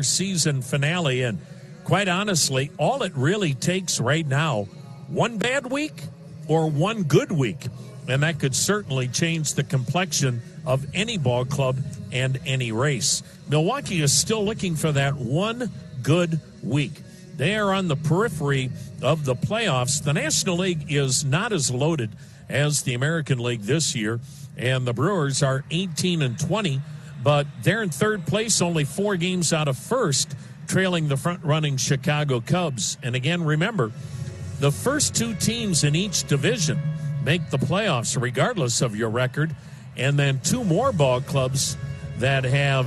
season finale, and quite honestly, all it really takes right now, one bad week or one good week, and that could certainly change the complexion of any ball club and any race. Milwaukee is still looking for that one good week. They are on the periphery of the playoffs. The National League is not as loaded as the American League this year, and the Brewers are 18-20, but they're in third place, only 4 games out of first, trailing the front-running Chicago Cubs. And again, remember, the first 2 teams in each division make the playoffs regardless of your record, and then 2 more ball clubs that have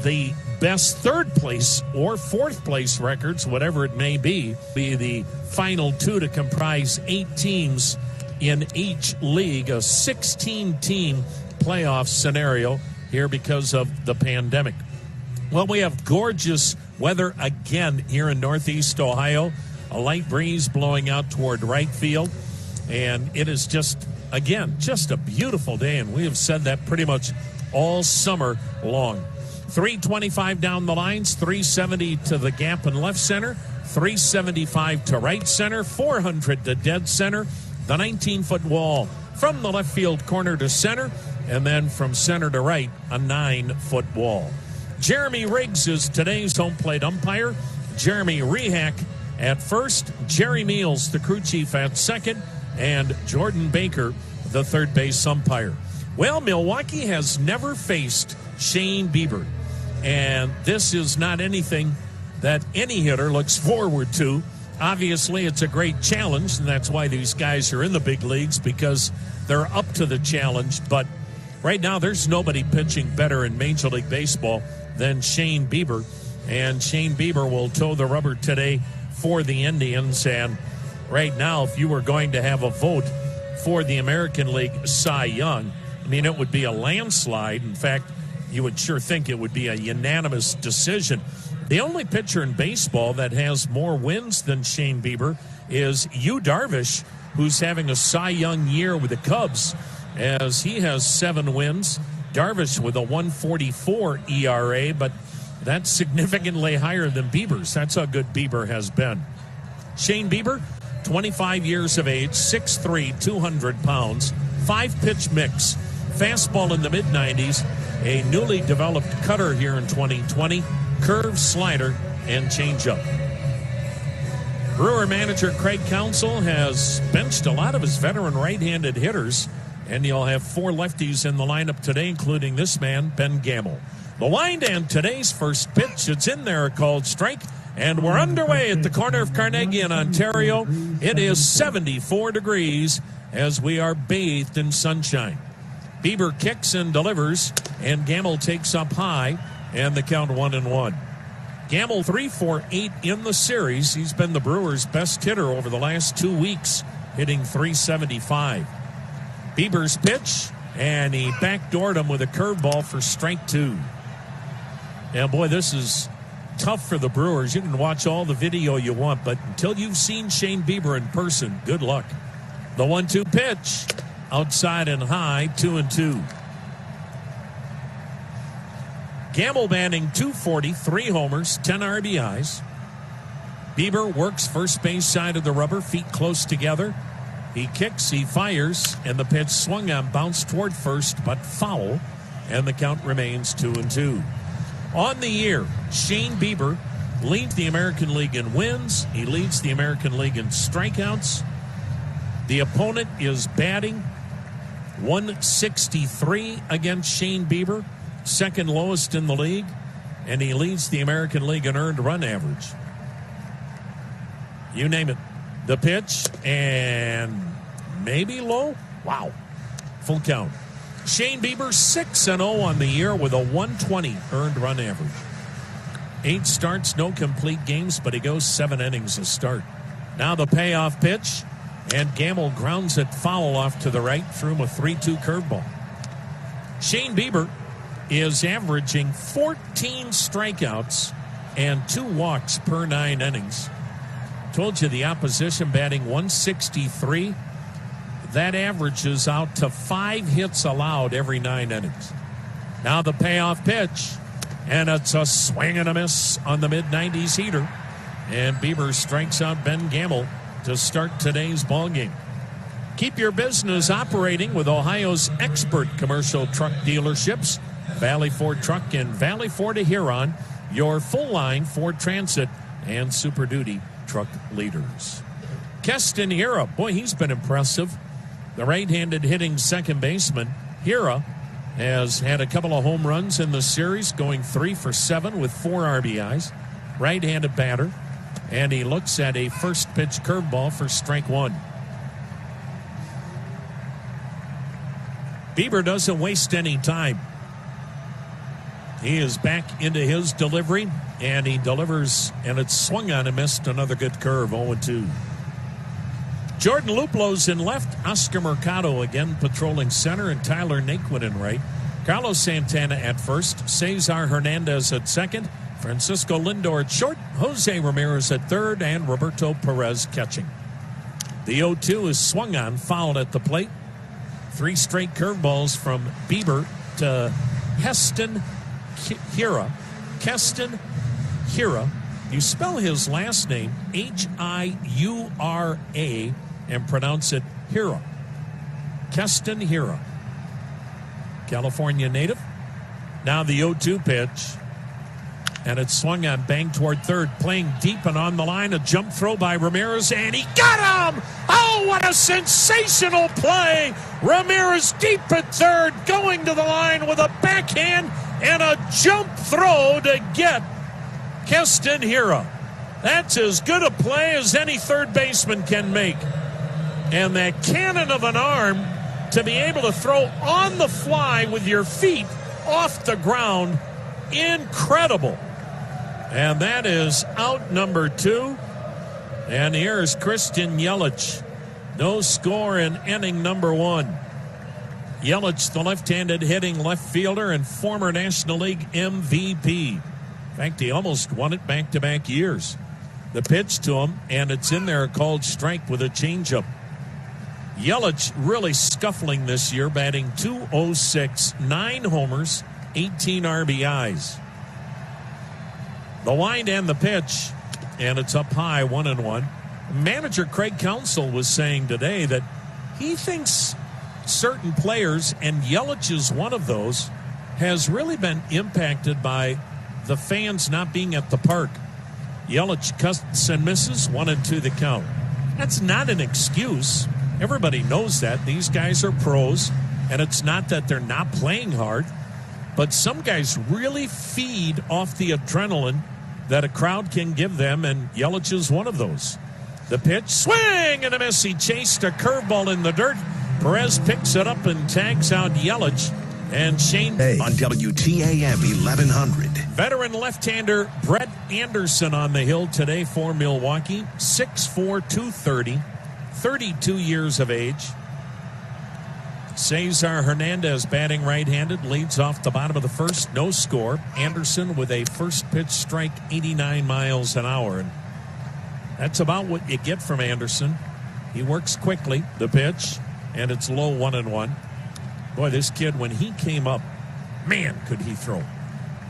the best third place or fourth place records, whatever it may be the final 2 to comprise 8 teams in each league, a 16-team playoff scenario here because of the pandemic. Well, we have gorgeous weather again here in Northeast Ohio. A light breeze blowing out toward right field. And it is just a beautiful day. And we have said that pretty much all summer long. 325 down the lines, 370 to the gap in left center, 375 to right center, 400 to dead center, the 19-foot wall from the left field corner to center, and then from center to right, a 9-foot wall. Jeremy Riggs is today's home plate umpire. Jeremy Rehack at first, Jerry Meals, the crew chief, at second, and Jordan Baker, the third base umpire. Well, Milwaukee has never faced Shane Bieber, and this is not anything that any hitter looks forward to. Obviously, it's a great challenge, and that's why these guys are in the big leagues, because they're up to the challenge. But right now, there's nobody pitching better in Major League Baseball than Shane Bieber, and Shane Bieber will toe the rubber today for the Indians. And right now, if you were going to have a vote for the American League Cy Young, I mean, it would be a landslide. In fact, you would sure think it would be a unanimous decision. The only pitcher in baseball that has more wins than Shane Bieber is Yu Darvish, who's having a Cy Young year with the Cubs, as he has 7 wins. Darvish with a 1.44 ERA, but that's significantly higher than Bieber's. That's how good Bieber has been. Shane Bieber, 25 years of age, 6'3", 200 pounds, 5-pitch mix, fastball in the mid-90s, a newly developed cutter here in 2020, curve, slider, and changeup. Brewer manager Craig Counsell has benched a lot of his veteran right-handed hitters, and you'll have 4 lefties in the lineup today, including this man, Ben Gamble. The wind and today's first pitch, it's in there, called strike, and we're underway at the corner of Carnegie in Ontario. It is 74 degrees as we are bathed in sunshine. Bieber kicks and delivers, and Gamble takes up high, and the count 1-1. Gamble 3 for 8 in the series. He's been the Brewers' best hitter over the last 2 weeks, hitting .375. Bieber's pitch, and he backdoored him with a curveball for strike 2. And boy, this is tough for the Brewers. You can watch all the video you want, but until you've seen Shane Bieber in person, good luck. The 1-2 pitch, outside and high, 2-2. Gamble batting .240, 3 homers, 10 RBIs. Bieber works first base side of the rubber, feet close together. He kicks, he fires, and the pitch swung on, bounced toward first, but foul, and the count remains 2-2. On the year, Shane Bieber leads the American League in wins. He leads the American League in strikeouts. The opponent is batting .163 against Shane Bieber, second lowest in the league, and he leads the American League in earned run average. You name it. The pitch, and maybe low. Wow. Full count. Shane Bieber 6-0 on the year with a 120 earned run average. 8 starts, no complete games, but he goes 7 innings a start. Now the payoff pitch, and Gamble grounds it foul off to the right, threw him a 3-2 curveball. Shane Bieber is averaging 14 strikeouts and 2 walks per 9 innings. Told you the opposition batting .163. That averages out to 5 hits allowed every 9 innings. Now the payoff pitch, And it's a swing and a miss on the mid-90s heater. And Bieber strikes out Ben Gamble to start today's ballgame. Keep your business operating with Ohio's expert commercial truck dealerships. Valley Ford Truck and Valley Ford of Huron, your full-line Ford Transit and Super Duty truck leaders. Keston Hiura, boy, he's been impressive. The right-handed hitting second baseman, Hiura, has had a couple of home runs in the series, going 3 for 7 with 4 RBIs. Right-handed batter, and he looks at a first-pitch curveball for strike one. Bieber doesn't waste any time. He is back into his delivery, and he delivers, and it's swung on and missed. Another good curve, 0-2. Jordan Luplo's in left. Oscar Mercado again patrolling center, and Tyler Naquin in right. Carlos Santana at first. Cesar Hernandez at second. Francisco Lindor at short. Jose Ramirez at third, and Roberto Perez catching. The 0-2 is swung on, fouled at the plate. 3 straight curveballs from Bieber to Keston Hiura. Keston Hiura. You spell his last name Hiura and pronounce it Hiura. Keston Hiura. California native. Now the 0-2 pitch. And it's swung on, bang toward third, playing deep and on the line. A jump throw by Ramirez, and he got him! Oh, what a sensational play! Ramirez deep at third, going to the line with a backhand and a jump throw to get Keston Hiura. That's as good a play as any third baseman can make. And that cannon of an arm to be able to throw on the fly with your feet off the ground, incredible. And that is out number 2. And here's Christian Yelich. No score in inning number 1. Yelich, the left-handed hitting left fielder and former National League MVP. In fact, he almost won it back-to-back years. The pitch to him, and it's in there, called strike with a changeup. Yelich really scuffling this year, batting .206, 9 homers, 18 RBIs. The wind and the pitch, and it's up high, 1-1. Manager Craig Counsell was saying today that he thinks certain players, and Yelich is one of those, has really been impacted by the fans not being at the park. Yelich cuts and misses, 1-2 the count. That's not an excuse. Everybody knows that. These guys are pros, and it's not that they're not playing hard. But some guys really feed off the adrenaline that a crowd can give them, and Yelich is one of those. The pitch, swing and a miss. He chased a curveball in the dirt. Perez picks it up and tags out Yelich. And Shane on WTAM 1100. Veteran left-hander Brett Anderson on the hill today for Milwaukee. 6'4", 230, 32 years of age. Cesar Hernandez batting right-handed, leads off the bottom of the first, no score. Anderson with a first pitch strike, 89 miles an hour. And that's about what you get from Anderson. He works quickly, the pitch, and it's low, 1-1. Boy, this kid, when he came up, man, could he throw.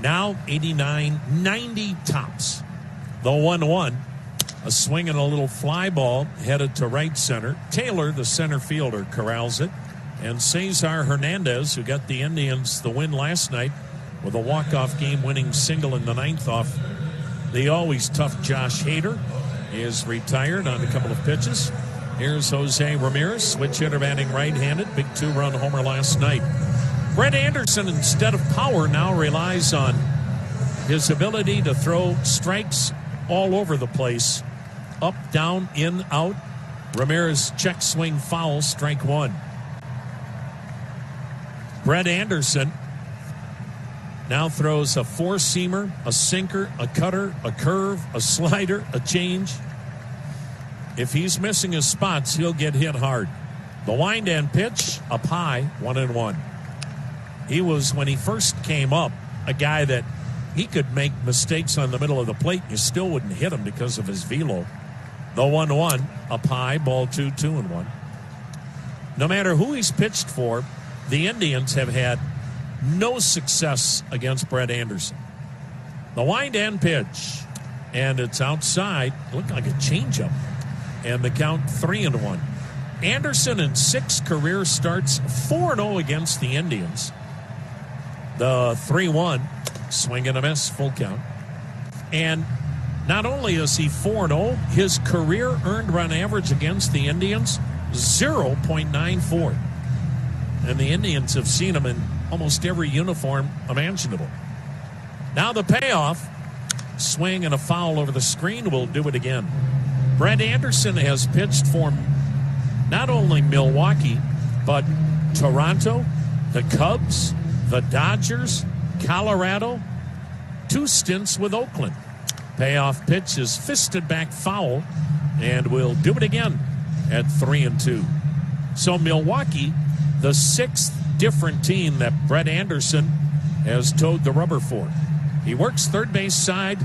Now 89, 90 tops. The 1-1, a swing and a little fly ball headed to right center. Taylor, the center fielder, corrals it. And Cesar Hernandez, who got the Indians the win last night with a walk-off game-winning single in the 9th off the always tough Josh Hader, is retired on a couple of pitches. Here's Jose Ramirez, switch hitter batting right-handed, big 2-run homer last night. Brett Anderson, instead of power, now relies on his ability to throw strikes all over the place. Up, down, in, out. Ramirez check swing foul, strike 1. Brett Anderson now throws a four-seamer, a sinker, a cutter, a curve, a slider, a change. If he's missing his spots, he'll get hit hard. The wind and pitch, up high, 1-1. He was, when he first came up, a guy that he could make mistakes on the middle of the plate. You still wouldn't hit him because of his velo. The 1-1, up high, ball 2, 2-1. No matter who he's pitched for, the Indians have had no success against Brett Anderson. The wind and pitch. And it's outside. Looked like a changeup. And the count 3-1. Anderson in 6 career starts, 4-0 against the Indians. The 3-1, swing and a miss, full count. And not only is he 4-0, his career earned run average against the Indians, 0.94. And the Indians have seen him in almost every uniform imaginable. Now the payoff, swing and a foul over the screen, will do it again. Brett Anderson has pitched for not only Milwaukee, but Toronto, the Cubs, the Dodgers, Colorado, 2 stints with Oakland. Payoff pitch is fisted back foul, and will do it again at 3-2. So Milwaukee, the 6th different team that Brett Anderson has towed the rubber for. He works third base side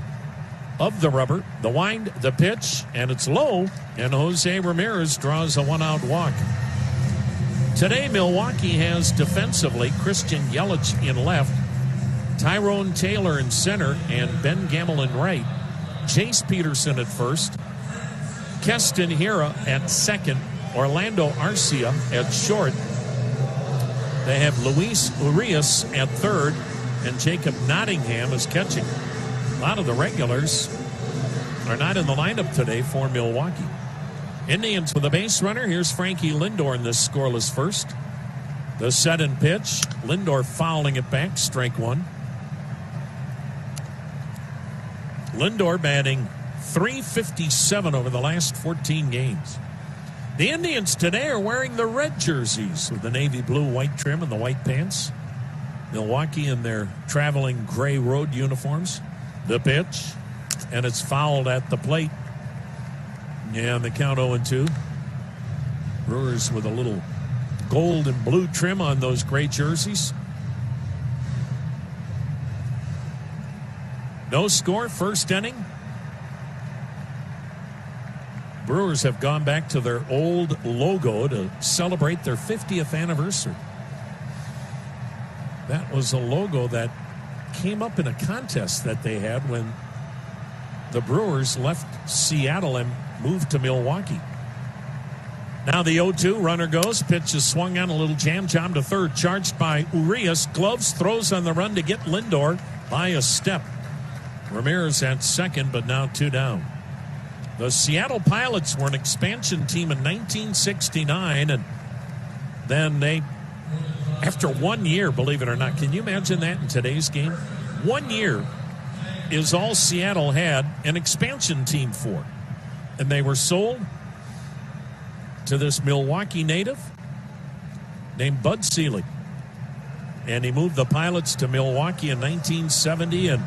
of the rubber, the wind, the pitch, and it's low, and Jose Ramirez draws a 1-out walk. Today, Milwaukee has defensively Christian Yelich in left, Tyrone Taylor in center, and Ben Gamble in right, Jace Peterson at first, Keston Hiura at second, Orlando Arcia at short. They have Luis Urias at third, and Jacob Nottingham is catching. A lot of the regulars are not in the lineup today for Milwaukee. Indians with a base runner. Here's Frankie Lindor in this scoreless first. The set and pitch. Lindor fouling it back. Strike 1. Lindor batting .357 over the last 14 games. The Indians today are wearing the red jerseys with the navy blue white trim and the white pants. Milwaukee in their traveling gray road uniforms. The pitch, and it's fouled at the plate. And the count 0-2. Brewers with a little gold and blue trim on those gray jerseys. No score, first inning. Brewers have gone back to their old logo to celebrate their 50th anniversary. That was a logo that came up in a contest that they had when the Brewers left Seattle and moved to Milwaukee. Now the 0-2, runner goes, pitch is swung on, a little jam to third, charged by Urias, gloves, throws on the run to get Lindor by a step. Ramirez at second, but now 2 down. The Seattle Pilots were an expansion team in 1969, and then they, after 1 year, believe it or not, can you imagine that in today's game? 1 year is all Seattle had an expansion team for. And they were sold to this Milwaukee native named Bud Selig. And he moved the Pilots to Milwaukee in 1970, and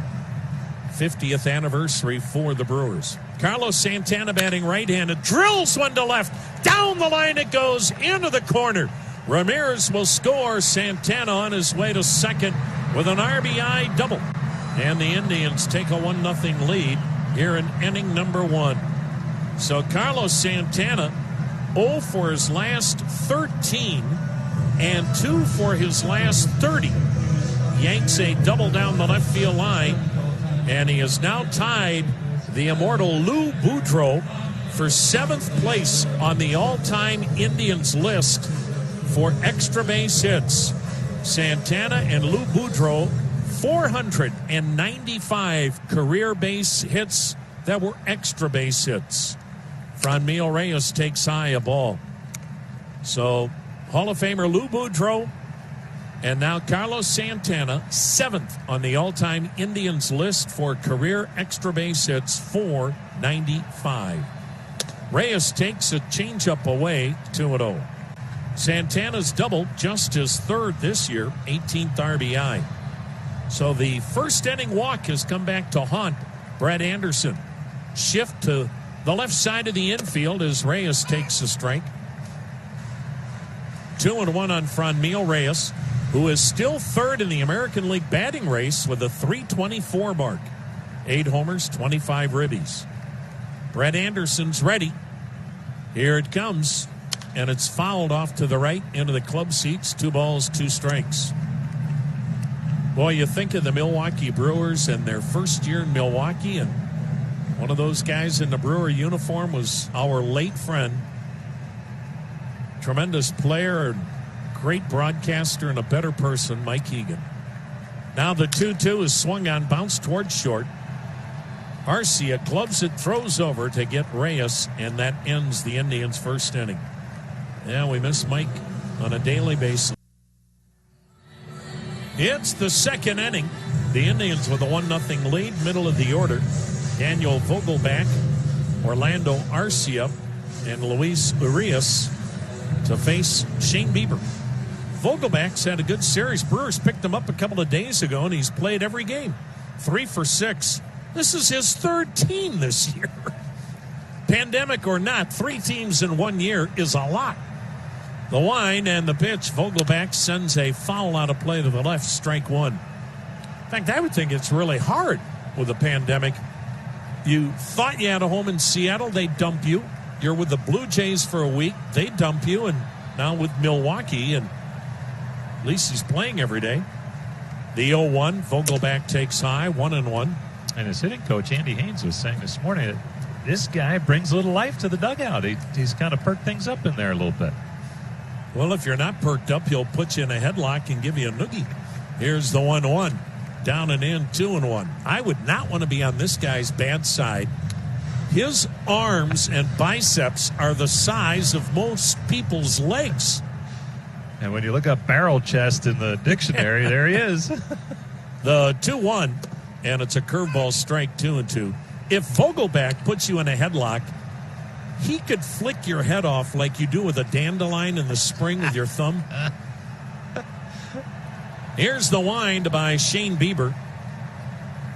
50th anniversary for the Brewers. Carlos Santana batting right-handed, drills one to left. Down the line it goes, into the corner. Ramirez will score. Santana on his way to second with an RBI double. And the Indians take a 1-0 lead here in inning number 1. So Carlos Santana, 0 for his last 13 and 2 for his last 30. Yanks a double down the left field line, and he is now tied the immortal Lou Boudreau for 7th place on the all-time Indians list for extra base hits. Santana and Lou Boudreau, 495 career base hits that were extra base hits. Franmil Reyes takes high a ball. So Hall of Famer Lou Boudreau and now Carlos Santana, 7th on the all-time Indians list for career extra base hits, 495. Reyes takes a changeup away, 2-0. Santana's double, just his 3rd this year, 18th RBI. So the first inning walk has come back to haunt Brett Anderson. Shift to the left side of the infield as Reyes takes a strike. 2-1 on Franmil Reyes, who is still 3rd in the American League batting race with a .324 mark. 8 homers, 25 ribbies. Brett Anderson's ready. Here it comes, and it's fouled off to the right into the club seats. 2 balls, 2 strikes. Boy, you think of the Milwaukee Brewers and their first year in Milwaukee, and one of those guys in the Brewer uniform was our late friend, tremendous player, great broadcaster, and a better person, Mike Egan. Now the 2-2 is swung on, bounced towards short. Arcia gloves it, throws over to get Reyes, and that ends the Indians' first inning. Yeah, we miss Mike on a daily basis. It's the second inning. The Indians with a 1-0 lead, middle of the order. Daniel Vogelbach, Orlando Arcia, and Luis Urias to face Shane Bieber. Vogelbach's had a good series. Brewers picked him up a couple of days ago, and he's played every game. 3 for 6. This is his third team this year. Pandemic or not, 3 teams in 1 year is a lot. The wind and the pitch. Vogelbach sends a foul out of play to the left, strike 1. In fact, I would think it's really hard with a pandemic. You thought you had a home in Seattle, they dump you. You're with the Blue Jays for a week, they dump you. And now with Milwaukee, and at least he's playing every day. The 0-1, Vogelbach takes high, 1-1. And his hitting coach, Andy Haynes, was saying this morning that this guy brings a little life to the dugout. He's kind of perked things up in there a little bit. Well, if you're not perked up, he'll put you in a headlock and give you a noogie. Here's the 1-1. Down and in, 2-1. I would not want to be on this guy's bad side. His arms and biceps are the size of most people's legs. And when you look up barrel chest in the dictionary, there he is. The 2-1, and it's a curveball strike, 2-2. If Vogelbach puts you in a headlock, he could flick your head off like you do with a dandelion in the spring with your thumb. Here's the wind by Shane Bieber.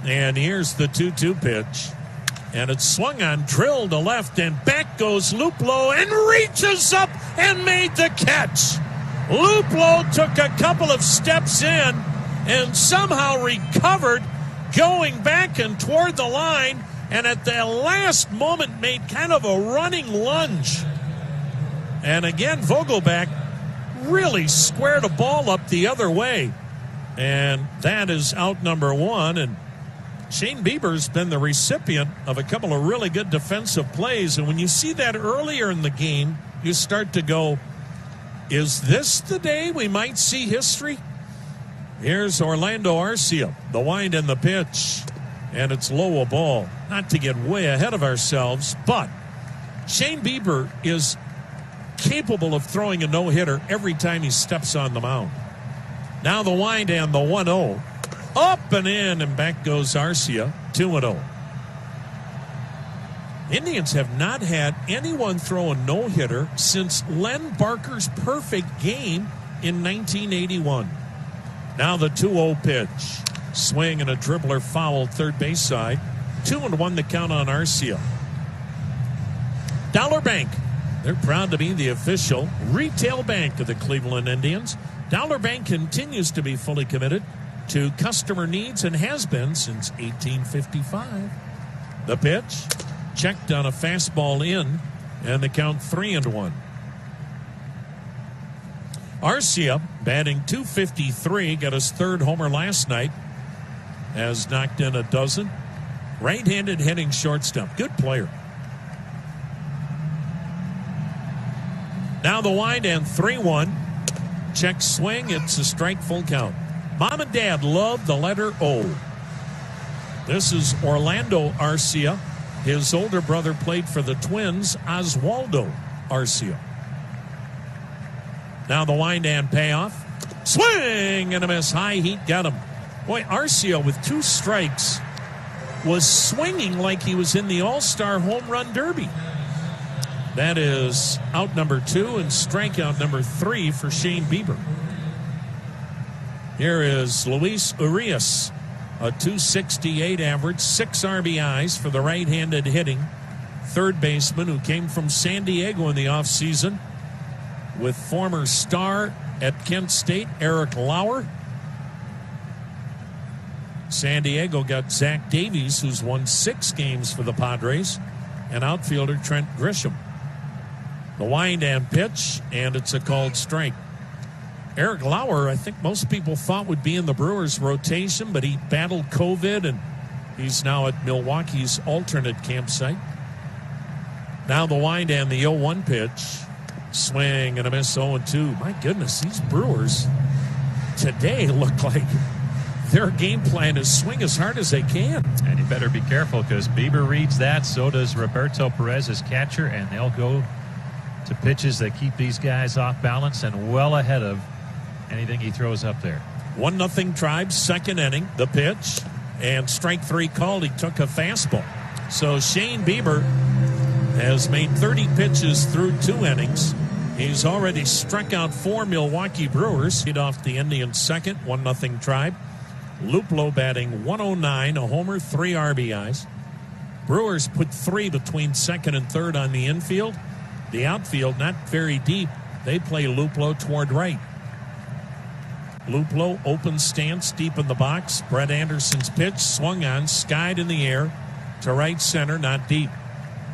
And here's the 2-2 pitch. And it's swung on, drilled to left, and back goes Luplow and reaches up and made the catch. Luplow took a couple of steps in and somehow recovered, going back and toward the line, and at the last moment made kind of a running lunge. And again, Vogelbach really squared a ball up the other way. And that is out number 1. And Shane Bieber's been the recipient of a couple of really good defensive plays. And when you see that earlier in the game, you start to go, is this the day we might see history? Here's Orlando Arcia, the wind and the pitch. And it's low a ball. Not to get way ahead of ourselves, but Shane Bieber is capable of throwing a no-hitter every time he steps on the mound. Now the wind and the 1-0. Up and in, and back goes Arcia, 2-0. Indians have not had anyone throw a no-hitter since Len Barker's perfect game in 1981. Now the 2-0 pitch. Swing and a dribbler foul third base side. 2-1 the count on Arcia. Dollar Bank. They're proud to be the official retail bank of the Cleveland Indians. Dollar Bank continues to be fully committed to customer needs and has been since 1855. The pitch checked on a fastball in, and the count 3-1. Arcia batting .253, got his third homer last night, has knocked in a dozen. Right-handed hitting shortstop. Good player. Now the wind and 3-1. Check swing. It's a strike, full count. Mom and Dad love the letter O. This is Orlando Arcia. His older brother played for the Twins, Oswaldo Arcia. Now the wind and payoff. Swing and a miss. High heat got him. Boy, Arcia with 2 strikes was swinging like he was in the All-Star Home Run Derby. That is out number 2 and strikeout number 3 for Shane Bieber. Here is Luis Urias, a .268 average, 6 RBIs for the right-handed hitting third baseman who came from San Diego in the offseason with former star at Kent State, Eric Lauer. San Diego got Zach Davies, who's won 6 games for the Padres, and outfielder Trent Grisham. The wind and pitch, and it's a called strike. Eric Lauer, I think most people thought would be in the Brewers rotation, but he battled COVID, and he's now at Milwaukee's alternate campsite. Now the wind and the 0-1 pitch. Swing and a miss, 0-2. My goodness, these Brewers today look like their game plan is swing as hard as they can. And you better be careful because Bieber reads that. So does Roberto Perez, his catcher, and they'll go to pitches that keep these guys off balance and well ahead of anything he throws up there. 1-0 Tribes, second inning, the pitch, and strike 3 called. He took a fastball. So Shane Bieber has made 30 pitches through 2 innings. He's already struck out 4 Milwaukee Brewers. Hit off the Indians' second, 1-0 Tribe. Luplow batting 109, a homer, 3 RBIs. Brewers put 3 between second and third on the infield. The outfield not very deep. They play Luplow toward right. Luplow open stance deep in the box. Brett Anderson's pitch swung on, skied in the air to right center, not deep.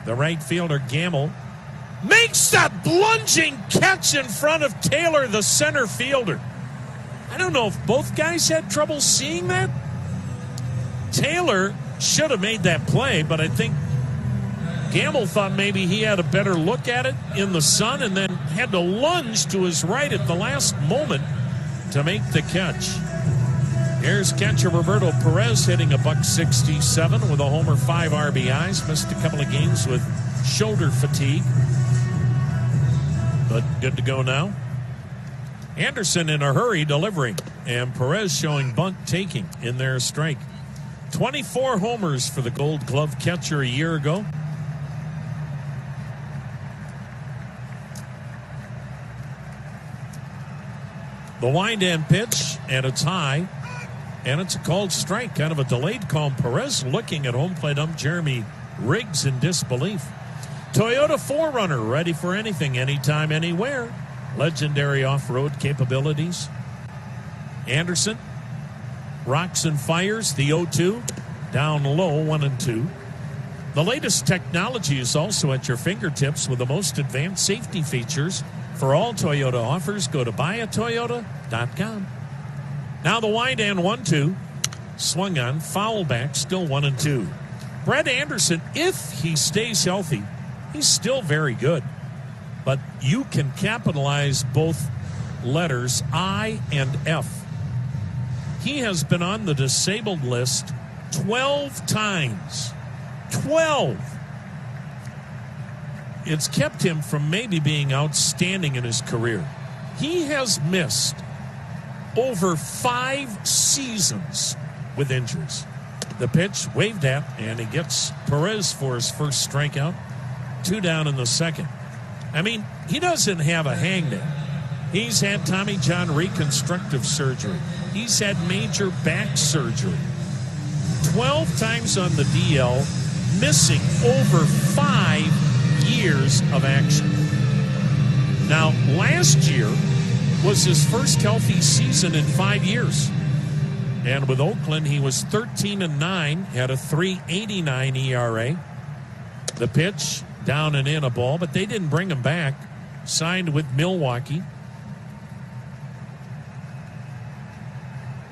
The right fielder, Gamble, makes that lunging catch in front of Taylor, the center fielder. I don't know if both guys had trouble seeing that. Taylor should have made that play, but I think Gamble thought maybe he had a better look at it in the sun and then had to lunge to his right at the last moment to make the catch. Here's catcher Roberto Perez hitting a .167 with a homer, 5 RBIs. Missed a couple of games with shoulder fatigue, but good to go now. Anderson in a hurry delivering, and Perez showing bunt taking in their strike. 24 homers for the Gold Glove catcher a year ago. The wind and pitch, and it's high, and it's a called strike, kind of a delayed call. Perez looking at home plate ump Jeremy Riggs in disbelief. Toyota 4Runner, ready for anything, anytime, anywhere. Legendary off-road capabilities. Anderson rocks and fires the 0-2, down low, 1-2. The latest technology is also at your fingertips with the most advanced safety features. For all Toyota offers, go to buyatoyota.com. Now the wind and 1-2. Swung on, foul back, still 1-2. Brett Anderson, if he stays healthy, he's still very good. But you can capitalize both letters I and F. He has been on the disabled list 12 times. 12! It's kept him from maybe being outstanding in his career. He has missed over 5 seasons with injuries. The pitch waved at, and he gets Perez for his first strikeout. 2 down in the second. I mean, he doesn't have a hangnail. He's had Tommy John reconstructive surgery. He's had major back surgery. 12 times on the DL, missing over 5 years of action. Now, last year was his first healthy season in 5 years. And with Oakland, he was 13-9, had a 3.89 ERA. The pitch, down and in a ball, but they didn't bring him back. Signed with Milwaukee.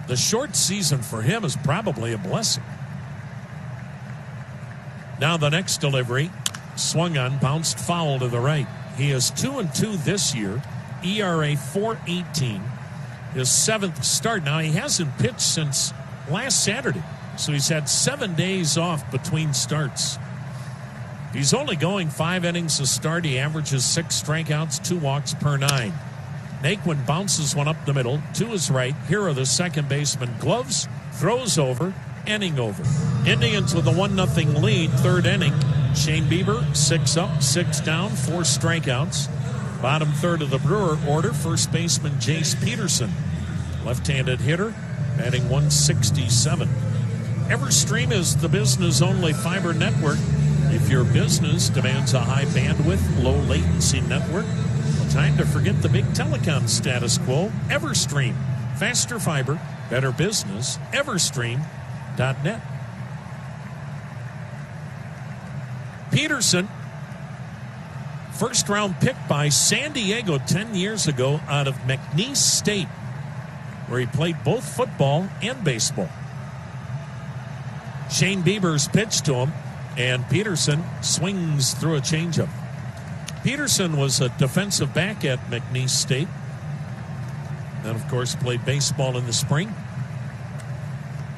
The short season for him is probably a blessing. Now the next delivery, swung on, bounced foul to the right. He is 2-2 this year, ERA 4.18. His 7th start. Now he hasn't pitched since last Saturday, so he's had 7 days off between starts. He's only going 5 innings a start. He averages 6 strikeouts, 2 walks per 9. Naquin bounces one up the middle to his right. Here are the second baseman. Gloves, throws over, inning over. Indians with a 1-0 lead, 3rd inning. Shane Bieber, 6 up, 6 down, 4 strikeouts. Bottom third of the Brewer order, first baseman Jace Peterson. Left-handed hitter, batting 167. Everstream is the business-only fiber network. If your business demands a high bandwidth, low latency network, well, time to forget the big telecom status quo. Everstream, faster fiber, better business. Everstream.net. Peterson First-round pick by San Diego 10 years ago out of McNeese State, where he played both football and baseball. Shane Bieber's pitch to him, and Peterson swings through a changeup. Peterson was a defensive back at McNeese State, and of course played baseball in the spring.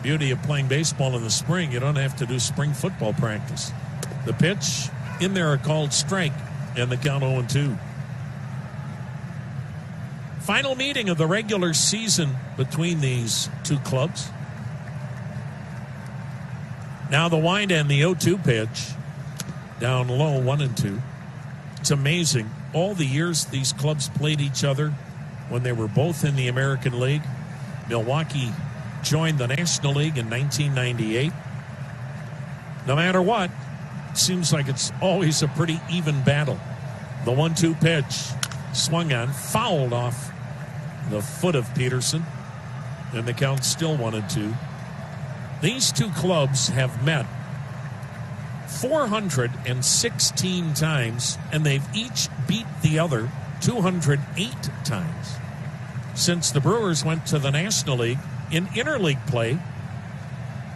Beauty of playing baseball in the spring, you don't have to do spring football practice. The pitch in there, a called strike, and the count 0-2. Final meeting of the regular season between these two clubs. Now the wind and the 0-2 pitch. Down low, 1-2. It's amazing. All the years these clubs played each other when they were both in the American League. Milwaukee joined the National League in 1998. No matter what, it seems like it's always a pretty even battle. The 1-2 pitch swung on, fouled off the foot of Peterson, and the count's still 1-2. These two clubs have met 416 times, and they've each beat the other 208 times. Since the Brewers went to the National League, in interleague play,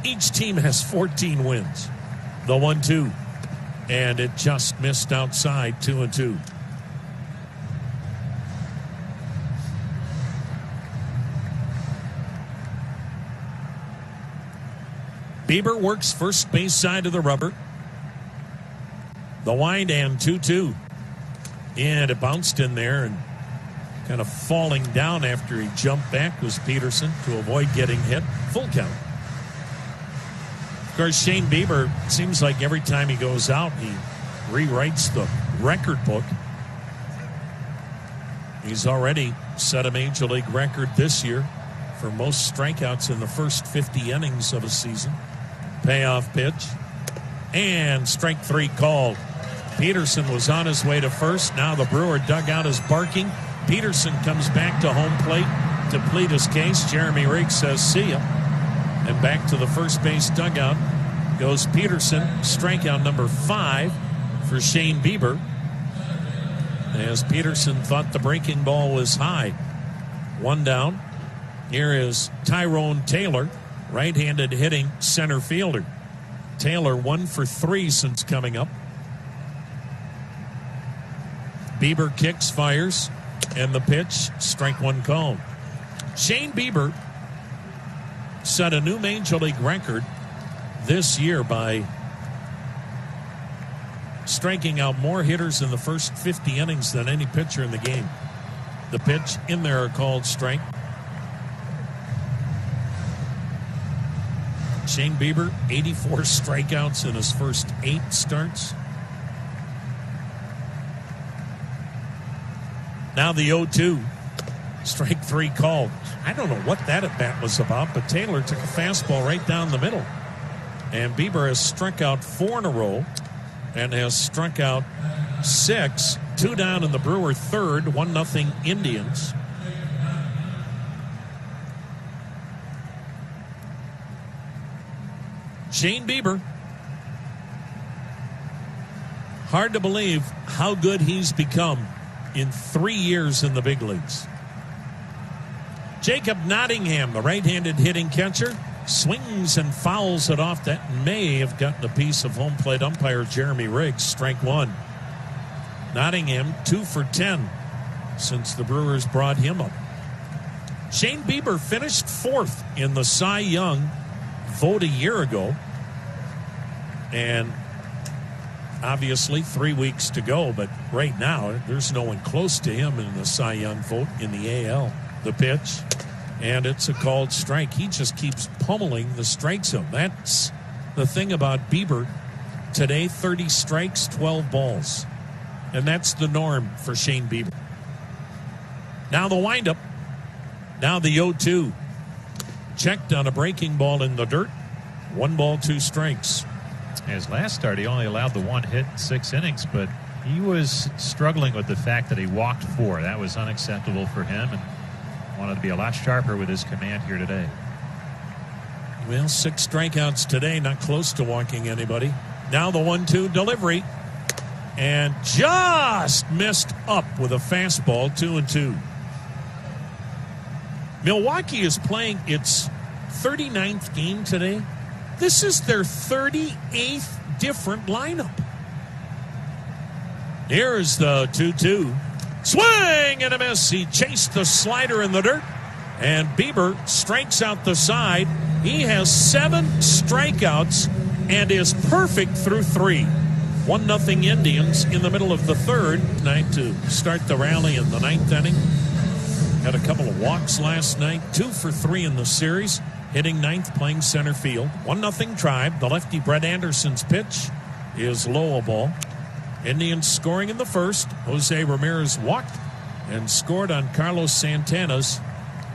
each team has 14 wins. The 1-2, and it just missed outside, 2-2. Bieber works first base side of the rubber. The wind and 2-2. And it bounced in there, and kind of falling down after he jumped back was Peterson to avoid getting hit. Full count. Of course, Shane Bieber, seems like every time he goes out, he rewrites the record book. He's already set a Major League record this year for most strikeouts in the first 50 innings of a season. Payoff pitch. And strike three called. Peterson was on his way to first. Now the Brewer dugout is barking. Peterson comes back to home plate to plead his case. Jeremy Riggs says, see ya. And back to the first base dugout goes Peterson. Strikeout number 5 for Shane Bieber, as Peterson thought the breaking ball was high. One down. Here is Tyrone Taylor, right-handed hitting center fielder. Taylor 1 for 3 since coming up. Bieber kicks, fires, and the pitch, strike one called. Shane Bieber set a new Major League record this year by striking out more hitters in the first 50 innings than any pitcher in the game. The pitch in there, a called strike. Shane Bieber, 84 strikeouts in his first 8 starts. Now the 0-2. Strike 3 called. I don't know what that at bat was about, but Taylor took a fastball right down the middle. And Bieber has struck out 4 in a row and has struck out 6. 2 down in the Brewer third, 1-0 Indians. Shane Bieber. Hard to believe how good he's become in 3 years in the big leagues. Jacob Nottingham, the right-handed hitting catcher, swings and fouls it off. That may have gotten a piece of home plate umpire Jeremy Riggs. Strike 1. Nottingham 2 for 10 since the Brewers brought him up. Shane Bieber finished 4th in the Cy Young vote a year ago. And obviously 3 weeks to go, but right now there's no one close to him in the Cy Young vote in the AL. The pitch, and it's a called strike. He just keeps pummeling the strike zone. That's the thing about Bieber. Today, 30 strikes, 12 balls. And that's the norm for Shane Bieber. Now the windup. Now the 0-2. Checked on a breaking ball in the dirt. 1 ball, 2 strikes. His last start, he only allowed the 1 hit in 6 innings, but he was struggling with the fact that he walked 4. That was unacceptable for him, and wanted to be a lot sharper with his command here today. Well, 6 strikeouts today, not close to walking anybody. Now the 1-2 delivery. and just missed up with a fastball, 2-2. Milwaukee is playing its 39th game today. This is their 38th different lineup. Here's the 2-2. Swing and a miss. He chased the slider in the dirt, and Bieber strikes out the side. He has 7 strikeouts and is perfect through 3. 1-0 Indians in the middle of the third. Night to start the rally in the 9th inning. Had a couple of walks last night. 2 for 3 in the series. Hitting 9th, playing center field. 1-0 Tribe. The lefty Brett Anderson's pitch is low a ball. Indians scoring in the first. Jose Ramirez walked and scored on Carlos Santana's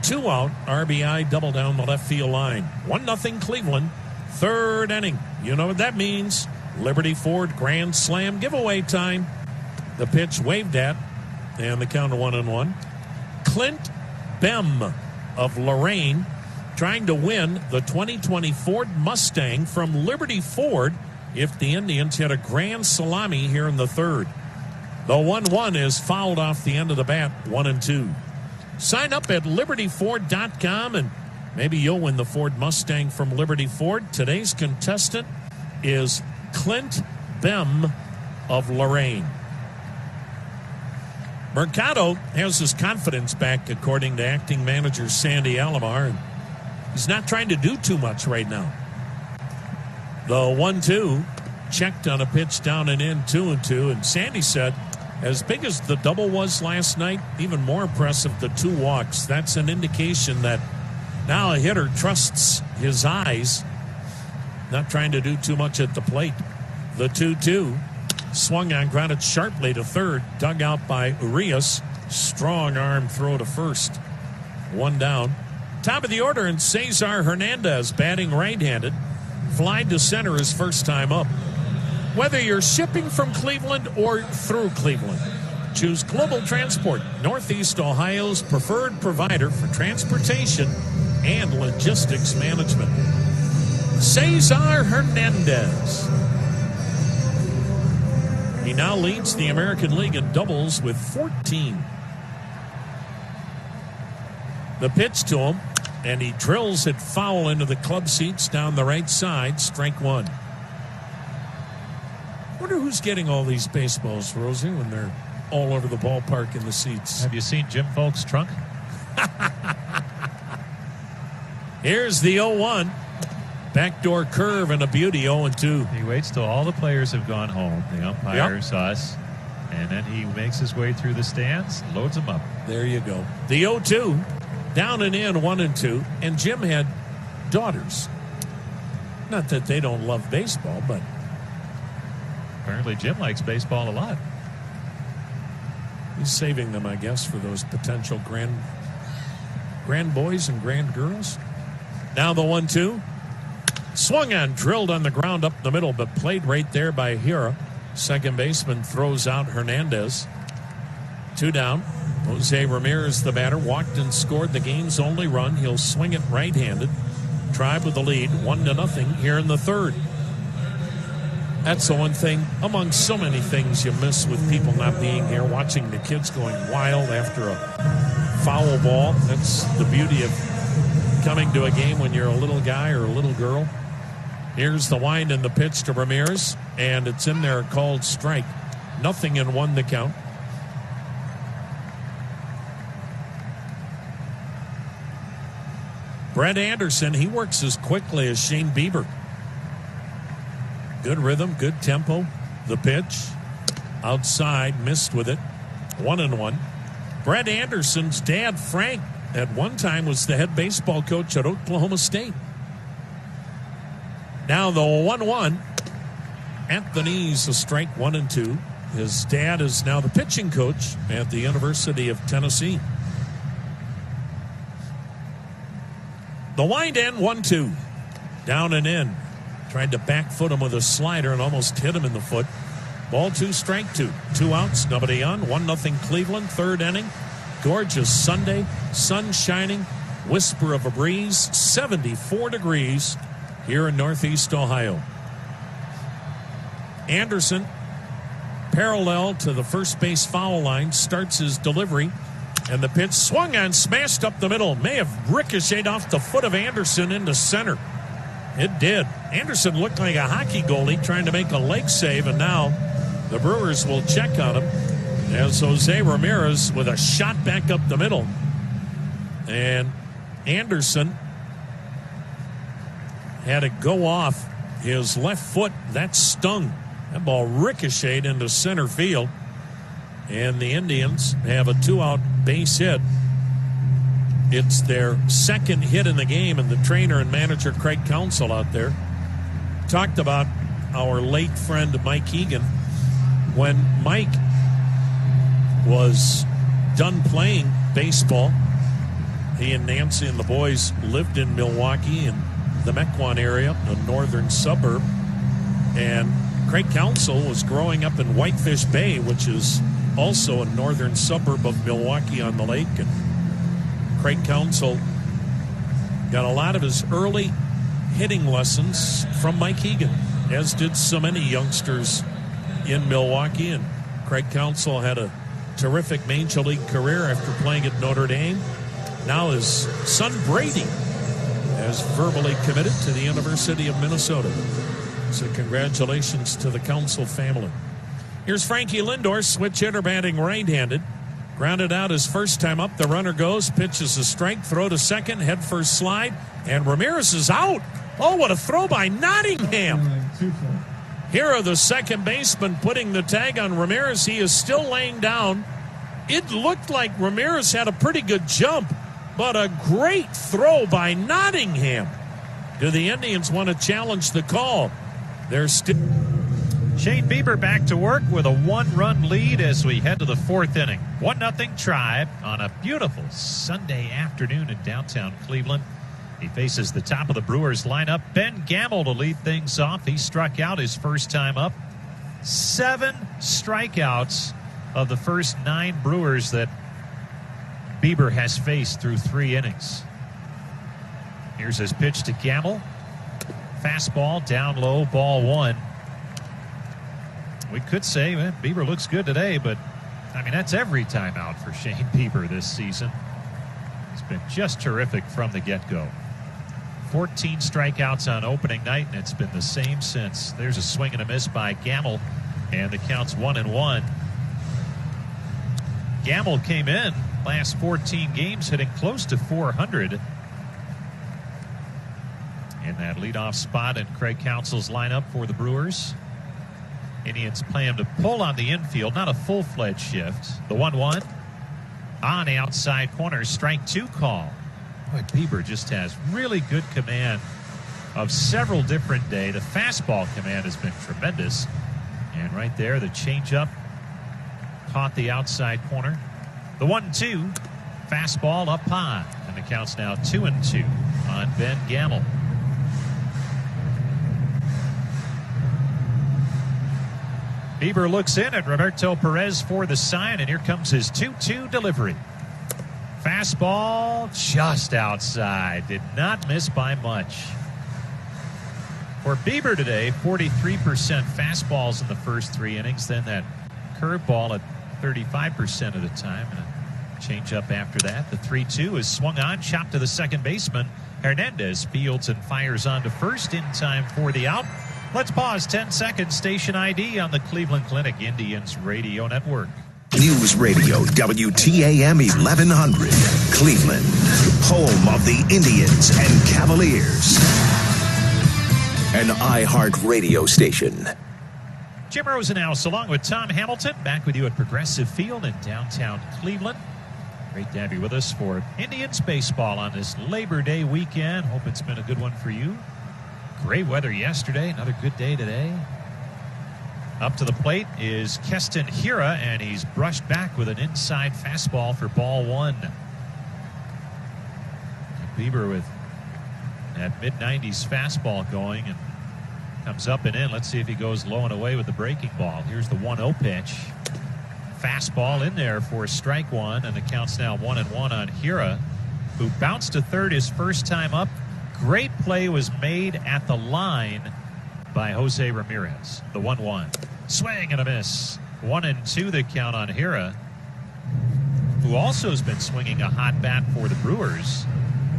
2-out RBI double down the left field line. 1-0 Cleveland. Third inning. You know what that means. Liberty Ford Grand Slam giveaway time. The pitch waved at, and the count of 1-1. Clint Bem of Lorraine trying to win the 2020 Ford Mustang from Liberty Ford if the Indians hit a grand salami here in the third. The 1-1 is fouled off the end of the bat, 1-2. Sign up at libertyford.com and maybe you'll win the Ford Mustang from Liberty Ford. Today's contestant is Clint Bem of Lorraine. Mercado has his confidence back, according to acting manager Sandy Alomar. He's not trying to do too much right now. The 1-2 checked on a pitch down and in, 2-2. And Sandy said, as big as the double was last night, even more impressive the 2 walks. That's an indication that now a hitter trusts his eyes, not trying to do too much at the plate. The 2-2 swung on, grounded sharply to third, dug out by Urias. Strong arm throw to first. 1 down. Top of the order, and Cesar Hernandez batting right-handed. Fly to center his first time up. Whether you're shipping from Cleveland or through Cleveland, choose Global Transport, Northeast Ohio's preferred provider for transportation and logistics management. Cesar Hernandez. He now leads the American League in doubles with 14. The pitch to him, and he drills it foul into the club seats down the right side. Strike 1. Wonder who's getting all these baseballs, Rosie, when they're all over the ballpark in the seats. Have you seen Jim Folk's trunk? Here's the 0-1. Backdoor curve and a beauty, 0-2. He waits till all the players have gone home, the umpires, us, and then he makes his way through the stands, loads them up. There you go. The 0-2, down and in, 1-2. And Jim had daughters. Not that they don't love baseball, but apparently Jim likes baseball a lot. he's saving them, I guess, for those potential grand boys and grand girls. Now the 1-2. Swung on, drilled on the ground up the middle, but played right there by Hira. Second baseman throws out Hernandez. 2 down. Jose Ramirez, the batter, walked and scored the game's only run. He'll swing it right-handed. Tribe with the lead, 1-0 here in the third. That's the one thing, among so many things you miss with people not being here, watching the kids going wild after a foul ball. That's the beauty of coming to a game when you're a little guy or a little girl. Here's the wind and the pitch to Ramirez, and it's in there, called strike. 0-1 the count. Brett Anderson, he works as quickly as Shane Bieber. Good rhythm, good tempo. The pitch, outside, missed with it. 1-1. Brett Anderson's dad, Frank, at one time was the head baseball coach at Oklahoma State. Now the 1-1. At the knees, a strike, 1-2. His dad is now the pitching coach at the University of Tennessee. The wind in, 1-2. Down and in. Tried to back foot him with a slider and almost hit him in the foot. Ball 2, strike 2. 2 outs, nobody on. 1-0 Cleveland, third inning. Gorgeous Sunday, sun shining, whisper of a breeze, 74 degrees here in Northeast Ohio. Anderson parallel to the first base foul line, starts his delivery, and the pitch swung on, smashed up the middle. May have ricocheted off the foot of Anderson into center. It did. Anderson looked like a hockey goalie trying to make a leg save, and now the Brewers will check on him as Jose Ramirez with a shot back up the middle. And Anderson had to go off his left foot. That stung. That ball ricocheted into center field. And the Indians have a 2-out base hit. It's their second hit in the game, and the trainer and manager Craig Counsell out there talked about our late friend Mike Egan. When Mike was done playing baseball, he and Nancy and the boys lived in Milwaukee in the Mequon area, a northern suburb. And Craig Counsell was growing up in Whitefish Bay, which is also a northern suburb of Milwaukee on the lake. And Craig Counsell got a lot of his early hitting lessons from Mike Egan, as did so many youngsters in Milwaukee. And Craig Counsell had a terrific Major League career after playing at Notre Dame. Now his son Brady has verbally committed to the University of Minnesota. So congratulations to the Counsell family. Here's Frankie Lindor, switch hitter, batting right-handed. Grounded out his first time up. The runner goes, pitches a strike, throw to second, head first slide, and Ramirez is out. Oh, what a throw by Nottingham. Here are the second baseman putting the tag on Ramirez. He is still laying down. It looked like Ramirez had a pretty good jump, but a great throw by Nottingham. Do the Indians want to challenge the call? They're still... Shane Bieber back to work with a 1-run lead as we head to the fourth inning. 1-0 Tribe on a beautiful Sunday afternoon in downtown Cleveland. He faces the top of the Brewers lineup. Ben Gamble to lead things off. He struck out his first time up. 7 strikeouts of the first 9 Brewers that Bieber has faced through 3 innings. Here's his pitch to Gamble. Fastball down low, ball 1. We could say, man, Bieber looks good today, but, I mean, that's every time out for Shane Bieber this season. It's been just terrific from the get-go. 14 strikeouts on opening night, and it's been the same since. There's a swing and a miss by Gamble, and the count's 1-1. Gamble came in last 14 games hitting close to 400 in that leadoff spot in Craig Counsell's lineup for the Brewers. Indians plan to pull on the infield, not a full-fledged shift. The 1-1 on the outside corner, strike 2 call. Boy, Bieber just has really good command of several different days. The fastball command has been tremendous. And right there, the changeup caught the outside corner. The 1-2, fastball up high. And the count's now 2-2 on Ben Gamble. Bieber looks in at Roberto Perez for the sign, and here comes his 2-2 delivery. Fastball just outside. Did not miss by much. For Bieber today, 43% fastballs in the first 3 innings, then that curveball at 35% of the time, and a changeup after that. The 3-2 is swung on, chopped to the second baseman. Hernandez fields and fires on to first in time for the out. Let's pause 10 seconds. Station ID on the Cleveland Clinic Indians Radio Network. News Radio WTAM 1100, Cleveland, home of the Indians and Cavaliers. An iHeart radio station. Jim Rosenhaus along with Tom Hamilton back with you at Progressive Field in downtown Cleveland. Great to have you with us for Indians baseball on this Labor Day weekend. Hope it's been a good one for you. Great weather yesterday, another good day today. Up to the plate is Keston Hiura, and he's brushed back with an inside fastball for ball 1. Bieber with that mid-90s fastball going and comes up and in. Let's see if he goes low and away with the breaking ball. Here's the 1-0 pitch. Fastball in there for strike 1, and the count's now 1-1 on Hiura, who bounced to third his first time up. Great play was made at the line by Jose Ramirez. The 1-1. Swing and a miss. 1-2 the count on Hira, who also has been swinging a hot bat for the Brewers.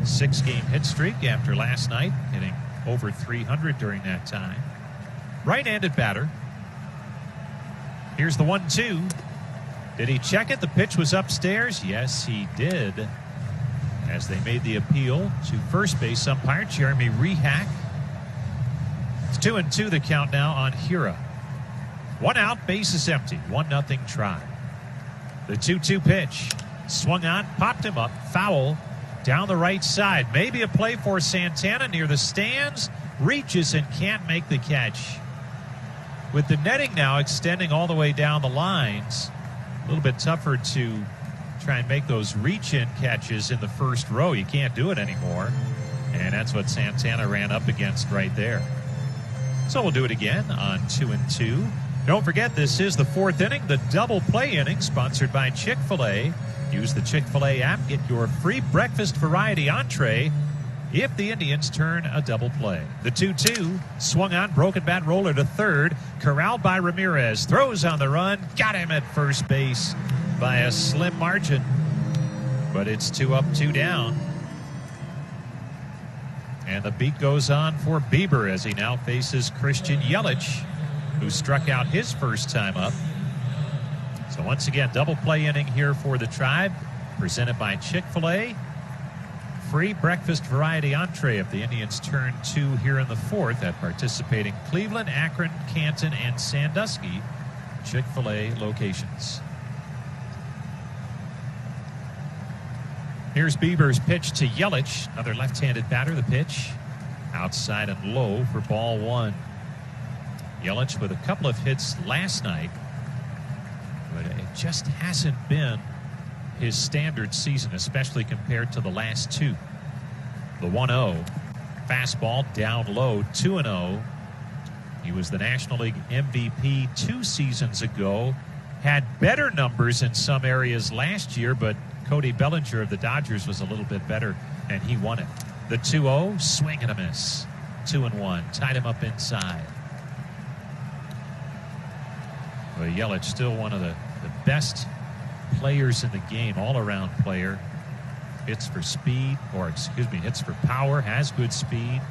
6-game hit streak after last night, hitting over 300 during that time. Right-handed batter. Here's the 1-2. Did he check it? The pitch was upstairs. Yes, he did. As they made the appeal to first base umpire Jeremy Rehack. It's 2-2 the count now on Hira. 1 out, bases empty. 1-0 try. The 2-2 pitch. Swung on, popped him up, foul down the right side. Maybe a play for Santana near the stands. Reaches and can't make the catch. With the netting now extending all the way down the lines, a little bit tougher to try and make those reach-in catches in the first row. You can't do it anymore. And that's what Santana ran up against right there. So we'll do it again on 2-2. Don't forget, this is the 4th inning, the double play inning, sponsored by Chick-fil-A. Use the Chick-fil-A app. Get your free breakfast variety entree if the Indians turn a double play. The 2-2, swung on, broken bat roller to third, corralled by Ramirez, throws on the run, got him at first base by a slim margin, but it's 2 up, 2 down. And the beat goes on for Bieber as he now faces Christian Yelich, who struck out his first time up. So once again, double play inning here for the Tribe, presented by Chick-fil-A. Free breakfast variety entree if the Indians turn 2 here in the 4th at participating Cleveland, Akron, Canton, and Sandusky Chick-fil-A locations. Here's Bieber's pitch to Yelich, another left-handed batter. The pitch outside and low for ball 1. Yelich with a couple of hits last night, but it just hasn't been his standard season, especially compared to the last 2. The 1-0, fastball down low, 2-0. He was the National League MVP 2 seasons ago. Had better numbers in some areas last year, but Cody Bellinger of the Dodgers was a little bit better, and he won it. The 2-0, swing and a miss. 2-1, tied him up inside. But Yelich still one of the best players in the game, all-around player. Hits for speed, hits for power, has good speed.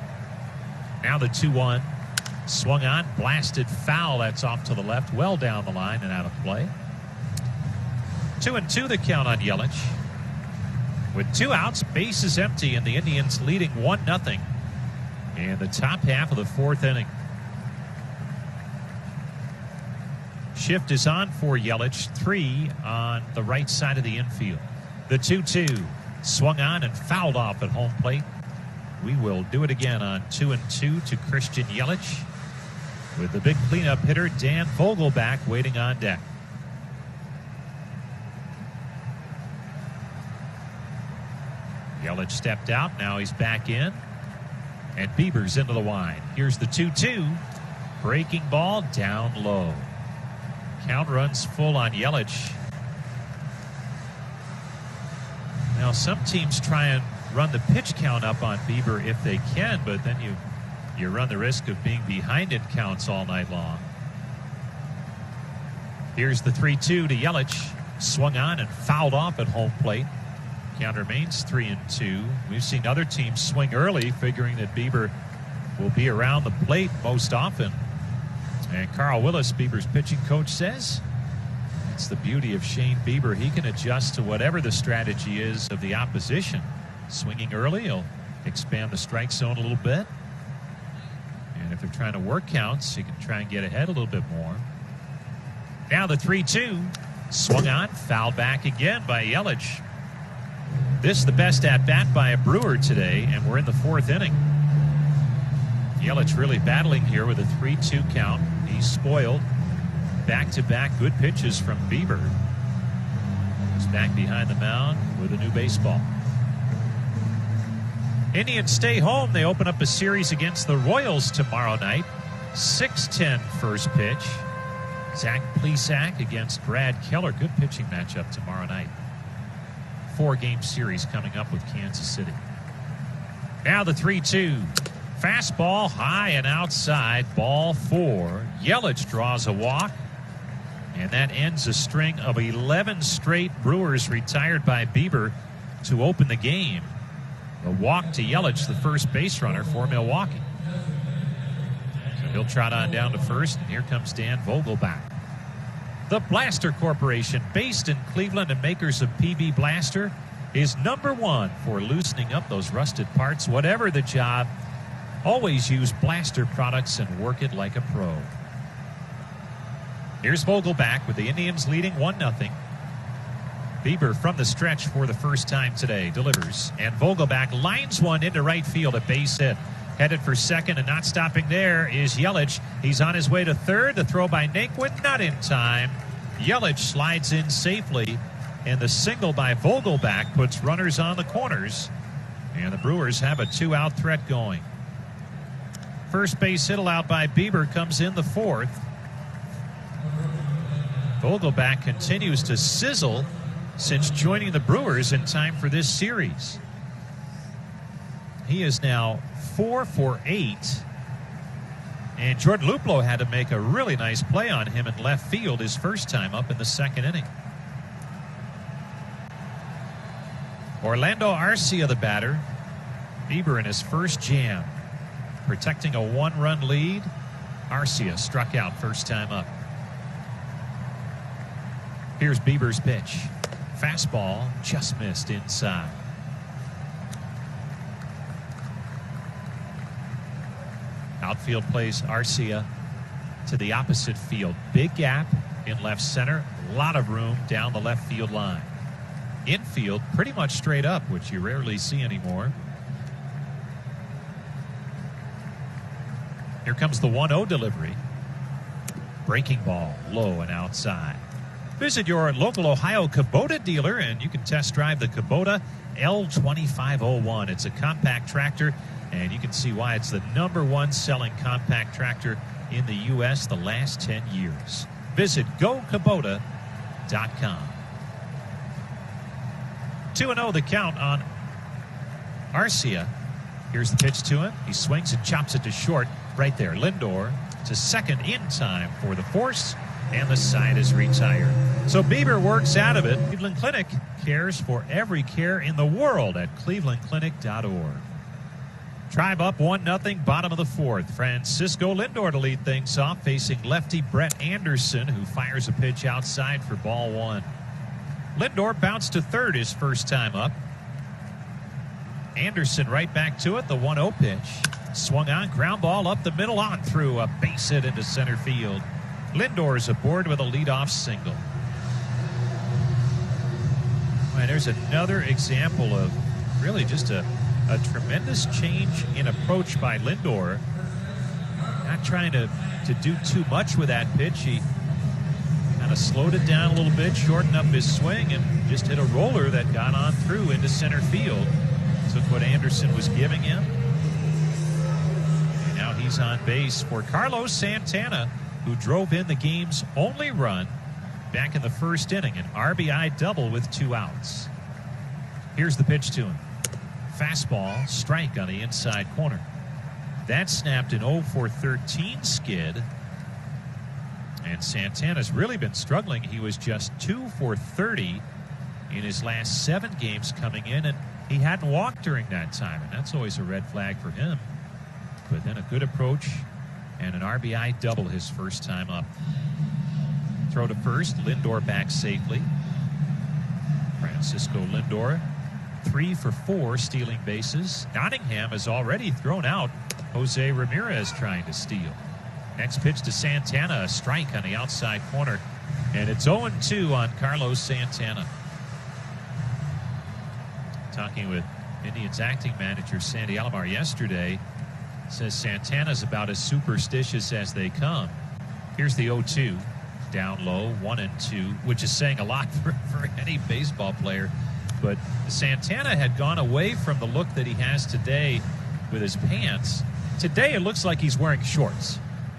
Now the 2-1, swung on, blasted foul. That's off to the left, well down the line and out of play. 2-2 the count on Yelich. With 2 outs, bases empty, and the Indians leading 1-0 in the top half of the 4th inning. Shift is on for Yelich, 3 on the right side of the infield. The 2-2, swung on and fouled off at home plate. We will do it again on 2-2 to Christian Yelich, with the big cleanup hitter Dan Vogelbach waiting on deck. Yelich stepped out, now he's back in, and Bieber's into the line. Here's the 2-2, breaking ball down low. Count runs full on Yelich. Now some teams try and run the pitch count up on Bieber if they can, but then you run the risk of being behind in counts all night long. Here's the 3-2 to Yelich, swung on and fouled off at home plate. Count remains 3-2. We've seen other teams swing early, figuring that Bieber will be around the plate most often. And Carl Willis, Bieber's pitching coach, says it's the beauty of Shane Bieber. He can adjust to whatever the strategy is of the opposition. Swinging early, he'll expand the strike zone a little bit. And if they're trying to work counts, he can try and get ahead a little bit more. Now the 3-2, swung on, fouled back again by Yelich. This is the best at-bat by a Brewer today, and we're in the 4th inning. Yelich really battling here with a 3-2 count. He's spoiled. Back-to-back good pitches from Bieber. He's back behind the mound with a new baseball. Indians stay home. They open up a series against the Royals tomorrow night. 6:10 first pitch. Zach Plesac against Brad Keller. Good pitching matchup tomorrow night. 4-game series coming up with Kansas City. Now the 3-2. Fastball high and outside. Ball 4. Yelich draws a walk. And that ends a string of 11 straight Brewers retired by Bieber to open the game. A walk to Yelich, the first base runner for Milwaukee. So he'll trot on down to first, and here comes Dan Vogelbach. The Blaster Corporation, based in Cleveland and makers of PB Blaster, is #1 for loosening up those rusted parts. Whatever the job, always use Blaster products and work it like a pro. Here's Vogelbach with the Indians leading 1-0. Bieber from the stretch for the first time today delivers, and Vogelbach lines one into right field, a base hit. Headed for second, and not stopping there is Yelich. He's on his way to third. The throw by Naquin, not in time. Yelich slides in safely, and the single by Vogelbach puts runners on the corners, and the Brewers have a 2-out threat going. First base hit allowed by Bieber comes in the fourth. Vogelbach continues to sizzle since joining the Brewers in time for this series. He is now 4 for 8. And Jordan Luplow had to make a really nice play on him in left field his first time up in the second inning. Orlando Arcia, the batter. Bieber in his first jam. Protecting a 1-run lead. Arcia struck out first time up. Here's Bieber's pitch. Fastball just missed inside. Outfield plays Arcia to the opposite field. Big gap in left center. A lot of room down the left field line. Infield pretty much straight up, which you rarely see anymore. Here comes the 1-0 delivery. Breaking ball low and outside. Visit your local Ohio Kubota dealer and you can test drive the Kubota L2501. It's a compact tractor, and you can see why it's the #1 selling compact tractor in the U.S. the last 10 years. Visit GoKubota.com. 2-0 the count on Arcia. Here's the pitch to him. He swings and chops it to short. Right there, Lindor to second in time for the force, and the side is retired. So Bieber works out of it. Cleveland Clinic cares for every care in the world at clevelandclinic.org. Tribe up 1-0, bottom of the fourth. Francisco Lindor to lead things off, facing lefty Brett Anderson, who fires a pitch outside for ball one. Lindor bounced to third his first time up. Anderson right back to it, the 1-0 pitch. Swung on, ground ball up the middle, on through, a base hit into center field. Lindor is aboard with a leadoff single. And there's another example of really just a tremendous change in approach by Lindor. Not trying to do too much with that pitch. He kind of slowed it down a little bit, shortened up his swing, and just hit a roller that got on through into center field. Took what Anderson was giving him. And now he's on base for Carlos Santana, who drove in the game's only run back in the first inning, an RBI double with 2 outs. Here's the pitch to him. Fastball, strike on the inside corner. That snapped an 0 for 13 skid. And Santana's really been struggling. He was just 2 for 30 in his last 7 games coming in, and he hadn't walked during that time, and that's always a red flag for him. But then a good approach and an RBI double his first time up. Throw to first, Lindor back safely. Francisco Lindor, 3 for 4 stealing bases. Nottingham has already thrown out Jose Ramirez trying to steal. Next pitch to Santana, a strike on the outside corner. And it's 0-2 on Carlos Santana. Talking with Indians acting manager Sandy Alomar yesterday, says Santana's about as superstitious as they come. Here's the 0-2. Down low, 1-2, which is saying a lot for any baseball player. But Santana had gone away from the look that he has today with his pants. Today it looks like he's wearing shorts.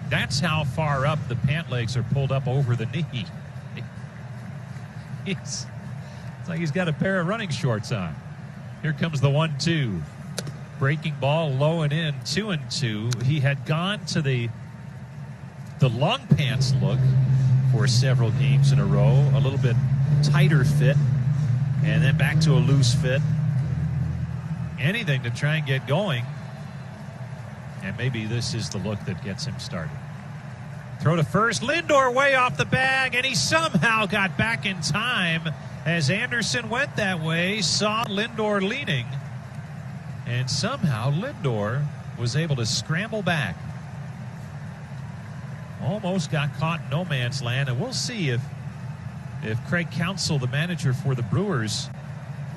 That's how far up the pant legs are pulled up over the knee. It's like he's got a pair of running shorts on. Here comes the 1-2. Breaking ball low and in, 2-2. He had gone to the long pants look for several games in a row. A little bit tighter fit, and then back to a loose fit. Anything to try and get going. And maybe this is the look that gets him started. Throw to first. Lindor way off the bag, and he somehow got back in time as Anderson went that way, saw Lindor leaning, and somehow Lindor was able to scramble back. Almost got caught in no man's land, and we'll see if Craig Counsell, the manager for the Brewers,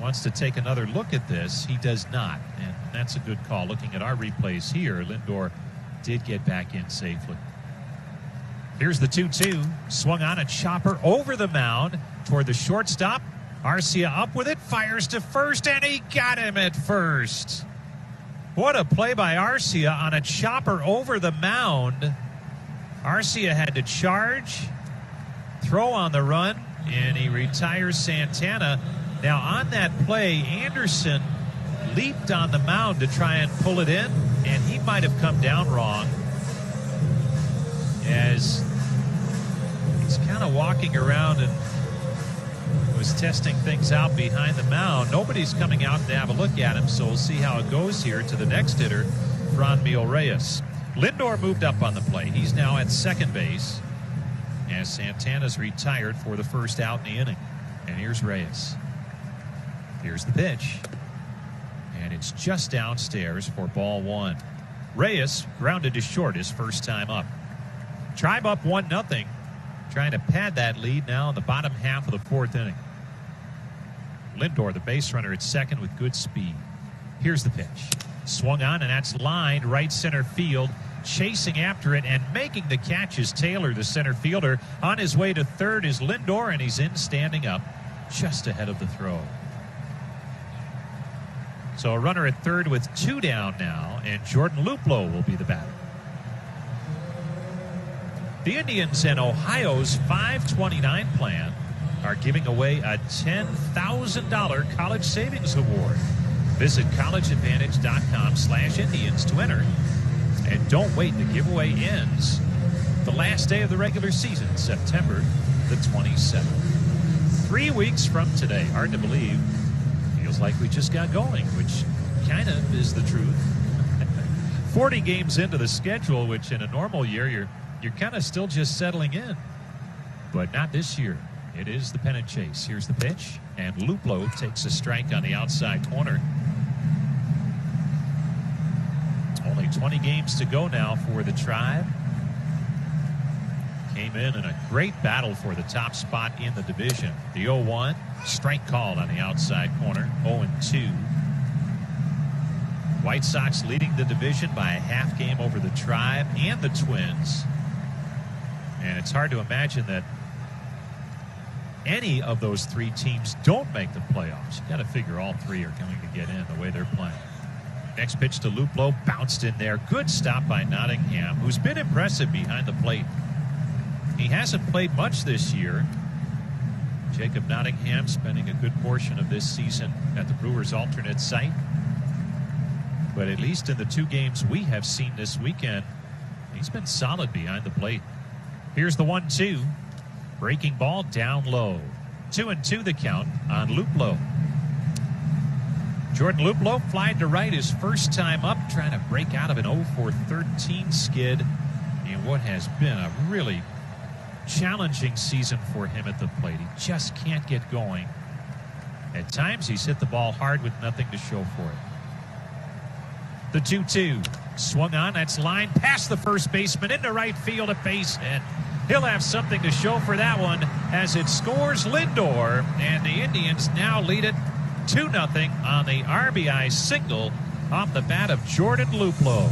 wants to take another look at this. He does not, and that's a good call. Looking at our replays here, Lindor did get back in safely. Here's the 2-2. Swung on a chopper over the mound toward the shortstop. Arcia up with it, fires to first, and he got him at first. What a play by Arcia on a chopper over the mound. Arcia had to charge, throw on the run, and he retires Santana. Now on that play, Anderson leaped on the mound to try and pull it in, and he might have come down wrong as he's kind of walking around and was testing things out behind the mound. Nobody's coming out to have a look at him, so we'll see how it goes here to the next hitter, Franmil Reyes. Lindor moved up on the play. He's now at second base as Santana's retired for the first out in the inning. And here's Reyes. Here's the pitch. And it's just downstairs for ball one. Reyes grounded to short his first time up. Tribe up 1-0. Trying to pad that lead now in the bottom half of the fourth inning. Lindor, the base runner at second with good speed. Here's the pitch. Swung on, and that's lined right center field. Chasing after it and making the catch is Taylor, the center fielder. On his way to third is Lindor, and he's in standing up just ahead of the throw. So a runner at third with two down now, and Jordan Luplow will be the batter. The Indians and Ohio's 529 plan are giving away a $10,000 college savings award. Visit collegeadvantage.com/Indians to enter. And don't wait, the giveaway ends the last day of the regular season, September the 27th. 3 weeks from today. Hard to believe. Feels like we just got going, which kind of is the truth. 40 games into the schedule, which in a normal year you're kind of still just settling in. But not this year. It is the pennant chase. Here's the pitch, and Luplow takes a strike on the outside corner. Only 20 games to go now for the Tribe. Came in a great battle for the top spot in the division. The 0-1, strike called on the outside corner, 0-2. White Sox leading the division by a half game over the Tribe and the Twins. And it's hard to imagine that any of those three teams don't make the playoffs. You got to figure all three are going to get in the way they're playing. Next pitch to Luplow, bounced in there. Good stop by Nottingham, who's been impressive behind the plate. He hasn't played much this year. Jacob Nottingham spending a good portion of this season at the Brewers' alternate site. But at least in the two games we have seen this weekend, he's been solid behind the plate. Here's the 1-2. Breaking ball down low. 2-2 the count on Luplow. Jordan Luplow flied to right his first time up, trying to break out of an 0-for-13 skid in what has been a really challenging season for him at the plate. He just can't get going. At times he's hit the ball hard with nothing to show for it. The 2-2 swung on, that's line past the first baseman into right field, a base hit. He'll have something to show for that one as it scores Lindor, and the Indians now lead it 2-0 on the RBI single off the bat of Jordan Luplow.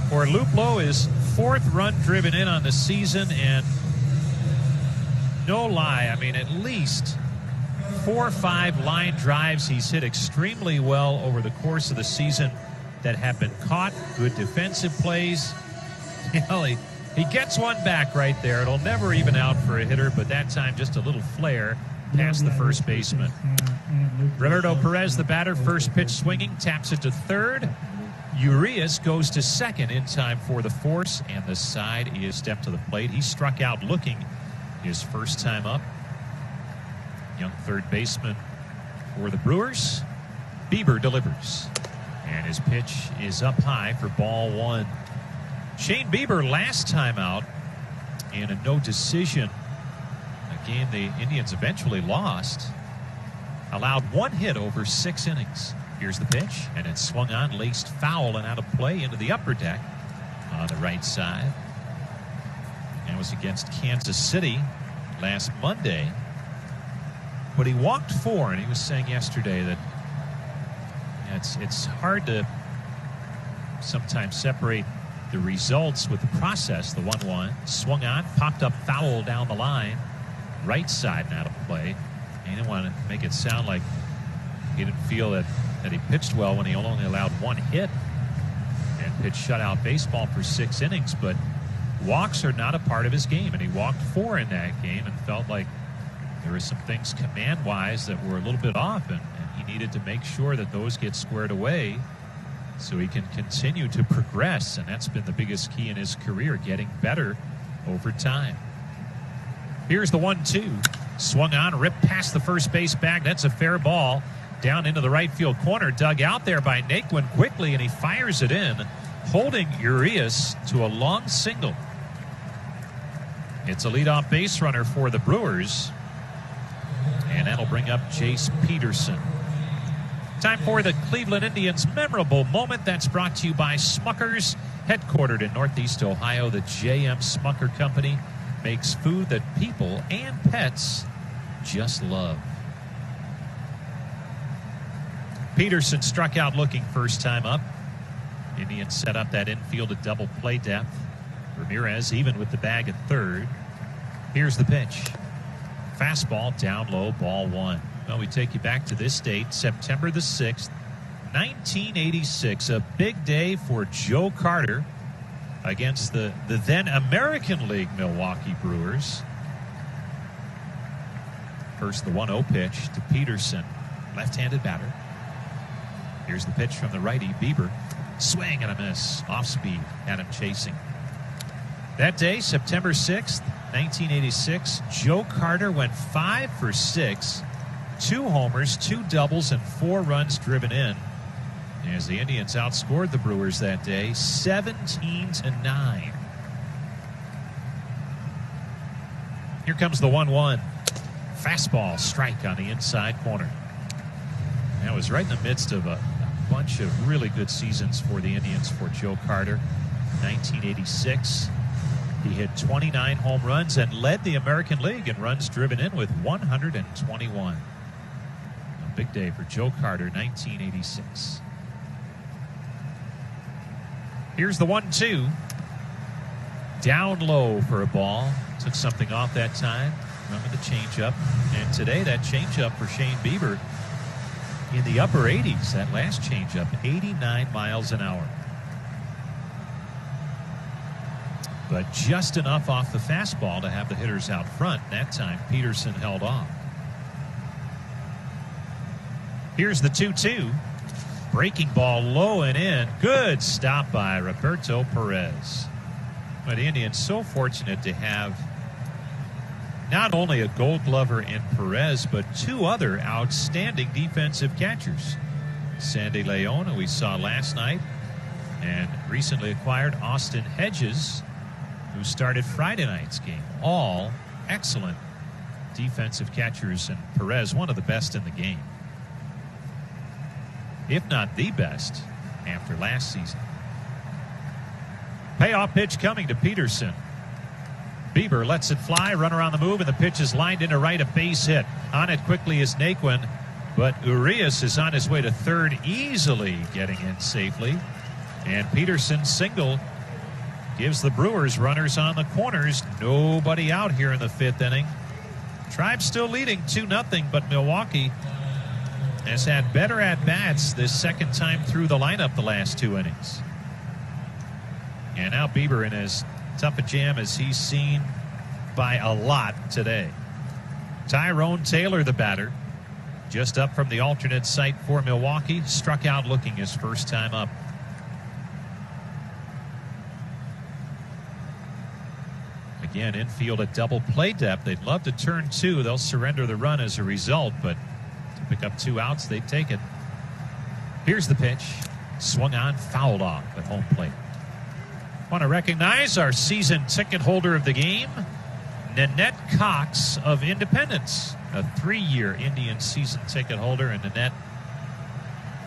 For Luplow, his fourth run driven in on the season, and no lie, I mean, at least 4 or 5 line drives he's hit extremely well over the course of the season that have been caught. Good defensive plays. You know, he gets one back right there. It'll never even out for a hitter, but that time just a little flare past the first baseman. Roberto Perez, the batter, first pitch swinging, taps it to third. Urias goes to second in time for the force, and the side is stepped to the plate. He struck out looking his first time up. Young third baseman for the Brewers. Bieber delivers, and his pitch is up high for ball one. Shane Bieber last time out in a no decision, a game the Indians eventually lost, allowed one hit over 6 innings. Here's the pitch, and it's swung on, laced foul, and out of play into the upper deck on the right side. And it was against Kansas City last Monday. But he walked 4, and he was saying yesterday that it's hard to sometimes separate the results with the process. The 1-1 swung on, popped up foul down the line, right side and out of play. And he didn't want to make it sound like he didn't feel that he pitched well when he only allowed one hit and pitched shutout baseball for 6 innings. But walks are not a part of his game, and he walked 4 in that game and felt like there were some things command-wise that were a little bit off, and he needed to make sure that those get squared away so he can continue to progress, and that's been the biggest key in his career, getting better over time. Here's the 1-2. Swung on, ripped past the first base bag. That's a fair ball. Down into the right field corner, dug out there by Naquin quickly, and he fires it in, holding Urias to a long single. It's a leadoff base runner for the Brewers, and that'll bring up Jace Peterson. Time for the Cleveland Indians' memorable moment. That's brought to you by Smucker's. Headquartered in Northeast Ohio, the J.M. Smucker Company makes food that people and pets just love. Peterson struck out looking first time up. Indians set up that infield at double play depth. Ramirez even with the bag at third. Here's the pitch. Fastball down low, ball one. Well, we take you back to this date, September the 6th, 1986. A big day for Joe Carter against the then American League Milwaukee Brewers. First, the 1-0 pitch to Peterson, left-handed batter. Here's the pitch from the righty, Bieber. Swing and a miss. Off speed. Had him chasing. That day, September 6th, 1986, Joe Carter went 5 for 6. 2 homers, 2 doubles, and 4 runs driven in, as the Indians outscored the Brewers that day 17-9. Here comes the 1-1. Fastball strike on the inside corner. That was right in the midst of a bunch of really good seasons for the Indians for Joe Carter. 1986, he hit 29 home runs and led the American League in runs driven in with 121. A big day for Joe Carter, 1986. Here's the 1-2. Down low for a ball. Took something off that time. Remember the changeup. And today, that changeup for Shane Bieber in the upper 80s. That last changeup, 89 miles an hour. But just enough off the fastball to have the hitters out front. That time, Peterson held off. Here's the 2-2. Breaking ball low and in. Good stop by Roberto Perez. Well, the Indians so fortunate to have not only a Gold Glover in Perez, but 2 other outstanding defensive catchers. Sandy Leon, who we saw last night, and recently acquired Austin Hedges, who started Friday night's game. All excellent defensive catchers, and Perez, one of the best in the game, if not the best, after last season. Payoff pitch coming to Peterson. Bieber lets it fly, runner on the move, and the pitch is lined into right, a base hit. On it quickly is Naquin, but Urias is on his way to third, easily getting in safely. And Peterson's single gives the Brewers runners on the corners. Nobody out here in the 5th inning. Tribe still leading 2-0, but Milwaukee has had better at-bats this second time through the lineup the last 2 innings. And now Bieber in as tough a jam as he's seen by a lot today. Tyrone Taylor, the batter, just up from the alternate site for Milwaukee, struck out looking his first time up. Again, infield at double play depth. They'd love to turn 2. They'll surrender the run as a result, but to pick up 2 outs, they take it. Here's the pitch. Swung on, fouled off at home plate. Want to recognize our season ticket holder of the game, Nanette Cox of Independence, a 3-year Indian season ticket holder. And Nanette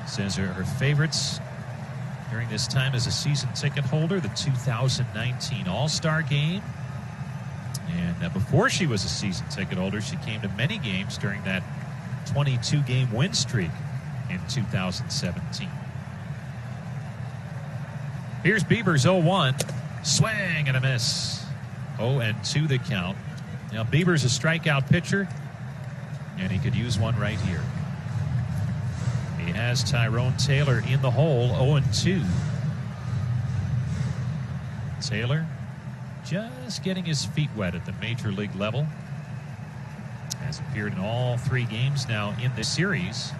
says her favorites during this time as a season ticket holder, the 2019 All-Star Game. And before she was a season ticket holder, she came to many games during that 22-game win streak in 2017. Here's Bieber's 0-1. Swing and a miss. 0-2 the count. Now Bieber's a strikeout pitcher, and he could use one right here. He has Tyrone Taylor in the hole, 0-2. Taylor just getting his feet wet at the major league level. Has appeared in all 3 games now in this series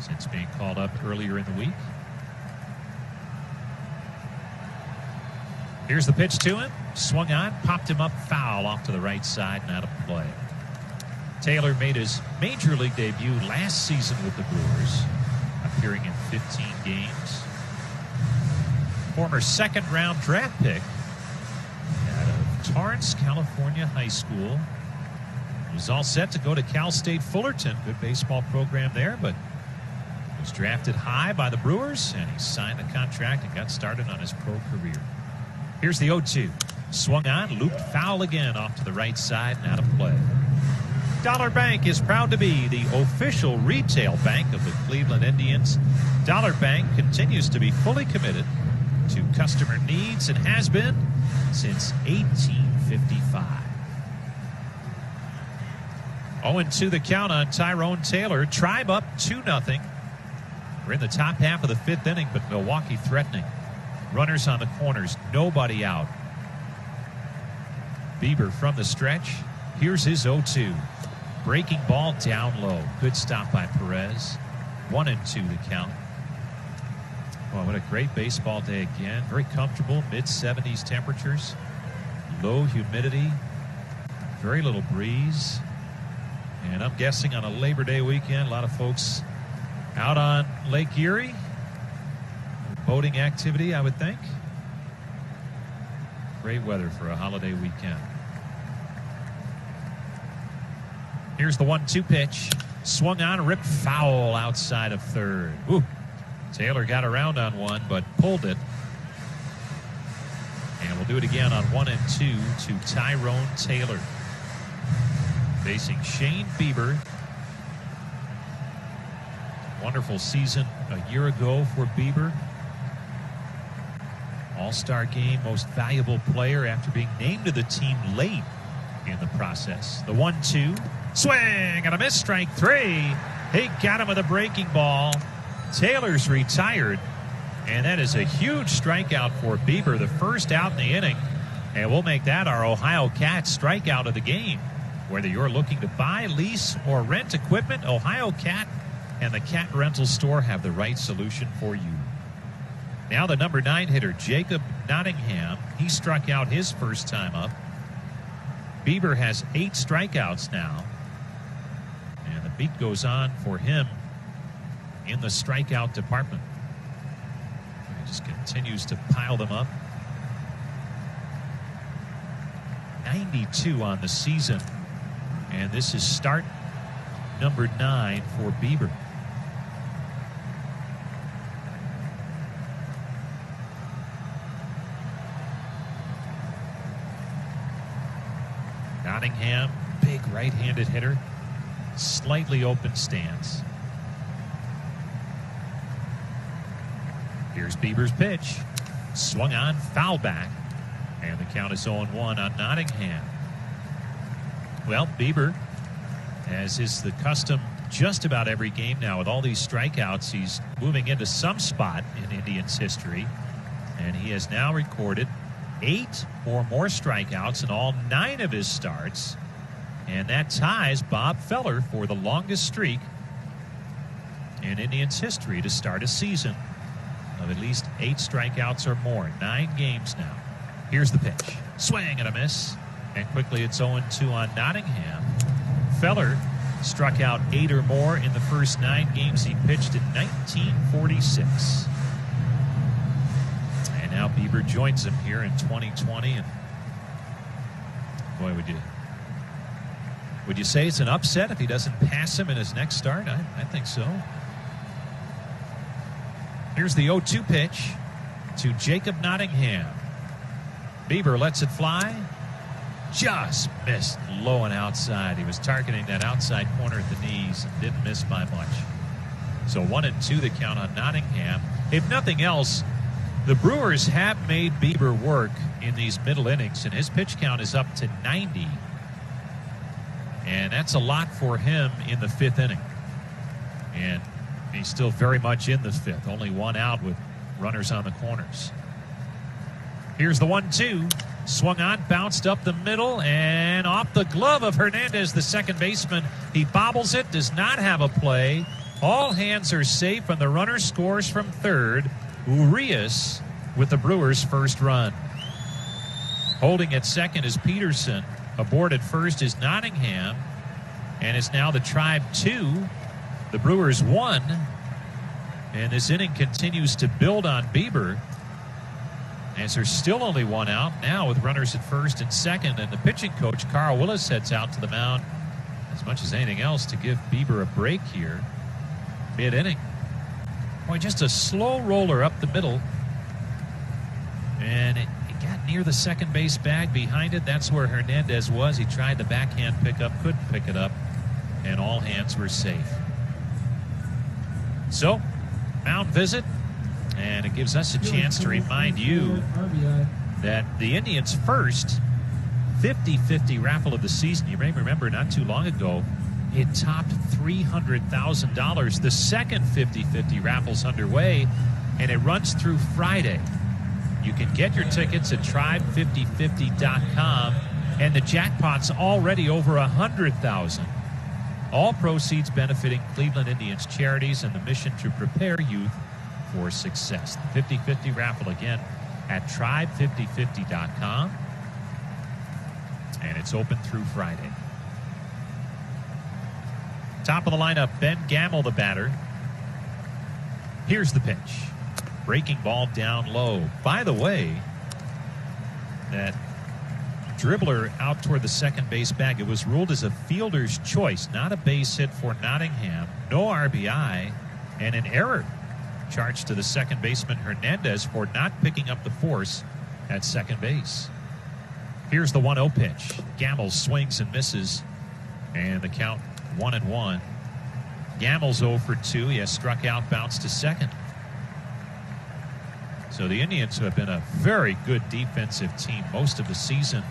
since being called up earlier in the week. Here's the pitch to him. Swung on, popped him up, foul off to the right side and out of play. Taylor made his major league debut last season with the Brewers, appearing in 15 games. Former second-round draft pick out of Torrance, California High School. Was all set to go to Cal State Fullerton. Good baseball program there, but was drafted high by the Brewers, and he signed the contract and got started on his pro career. Here's the 0-2. Swung on, looped foul again off to the right side and out of play. Dollar Bank is proud to be the official retail bank of the Cleveland Indians. Dollar Bank continues to be fully committed to customer needs and has been since 1855. 0-2 the count on Tyrone Taylor. Tribe up 2-0. We're in the top half of the 5th inning, but Milwaukee threatening. Runners on the corners, nobody out. Bieber from the stretch. Here's his 0-2. Breaking ball down low. Good stop by Perez. 1-2 the count. Oh, what a great baseball day again. Very comfortable, mid-70s temperatures. Low humidity. Very little breeze. And I'm guessing on a Labor Day weekend, a lot of folks out on Lake Erie. Boating activity, I would think. Great weather for a holiday weekend. Here's the 1-2 pitch. Swung on, ripped foul outside of third. Ooh. Taylor got around on one, but pulled it. And we'll do it again on 1-2 to Tyrone Taylor. Facing Shane Bieber. Wonderful season a year ago for Bieber. All-Star game, most valuable player after being named to the team late in the process. The 1-2, swing and a miss, strike 3. He got him with a breaking ball. Taylor's retired, and that is a huge strikeout for Bieber, the first out in the inning, and we'll make that our Ohio Cats strikeout of the game. Whether you're looking to buy, lease, or rent equipment, Ohio Cat and the Cat Rental Store have the right solution for you. Now the number 9 hitter, Jacob Nottingham. He struck out his first time up. Bieber has 8 strikeouts now. And the beat goes on for him in the strikeout department. He just continues to pile them up. 92 on the season. And this is start number 9 for Bieber. Nottingham, big right-handed hitter, slightly open stance. Here's Bieber's pitch. Swung on, foul back, and the count is 0-1 on Nottingham. Well, Bieber, as is the custom just about every game now, with all these strikeouts, he's moving into some spot in Indians history, and he has now recorded 8 or more strikeouts in all 9 of his starts, and that ties Bob Feller for the longest streak in Indians history to start a season of at least 8 strikeouts or more. 9 games now. Here's the pitch. Swing and a miss. And quickly it's 0-2 on Nottingham. Feller struck out 8 or more in the first 9 games he pitched in 1946. And now Bieber joins him here in 2020. And boy, would you say it's an upset if he doesn't pass him in his next start? I think so. Here's the 0-2 pitch to Jacob Nottingham. Bieber lets it fly. Just missed low and outside. He was targeting that outside corner at the knees and didn't miss by much. So 1-2 the count on Nottingham. If nothing else, the Brewers have made Bieber work in these middle innings, and his pitch count is up to 90. And that's a lot for him in the 5th inning. And he's still very much in the 5th. Only 1 out with runners on the corners. Here's the 1-2. Swung on, bounced up the middle, and off the glove of Hernandez, the second baseman. He bobbles it, does not have a play. All hands are safe, and the runner scores from third. Urias with the Brewers' first run. Holding at second is Peterson. Aboard at first is Nottingham. And it's now the Tribe 2, the Brewers 1. And this inning continues to build on Bieber, as there's still only 1 out now with runners at first and second. And the pitching coach, Carl Willis, heads out to the mound as much as anything else to give Bieber a break here mid-inning. Boy, just a slow roller up the middle. And it got near the second base bag behind it. That's where Hernandez was. He tried the backhand pickup, couldn't pick it up, and all hands were safe. So, mound visit. And it gives us a chance to remind you that the Indians' first 50-50 raffle of the season, you may remember not too long ago, it topped $300,000. The second 50-50 raffle's underway, and it runs through Friday. You can get your tickets at tribe5050.com, and the jackpot's already over $100,000. All proceeds benefiting Cleveland Indians charities and the mission to prepare youth for success. The 50-50 raffle again at tribe5050.com, and it's open through Friday. Top of the lineup, Ben Gamel, the batter. Here's the pitch. Breaking ball down low. By the way, that dribbler out toward the second base bag, it was ruled as a fielder's choice, not a base hit for Nottingham. No RBI, and an error charged to the second baseman Hernandez for not picking up the force at second base. Here's the 1-0 pitch. Gamel swings and misses, and the count 1-1. Gamel's 0 for 2. He has struck out, bounced to second. So the Indians, who have been a very good defensive team most of the season,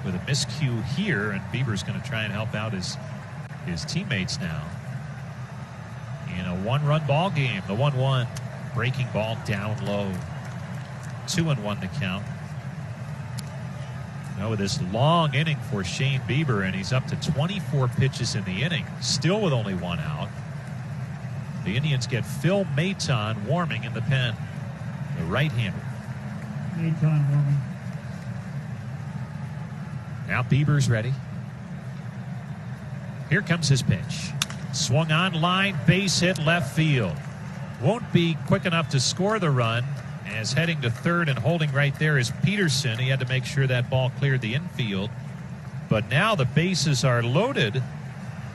with a miscue here, and Bieber's going to try and help out his teammates now. In a 1-run ball game, the 1-1 breaking ball down low. 2-1 the count. Now with this long inning for Shane Bieber, and he's up to 24 pitches in the inning, still with only 1 out. The Indians get Phil Maton warming in the pen, the right-hander. Maton warming. Now Bieber's ready. Here comes his pitch. Swung on line, base hit left field. Won't be quick enough to score the run, as heading to third and holding right there is Peterson. He had to make sure that ball cleared the infield. But now the bases are loaded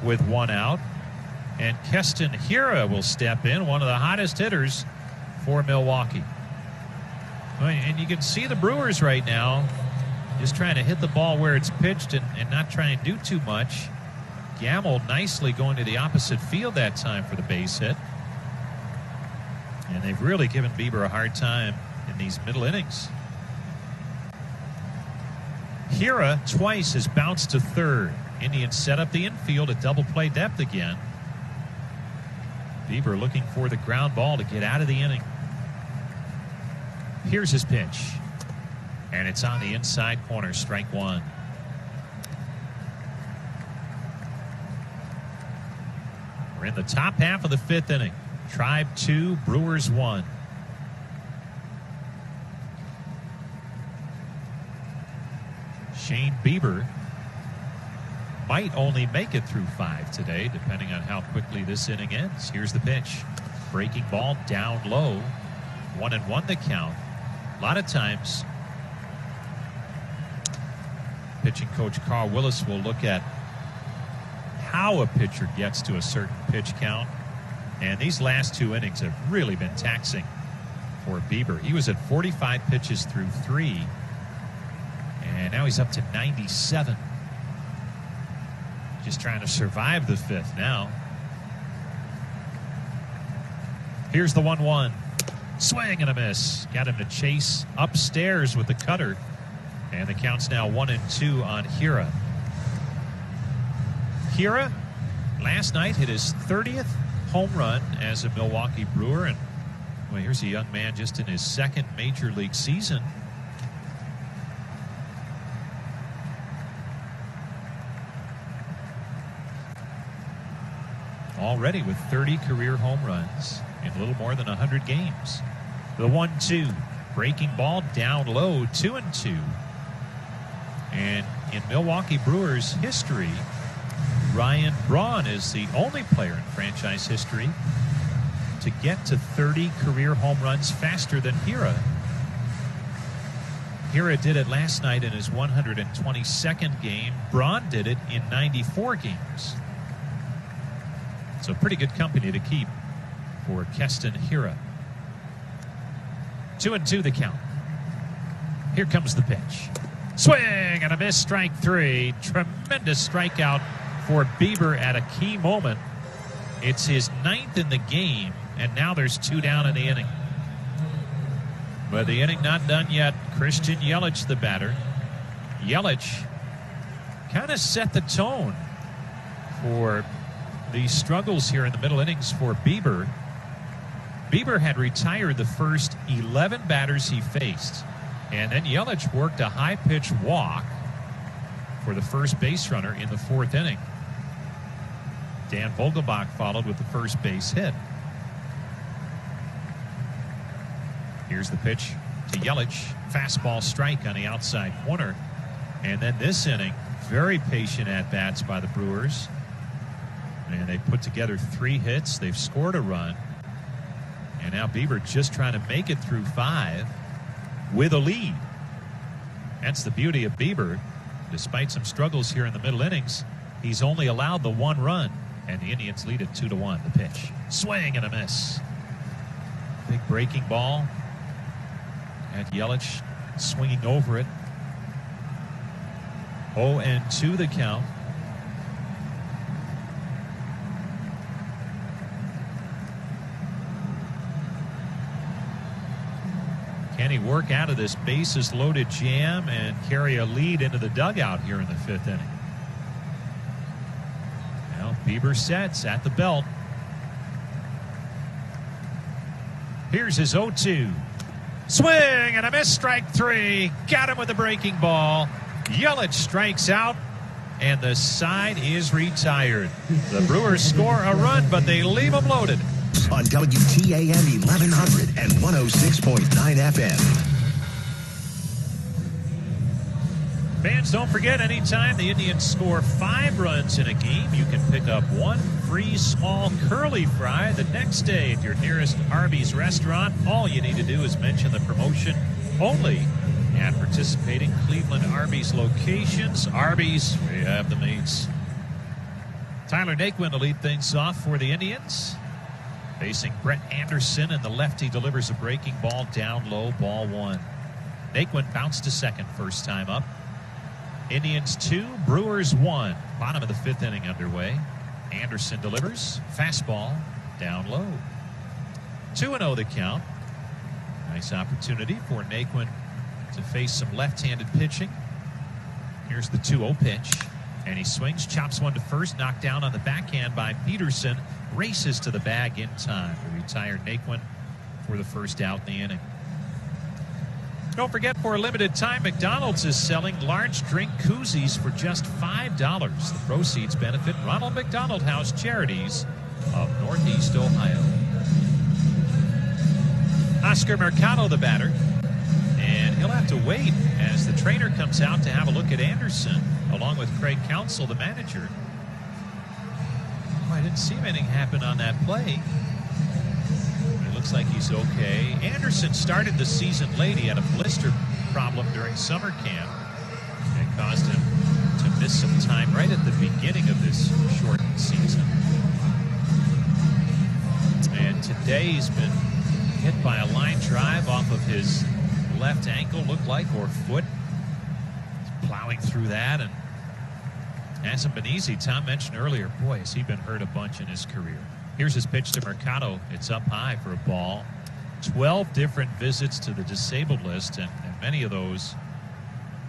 with 1 out, and Keston Hiura will step in, one of the hottest hitters for Milwaukee. And you can see the Brewers right now just trying to hit the ball where it's pitched and not trying to do too much. Gamel nicely going to the opposite field that time for the base hit. And they've really given Bieber a hard time in these middle innings. Hiura twice has bounced to third. Indians set up the infield at double play depth again. Bieber looking for the ground ball to get out of the inning. Here's his pitch. And it's on the inside corner, strike 1. We're in the top half of the 5th inning. Tribe 2, Brewers 1. Shane Bieber might only make it through 5 today, depending on how quickly this inning ends. Here's the pitch. Breaking ball down low. 1-1 the count. A lot of times, pitching coach Carl Willis will look at how a pitcher gets to a certain pitch count. And these last 2 innings have really been taxing for Bieber. He was at 45 pitches through 3. And now he's up to 97. Just trying to survive the 5th now. Here's the 1-1. Swing and a miss. Got him to chase upstairs with the cutter. And the count's now 1-2 on Hira. Hira, last night, hit his 30th home run as a Milwaukee Brewer. And well, here's a young man just in his 2nd major league season. Already with 30 career home runs in a little more than 100 games. The 1-2. Breaking ball down low, 2-2. And in Milwaukee Brewers history, Ryan Braun is the only player in franchise history to get to 30 career home runs faster than Hira. Hira did it last night in his 122nd game. Braun did it in 94 games. So pretty good company to keep for Keston Hira. 2-2 the count. Here comes the pitch. Swing and a miss, strike 3. Tremendous strikeout for Bieber at a key moment. It's his 9th in the game, and now there's 2 down in the inning. But the inning not done yet. Christian Yelich, the batter. Yelich kind of set the tone for the struggles here in the middle innings for Bieber. Bieber had retired the first 11 batters he faced. And then Yelich worked a high-pitch walk for the first base runner in the 4th inning. Dan Vogelbach followed with the first base hit. Here's the pitch to Yelich. Fastball strike on the outside corner. And then this inning, very patient at-bats by the Brewers. And they put together 3 hits. They've scored a run. And now Bieber just trying to make it through 5 with a lead. That's the beauty of Bieber. Despite some struggles here in the middle innings, he's only allowed the 1 run. And the Indians lead it 2-1. The pitch. Swing and a miss. Big breaking ball. And Yelich swinging over it. 0-2 the count. Can he work out of this bases loaded jam and carry a lead into the dugout here in the 5th inning? Now Bieber sets at the belt. Here's his 0-2. Swing and a miss, strike 3. Got him with the breaking ball. Yelich strikes out, and the side is retired. The Brewers score a run, but they leave them loaded. On WTAM 1100 and 106.9 FM. Fans, don't forget, anytime the Indians score 5 runs in a game, you can pick up 1 free small curly fry the next day at your nearest Arby's restaurant. All you need to do is mention the promotion only at participating Cleveland Arby's locations. Arby's, we have the meats. Tyler Naquin to lead things off for the Indians. Facing Brett Anderson, and the lefty delivers a breaking ball down low, ball 1. Naquin bounced to second first time up. Indians 2, Brewers 1. Bottom of the 5th inning underway. Anderson delivers. Fastball down low. 2-0 the count. Nice opportunity for Naquin to face some left-handed pitching. Here's the 2-0 pitch. And he swings, chops one to first, knocked down on the backhand by Peterson. Races to the bag in time to retire Naquin for the first out in the inning. Don't forget, for a limited time, McDonald's is selling large drink koozies for just $5. The proceeds benefit Ronald McDonald House Charities of Northeast Ohio. Oscar Mercado, the batter. And he'll have to wait as the trainer comes out to have a look at Anderson, along with Craig Counsell, the manager. Oh, I didn't see anything happen on that play. It looks like he's okay. Anderson started the season late. He had a blister problem during summer camp. It caused him to miss some time right at the beginning of this shortened season. And today he's been hit by a line drive off of his left ankle, looked like, or foot. He's plowing through that, and hasn't been easy. Tom mentioned earlier, boy, has he been hurt a bunch in his career. Here's his pitch to Mercado. It's up high for a ball. 12 different visits to the disabled list, and many of those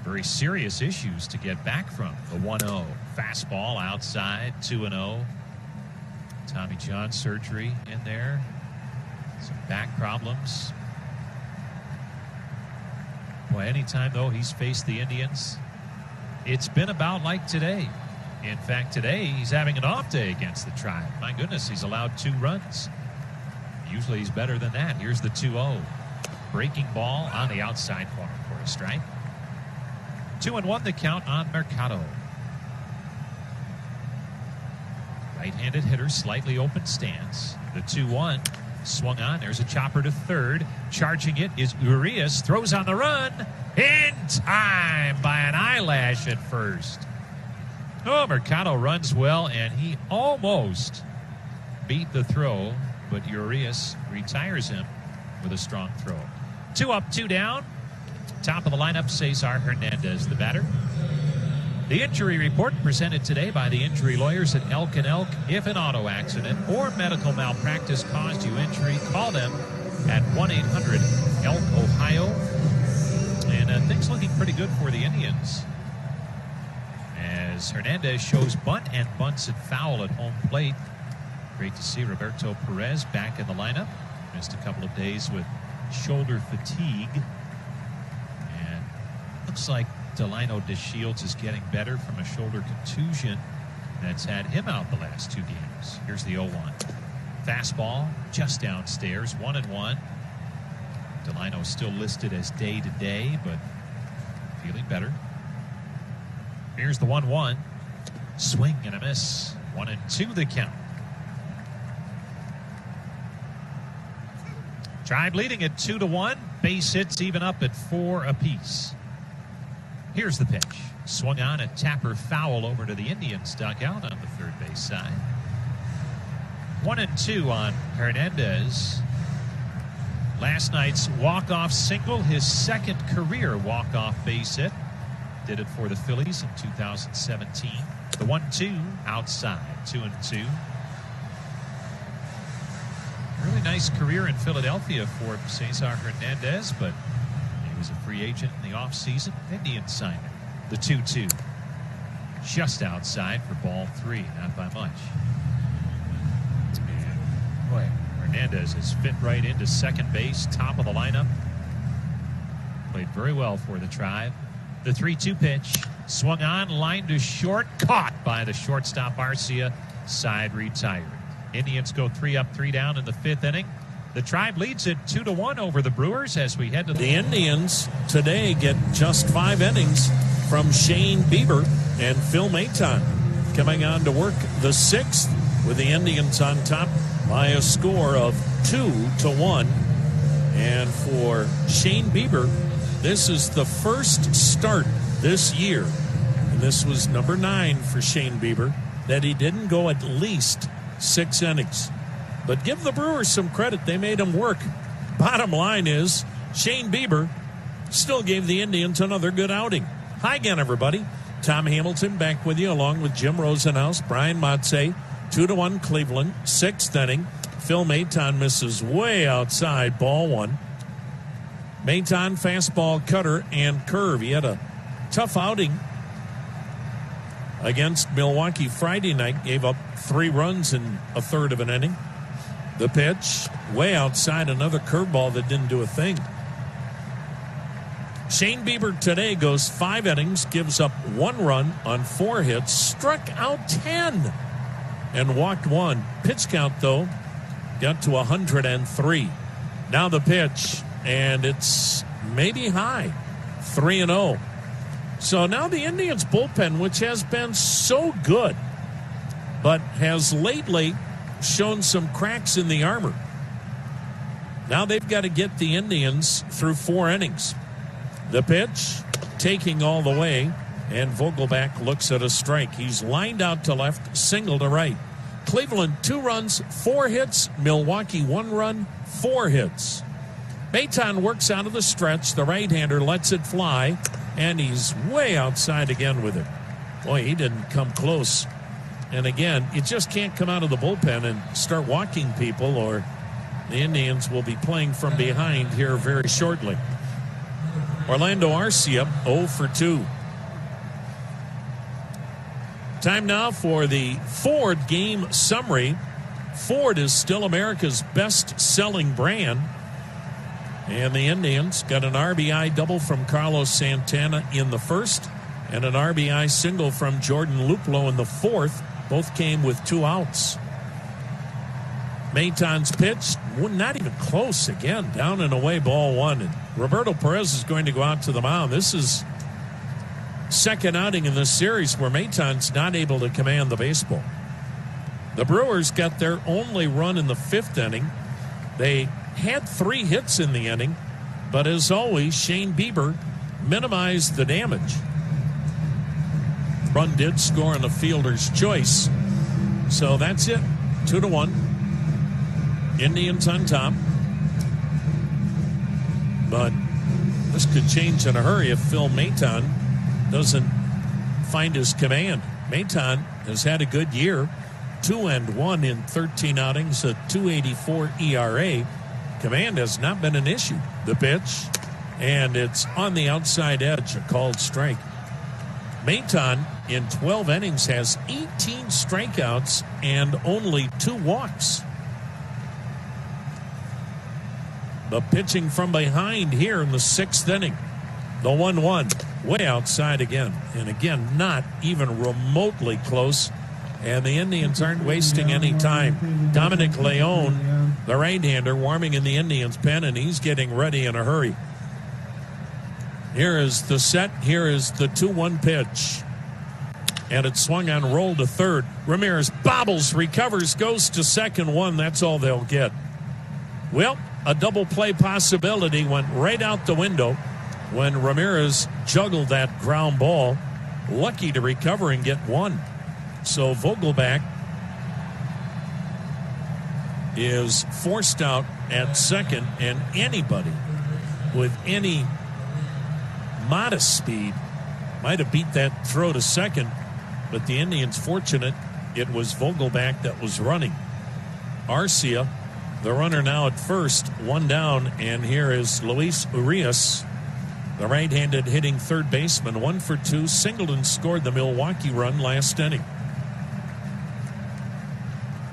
very serious issues to get back from. The 1-0. Fastball outside, 2-0. Tommy John surgery in there. Some back problems. Boy, anytime, though, he's faced the Indians, it's been about like today. In fact, today he's having an off day against the Tribe. My goodness, he's allowed 2 runs. Usually he's better than that. Here's the 2-0. Breaking ball on the outside corner for a strike. 2-1 the count on Mercado. Right-handed hitter, slightly open stance. The 2-1 swung on. There's a chopper to third. Charging it is Urias. Throws on the run. In time by an eyelash at first. Oh, Mercado runs well, and he almost beat the throw, but Urias retires him with a strong throw. 2 up, 2 down. Top of the lineup, Cesar Hernandez, the batter. The injury report presented today by the injury lawyers at Elk & Elk. If an auto accident or medical malpractice caused you injury, call them at 1-800-ELK-OHIO. And things looking pretty good for the Indians, as Hernandez shows bunt and bunts it foul at home plate. Great to see Roberto Perez back in the lineup. Missed a couple of days with shoulder fatigue. And looks like Delino DeShields is getting better from a shoulder contusion that's had him out the last 2 games. Here's the 0-1. Fastball just downstairs, 1-1. Delino still listed as day-to-day, but feeling better. Here's the 1-1. Swing and a miss. 1-2 the count. Tribe leading at 2-1. Base hits even up at 4 apiece. Here's the pitch. Swung on, a tapper foul over to the Indians dugout on the third base side. 1-2 on Hernandez. Last night's walk-off single, his second career walk-off base hit. Did it for the Phillies in 2017. The 1-2 outside, 2-2. Really nice career in Philadelphia for Cesar Hernandez, but he was a free agent in the offseason. Indians signed him. The 2-2. Just outside for ball 3, not by much. And boy, Hernandez has fit right into second base, top of the lineup. Played very well for the Tribe. The 3-2 pitch, swung on, line to short, caught by the shortstop Arcia, side retired. Indians go 3 up, 3 down in the 5th inning. The Tribe leads it 2-1 over the Brewers as we head to The Indians today get just 5 innings from Shane Bieber and Phil Maton coming on to work the 6th, with the Indians on top by a score of 2-1. And for Shane Bieber, this is the first start this year, and this was number 9 for Shane Bieber, that he didn't go at least 6 innings. But give the Brewers some credit. They made him work. Bottom line is, Shane Bieber still gave the Indians another good outing. Hi again, everybody. Tom Hamilton back with you, along with Jim Rosenhaus, Brian Motze. 2-1 Cleveland, 6th inning. Phil Maton misses way outside, ball 1. Maton, fastball, cutter, and curve. He had a tough outing against Milwaukee Friday night. Gave up 3 runs in a third of an inning. The pitch, way outside, another curveball that didn't do a thing. Shane Bieber today goes 5 innings, gives up 1 run on 4 hits, struck out 10, and walked 1. Pitch count, though, got to 103. Now the pitch, and it's maybe high. 3-0. So now the Indians bullpen, which has been so good, but has lately shown some cracks in the armor. Now they've got to get the Indians through 4 innings. The pitch, taking all the way, and Vogelbach looks at a strike. He's lined out to left, single to right. Cleveland 2 runs, 4 hits. Milwaukee 1 run, 4 hits. Maton works out of the stretch. The right-hander lets it fly, and he's way outside again with it. Boy, he didn't come close. And again, you just can't come out of the bullpen and start walking people, or the Indians will be playing from behind here very shortly. Orlando Arcia 0 for 2. Time now for the Ford game summary. Ford is still America's best-selling brand. And the Indians got an RBI double from Carlos Santana in the first and an RBI single from Jordan Luplow in the fourth. Both came with 2 outs. Maton's pitch, not even close again. Down and away, ball 1. And Roberto Perez is going to go out to the mound. This is second outing in this series where Maton's not able to command the baseball. The Brewers got their only run in the 5th inning. They had 3 hits in the inning, but as always, Shane Bieber minimized the damage. Run did score on a fielder's choice. So that's it. 2-1. Indians on top. But this could change in a hurry if Phil Maton doesn't find his command. Maton has had a good year. 2-1 in 13 outings, a 2.84 ERA. Command has not been an issue. The pitch, and it's on the outside edge, a called strike. Maton in 12 innings has 18 strikeouts and only 2 walks. The pitching from behind here in the 6th inning. The 1-1, way outside again. And again, not even remotely close. And the Indians aren't wasting any time. Dominic Leone, the right-hander, warming in the Indians' pen, and he's getting ready in a hurry. Here is the set. Here is the 2-1 pitch. And it's swung on, roll to third. Ramirez bobbles, recovers, goes to second. 1. That's all they'll get. Well, a double play possibility went right out the window when Ramirez juggled that ground ball. Lucky to recover and get 1. So Vogelbach is forced out at second, and anybody with any modest speed might have beat that throw to second, but the Indians fortunate it was Vogelbach that was running. Arcia, the runner now at first, 1 down, and here is Luis Urias, the right-handed hitting third baseman, 1 for 2, singled and scored the Milwaukee run last inning.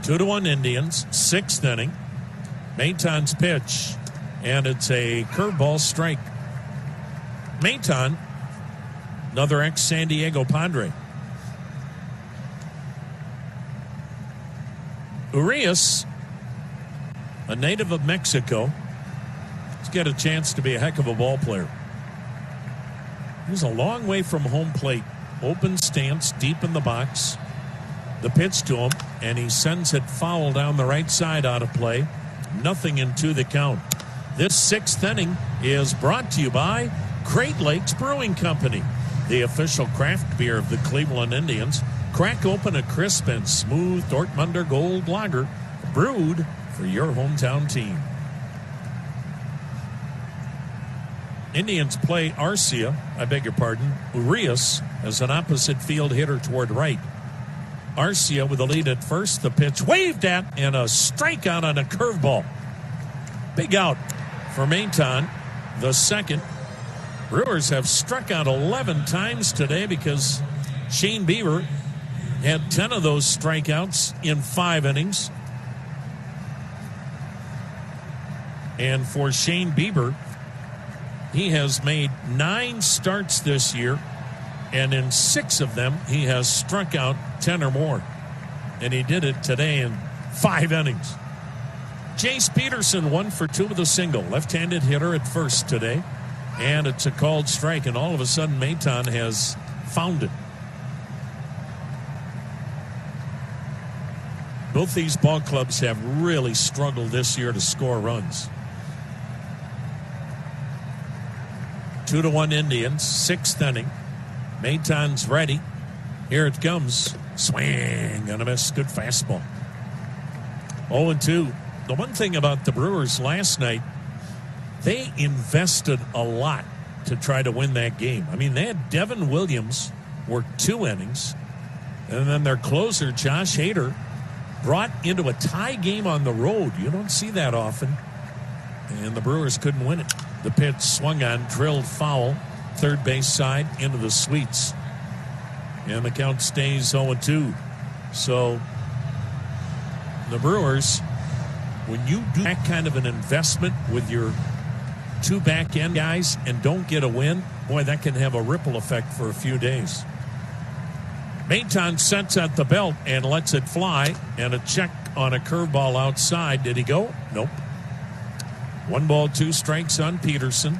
2-1 Indians, 6th inning. Maton's pitch, and it's a curveball strike. Maton, another ex-San Diego Padre. Urias, a native of Mexico, he's got a chance to be a heck of a ball player. He's a long way from home plate. Open stance, deep in the box. The pitch to him, and he sends it foul down the right side out of play. 0-2 the count. This 6th inning is brought to you by Great Lakes Brewing Company, the official craft beer of the Cleveland Indians. Crack open a crisp and smooth Dortmunder Gold Lager, brewed for your hometown team. Indians play Urias as an opposite field hitter toward right. Arcia with the lead at first. The pitch waved at, and a strikeout on a curveball. Big out for Maton, the second. Brewers have struck out 11 times today because Shane Bieber had 10 of those strikeouts in 5 innings. And for Shane Bieber, he has made 9 starts this year, and in 6 of them, he has struck out 10 or more. And he did it today in 5 innings. Jace Peterson 1 for 2 with a single. Left-handed hitter at first today. And it's a called strike, and all of a sudden Maton has found it. Both these ball clubs have really struggled this year to score runs. 2-1 Indians, 6th inning. Maton's ready. Here it comes. Swing and a miss. Good fastball. 0-2. The one thing about the Brewers last night, they invested a lot to try to win that game. I mean, they had Devin Williams work 2 innings, and then their closer, Josh Hader, brought into a tie game on the road. You don't see that often. And the Brewers couldn't win it. The pitch swung on, drilled foul, third base side into the suites. And the count stays 0-2. So the Brewers, when you do that kind of an investment with your 2 back-end guys and don't get a win, boy, that can have a ripple effect for a few days. Maton sets at the belt and lets it fly, and a check on a curveball outside. Did he go? Nope. 1 ball, 2 strikes on Peterson.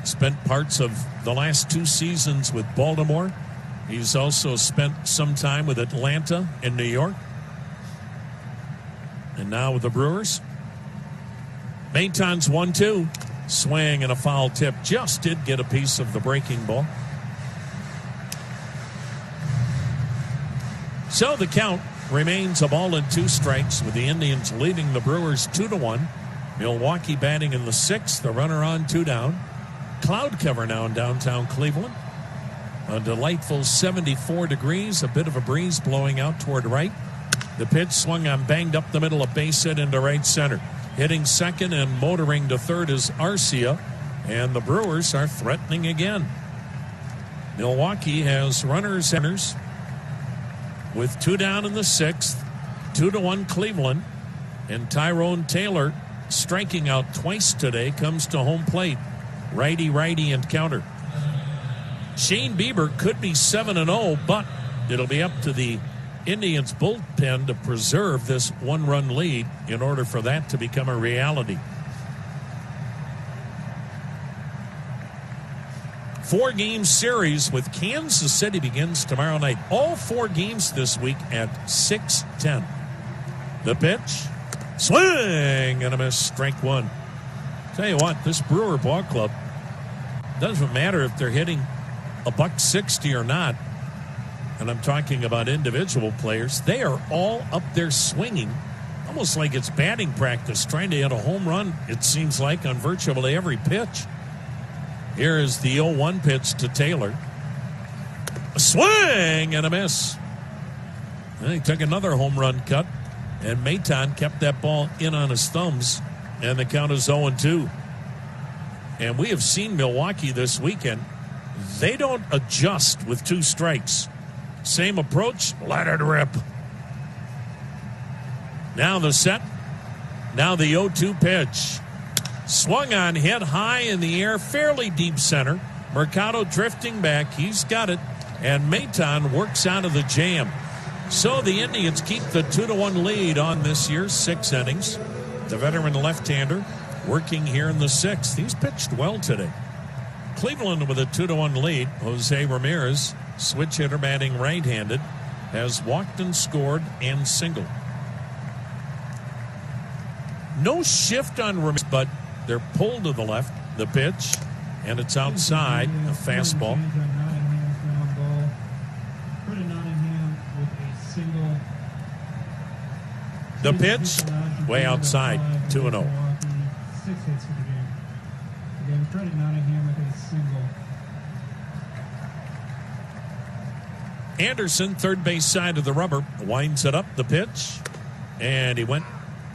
Spent parts of the last 2 seasons with Baltimore. He's also spent some time with Atlanta and New York. And now with the Brewers. Maton's 1-2. Swing and a foul tip. Just did get a piece of the breaking ball. So the count remains a ball and 2 strikes with the Indians leading the Brewers 2-1. Milwaukee batting in the 6th. The runner on 2 down. Cloud cover now in downtown Cleveland. A delightful 74 degrees. A bit of a breeze blowing out toward right. The pitch swung on, banged up the middle, a base hit into right center. Hitting second and motoring to third is Arcia, and the Brewers are threatening again. Milwaukee has runners centers with 2 down in the 6th, 2-1 Cleveland, and Tyrone Taylor, striking out twice today, comes to home plate. Righty and counter. Shane Bieber could be 7-0, but it'll be up to the Indians bullpen to preserve this 1-run lead in order for that to become a reality. 4-game series with Kansas City begins tomorrow night. All 4 games this week at 6:10. The pitch, swing and a miss, strike 1. Tell you what, this Brewer ball club, doesn't matter if they're hitting $160 or not. And I'm talking about individual players. They are all up there swinging, almost like it's batting practice, trying to hit a home run, it seems like, on virtually every pitch. Here is the 0-1 pitch to Taylor. A swing and a miss. And he took another home run cut, and Maton kept that ball in on his thumbs, and the count is 0-2. And we have seen Milwaukee this weekend. They don't adjust with 2 strikes. Same approach, let it rip. Now the set. Now the 0-2 pitch. Swung on, hit high in the air, fairly deep center. Mercado drifting back. He's got it. And Maton works out of the jam. So the Indians keep the 2-1 lead on this year's 6 innings. The veteran left-hander working here in the 6th. He's pitched well today. Cleveland with a 2-1 lead. Jose Ramirez, switch hitter batting right-handed, has walked and scored and singled. No shift on Ramirez, but they're pulled to the left. The pitch, and it's outside. A fastball. The pitch, way outside, 2-0. 6 hits for the game. Again, Freddie Nottingham with a single. Anderson, third base side of the rubber, winds it up. The pitch, and he went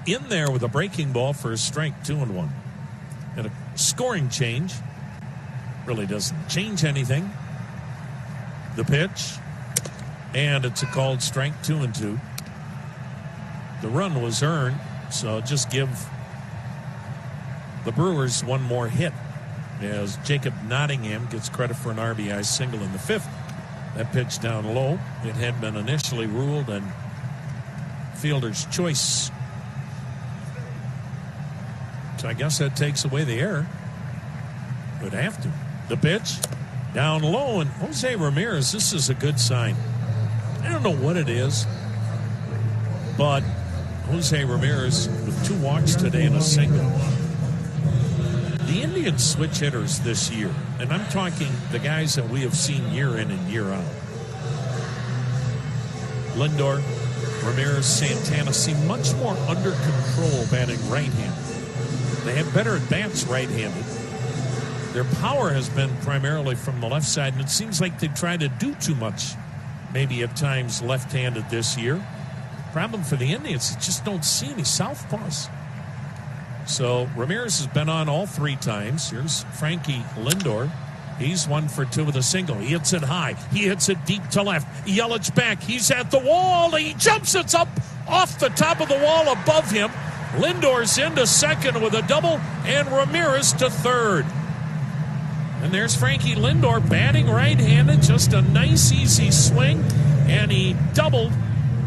in there with a breaking ball for a strike, 2-1. And a scoring change. Really doesn't change anything. The pitch, and it's a called strike, 2-2. The run was earned, so just give the Brewers one more hit as Jacob Nottingham gets credit for an RBI single in the 5th. That pitch down low. It had been initially ruled and fielder's choice. So I guess that takes away the error. Would have to. The pitch down low, and Jose Ramirez, this is a good sign. I don't know what it is, but Jose Ramirez with 2 walks today and a single. The Indians switch hitters this year, and I'm talking the guys that we have seen year in and year out. Lindor, Ramirez, Santana seem much more under control batting right-handed. They have better at-bats right-handed. Their power has been primarily from the left side, and it seems like they try to do too much, maybe at times left-handed this year. Problem for the Indians, they just don't see any southpaws. So Ramirez has been on all 3 times. Here's Frankie Lindor. He's 1 for 2 with a single. He hits it high. He hits it deep to left. Yelich back. He's at the wall. He jumps. It's up off the top of the wall above him. Lindor's into second with a double, and Ramirez to third. And there's Frankie Lindor batting right-handed. Just a nice, easy swing. And he doubled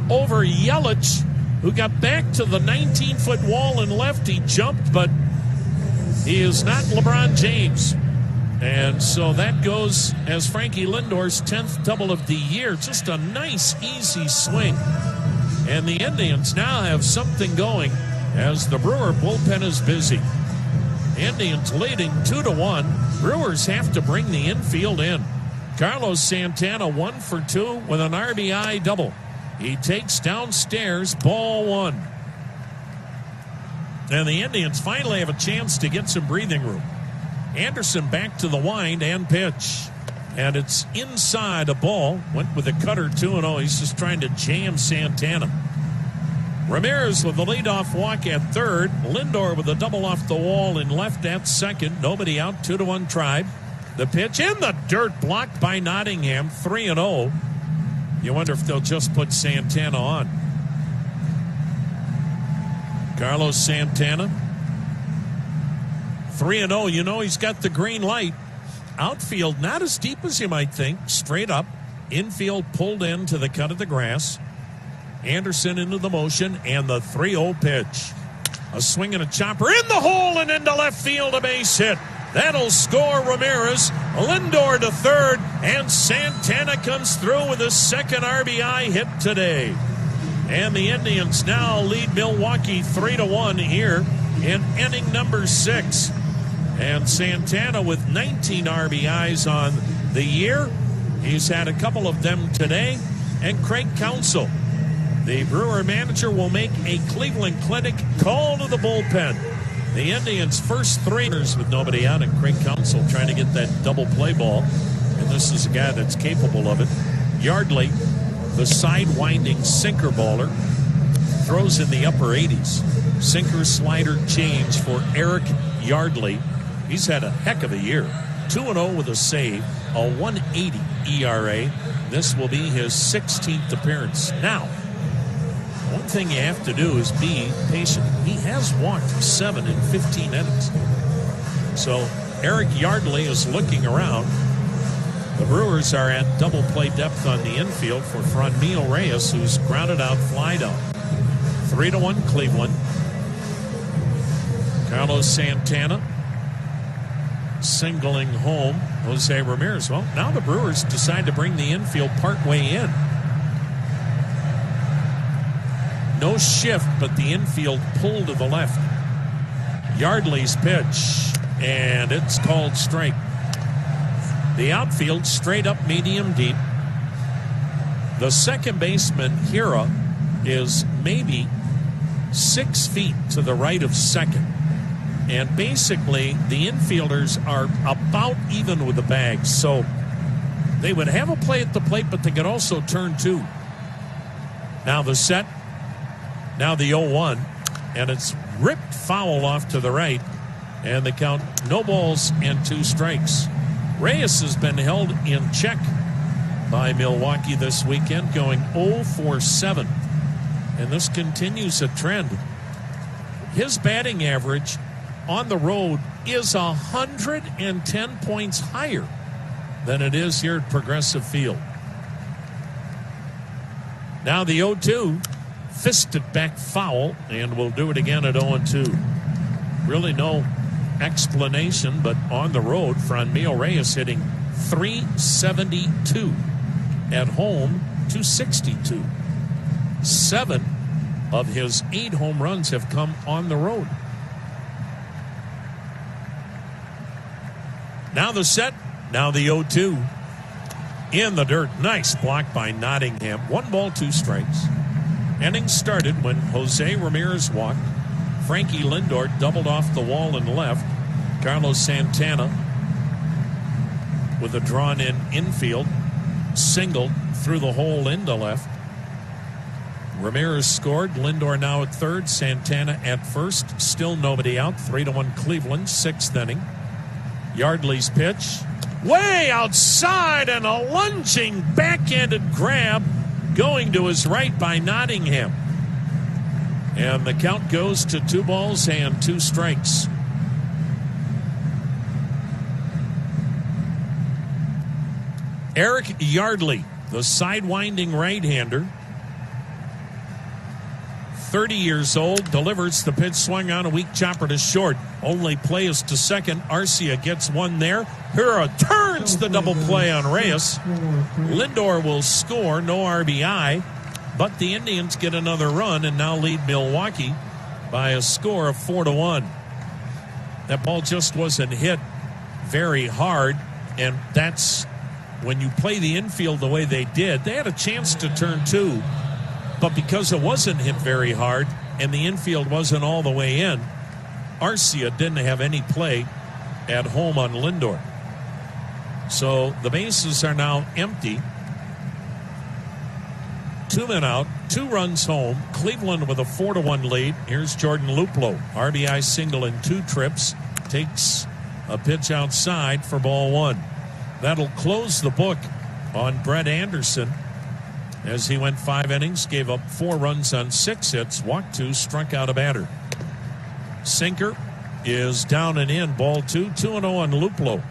over Yelich, who got back to the 19-foot wall and left. He jumped, but he is not LeBron James. And so that goes as Frankie Lindor's 10th double of the year. Just a nice, easy swing. And the Indians now have something going as the Brewer bullpen is busy. Indians leading 2-1. Brewers have to bring the infield in. Carlos Santana 1 for 2 with an RBI double. He takes downstairs, ball 1. And the Indians finally have a chance to get some breathing room. Anderson back to the wind and pitch. And it's inside a ball. Went with a cutter 2-0. He's just trying to jam Santana. Ramirez with the leadoff walk at third. Lindor with a double off the wall in left at second. Nobody out, 2-1 Tribe. The pitch in the dirt, blocked by Nottingham, 3-0. You wonder if they'll just put Santana on. Carlos Santana, 3-0. You know he's got the green light. Outfield not as deep as you might think. Straight up. Infield pulled in to the cut of the grass. Anderson into the motion, and the 3-0 pitch. A swing and a chopper in the hole and into left field, a base hit. That'll score Ramirez. Lindor to third, and Santana comes through with his second RBI hit today. And the Indians now lead Milwaukee 3-1 here in inning number 6. And Santana with 19 RBIs on the year. He's had a couple of them today. And Craig Counsell, the Brewer manager, will make a Cleveland Clinic call to the bullpen. The Indians' first 3 innings with nobody out, and Craig Counsell trying to get that double play ball. And this is a guy that's capable of it. Yardley, the side-winding sinker baller, throws in the upper 80s. Sinker slider change for Eric Yardley. He's had a heck of a year. 2-0 with a save, a 1.80 ERA. This will be his 16th appearance. Now, one thing you have to do is be patient. He has walked 7 in 15 innings. So Eric Yardley is looking around. The Brewers are at double play depth on the infield for Franmil Reyes, who's grounded out, flied out. 3-1 Cleveland. Carlos Santana singling home Jose Ramirez. Well, now the Brewers decide to bring the infield partway in. No shift, but the infield pull to the left. Yardley's pitch, and it's called strike. The outfield straight up medium deep. The second baseman, Hira, is maybe 6 feet to the right of second. And basically, the infielders are about even with the bags. So they would have a play at the plate, but they could also turn 2. Now the set. Now the 0-1, and it's ripped foul off to the right, and the count, no balls and 2 strikes. Reyes has been held in check by Milwaukee this weekend, going 0 for 7, and this continues a trend. His batting average on the road is 110 points higher than it is here at Progressive Field. Now the 0-2. Fisted back foul, and we'll do it again at 0-2. Really no explanation, but on the road, Franmil Reyes hitting .372. At home, .262. 7 of his 8 home runs have come on the road. Now the set, now the 0-2. In the dirt, nice block by Nottingham. 1 ball, 2 strikes. Inning started when Jose Ramirez walked. Frankie Lindor doubled off the wall and left. Carlos Santana, with a drawn-in infield, singled through the hole into left. Ramirez scored. Lindor now at third. Santana at first. Still nobody out. 3-1 Cleveland, 6th inning. Yardley's pitch. Way outside and a lunging backhanded grab going to his right by Nottingham. And the count goes to 2 balls and 2 strikes. Eric Yardley, the sidewinding right-hander, 30 years old, delivers the pitch, swung on a weak chopper to short. Only play is to second. Arcia gets one there. Hura turns the double play on Reyes. Lindor will score, no RBI, but the Indians get another run and now lead Milwaukee by a score of 4-1. That ball just wasn't hit very hard, and that's when you play the infield the way they did. They had a chance to turn 2. But because it wasn't hit very hard and the infield wasn't all the way in, Arcia didn't have any play at home on Lindor. So the bases are now empty. 2 men out, 2 runs home. Cleveland with a 4-1 lead. Here's Jordan Luplow. RBI single in 2 trips. Takes a pitch outside for ball 1. That'll close the book on Brett Anderson, as he went 5 innings, gave up 4 runs on 6 hits, walked 2, struck out a batter. Sinker is down and in, ball 2, 2-0 on Luplow.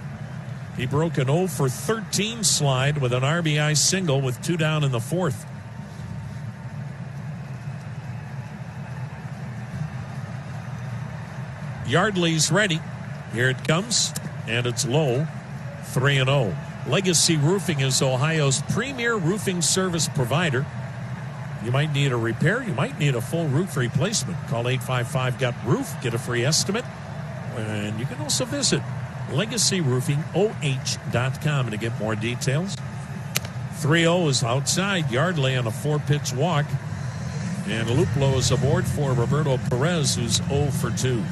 He broke an 0 for 13 slide with an RBI single with 2 down in the 4th. Yardley's ready. Here it comes, and it's low, 3-0. Legacy Roofing is Ohio's premier roofing service provider. You might need a repair. You might need a full roof replacement. Call 855-GOT-ROOF. Get a free estimate. And you can also visit LegacyRoofingOH.com to get more details. 3-0 is outside. Yardley on a 4-pitch walk. And Luplow is aboard for Roberto Perez, who's 0 for 2.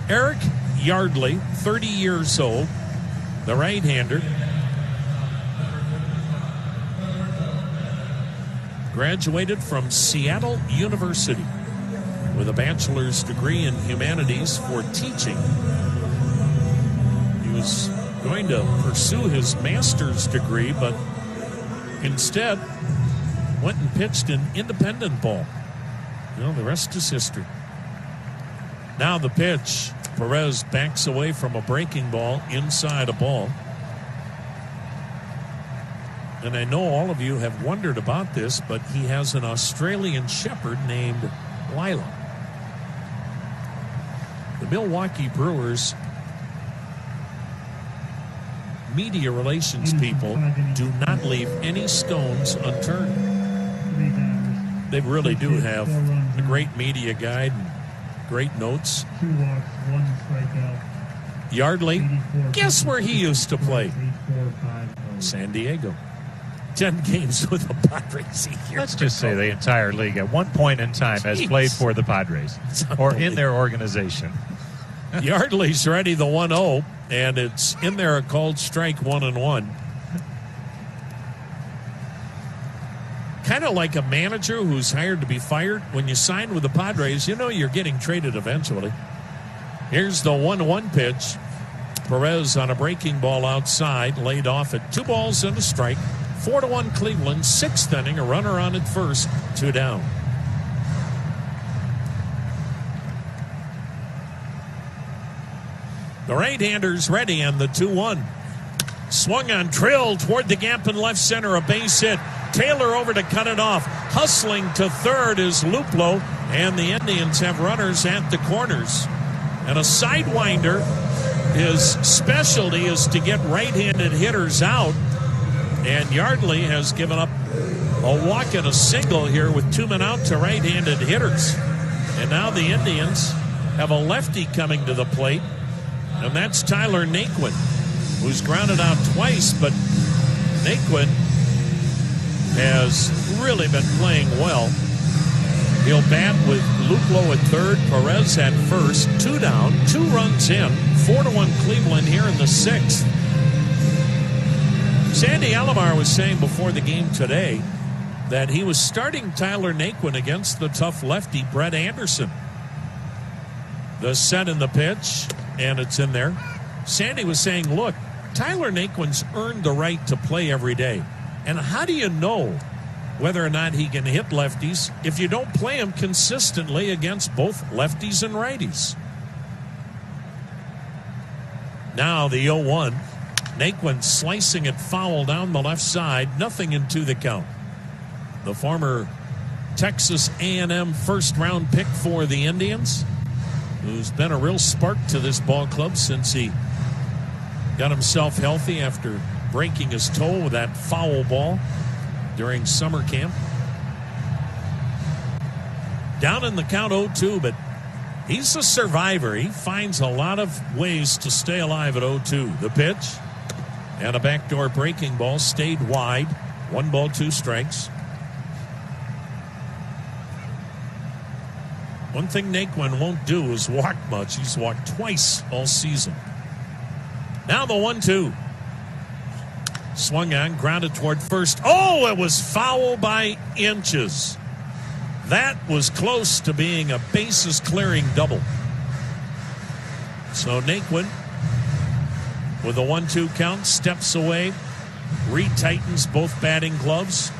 Eric Yardley, 30 years old, the right-hander, graduated from Seattle University with a bachelor's degree in humanities for teaching. He was going to pursue his master's degree, but instead went and pitched in independent ball. The rest is history. Now the pitch. Perez backs away from a breaking ball inside a ball. And I know all of you have wondered about this, but he has an Australian shepherd named Lila. The Milwaukee Brewers media relations people do not leave any stones unturned. They really do have a great media guide and great notes. 2 walks, 1 strikeout. Yardley, guess where he used to play? San Diego. 10 games with the Padres. Let's just say the entire league at one point in time has played for the Padres or in their organization. Yardley's ready, the 1-0, and it's in there, a called strike, 1-1. Kind of like a manager who's hired to be fired. When you sign with the Padres, you know you're getting traded eventually. Here's the 1-1 pitch. Perez on a breaking ball outside, laid off at 2 balls and a strike. 4-1 Cleveland, 6th inning, a runner on at first, 2 down. The right-hander's ready on the 2-1. Swung on, drilled toward the gap in left center, a base hit. Taylor over to cut it off. Hustling to third is Luplow, and the Indians have runners at the corners. And a sidewinder, his specialty is to get right-handed hitters out. And Yardley has given up a walk and a single here with 2 men out to right-handed hitters. And now the Indians have a lefty coming to the plate, and that's Tyler Naquin, who's grounded out twice, but Naquin has really been playing well. He'll bat with Luplow at third, Perez at first, 2 down, 2 runs in, 4-1 Cleveland here in the 6th. Sandy Alomar was saying before the game today that he was starting Tyler Naquin against the tough lefty Brett Anderson. The set in the pitch, and it's in there. Sandy was saying, look, Tyler Naquin's earned the right to play every day. And how do you know whether or not he can hit lefties if you don't play him consistently against both lefties and righties? Now the 0-1. Naquin slicing it foul down the left side. Nothing into the count. The former Texas A&M first-round pick for the Indians, who's been a real spark to this ball club since he got himself healthy after breaking his toe with that foul ball during summer camp. Down in the count 0-2, but he's a survivor. He finds a lot of ways to stay alive at 0-2. The pitch and a backdoor breaking ball stayed wide. 1 ball, 2 strikes. One thing Naquin won't do is walk much. He's walked twice all season. Now the 1-2. Swung on, grounded toward first. Oh, it was foul by inches. That was close to being a bases-clearing double. So Naquin, with a 1-2 count, steps away, retightens both batting gloves.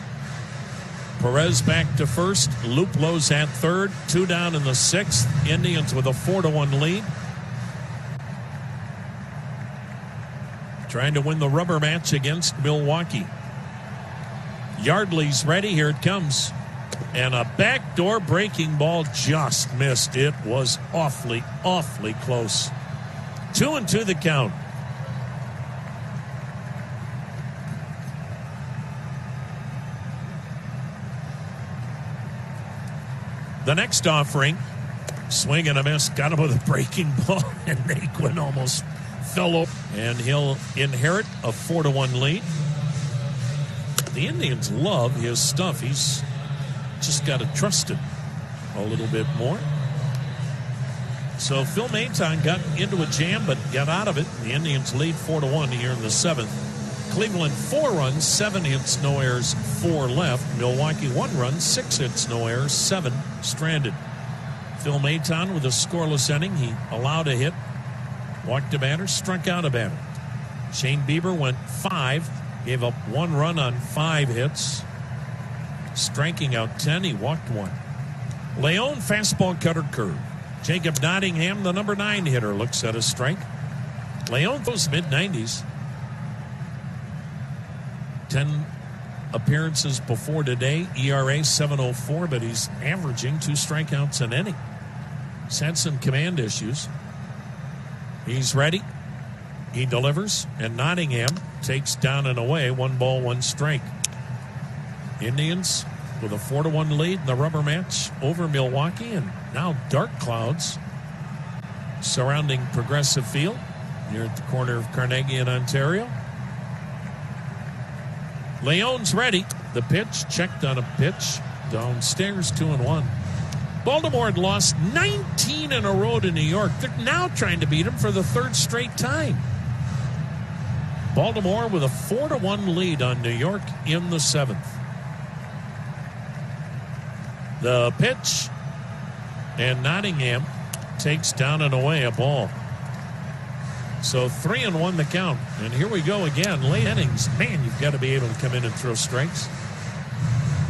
Perez back to first. Luplow's at third. 2 down in the 6th. Indians with a 4-1 lead. Trying to win the rubber match against Milwaukee. Yardley's ready. Here it comes. And a backdoor breaking ball just missed. It was awfully, awfully close. 2-2 the count. The next offering, swing and a miss, got him with a breaking ball, and Naquin almost fell over. And he'll inherit a 4-1 lead. The Indians love his stuff. He's just got to trust it a little bit more. So Phil Maton got into a jam, but got out of it. The Indians lead 4-1 here in the 7th. Cleveland 4 runs, 7 hits, no errors, 4 left. Milwaukee 1 run, 6 hits, no errors, 7 stranded. Phil Maton with a scoreless inning. He allowed a hit, walked a batter, struck out a batter. Shane Bieber went 5, gave up 1 run on 5 hits, striking out 10. He walked 1. Leon fastball cutter curve. Jacob Nottingham, the number 9 hitter, looks at a strike. Leon goes mid-90s. 10 appearances before today, ERA 7.04, but he's averaging 2 strikeouts an inning. He's had some command issues. He's ready. He delivers, and Nottingham takes down and away. 1 ball, 1 strike. Indians with a 4-1 lead in the rubber match over Milwaukee, and now dark clouds surrounding Progressive Field near at the corner of Carnegie and Ontario. Leon's ready. The pitch, checked on a pitch, downstairs, 2-1. Baltimore had lost 19 in a row to New York. They're now trying to beat them for the 3rd straight time. Baltimore with a 4-1 lead on New York in the 7th. The pitch, and Nottingham takes down and away a ball. So 3-1 the count. And here we go again. Late innings. Man, you've got to be able to come in and throw strikes.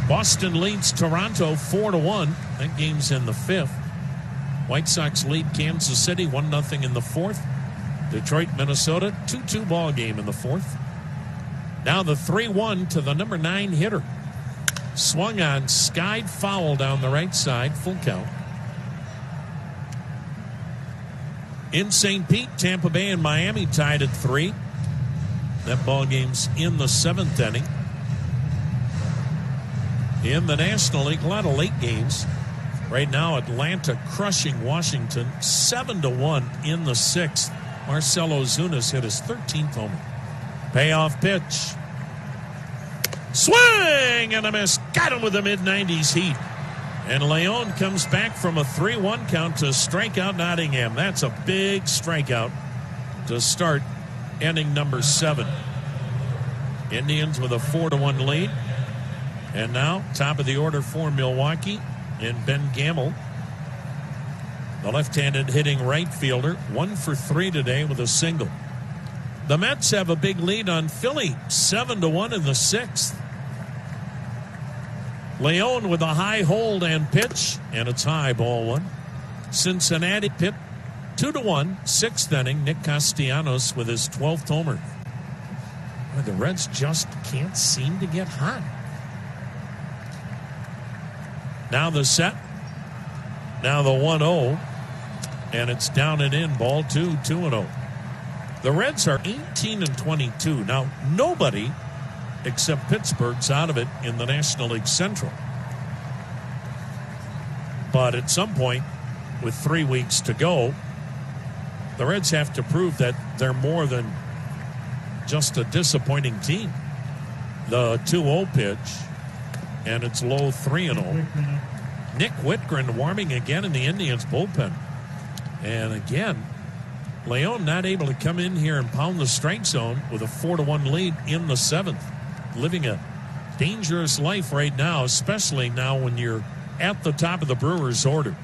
Boston leads Toronto 4-1. That game's in the 5th. White Sox lead Kansas City 1-0 in the 4th. Detroit, Minnesota, 2-2 ball game in the 4th. Now the 3-1 to the number 9 hitter. Swung on, skied foul down the right side. Full count. In St. Pete, Tampa Bay and Miami tied at 3. That ball game's in the 7th inning. In the National League, a lot of late games. Right now, Atlanta crushing Washington 7-1 in the 6th. Marcell Ozuna hit his 13th homer. Payoff pitch. Swing and a miss. Got him with the mid-90s heat. And Leon comes back from a 3-1 count to strike out Nottingham. That's a big strikeout to start inning number 7. Indians with a 4-1 lead. And now, top of the order for Milwaukee, and Ben Gamel, the left-handed hitting right fielder, 1 for 3 today with a single. The Mets have a big lead on Philly, 7-1 in the 6th. Leon with a high hold and pitch, and it's high, ball 1. Cincinnati pit 2-1, 6th inning. Nick Castellanos with his 12th homer. Well, the Reds just can't seem to get hot. Now the set. Now the 1-0. And it's down and in, ball 2, 2-0. The Reds are 18-22. Now, nobody except Pittsburgh's out of it in the National League Central. But at some point, with 3 weeks to go, the Reds have to prove that they're more than just a disappointing team. The 2-0 pitch, and it's low, 3-0. Nick Whitgren warming again in the Indians bullpen. And again, Leon not able to come in here and pound the strike zone with a 4-1 lead in the 7th. Living a dangerous life right now, especially now when you're at the top of the Brewers order.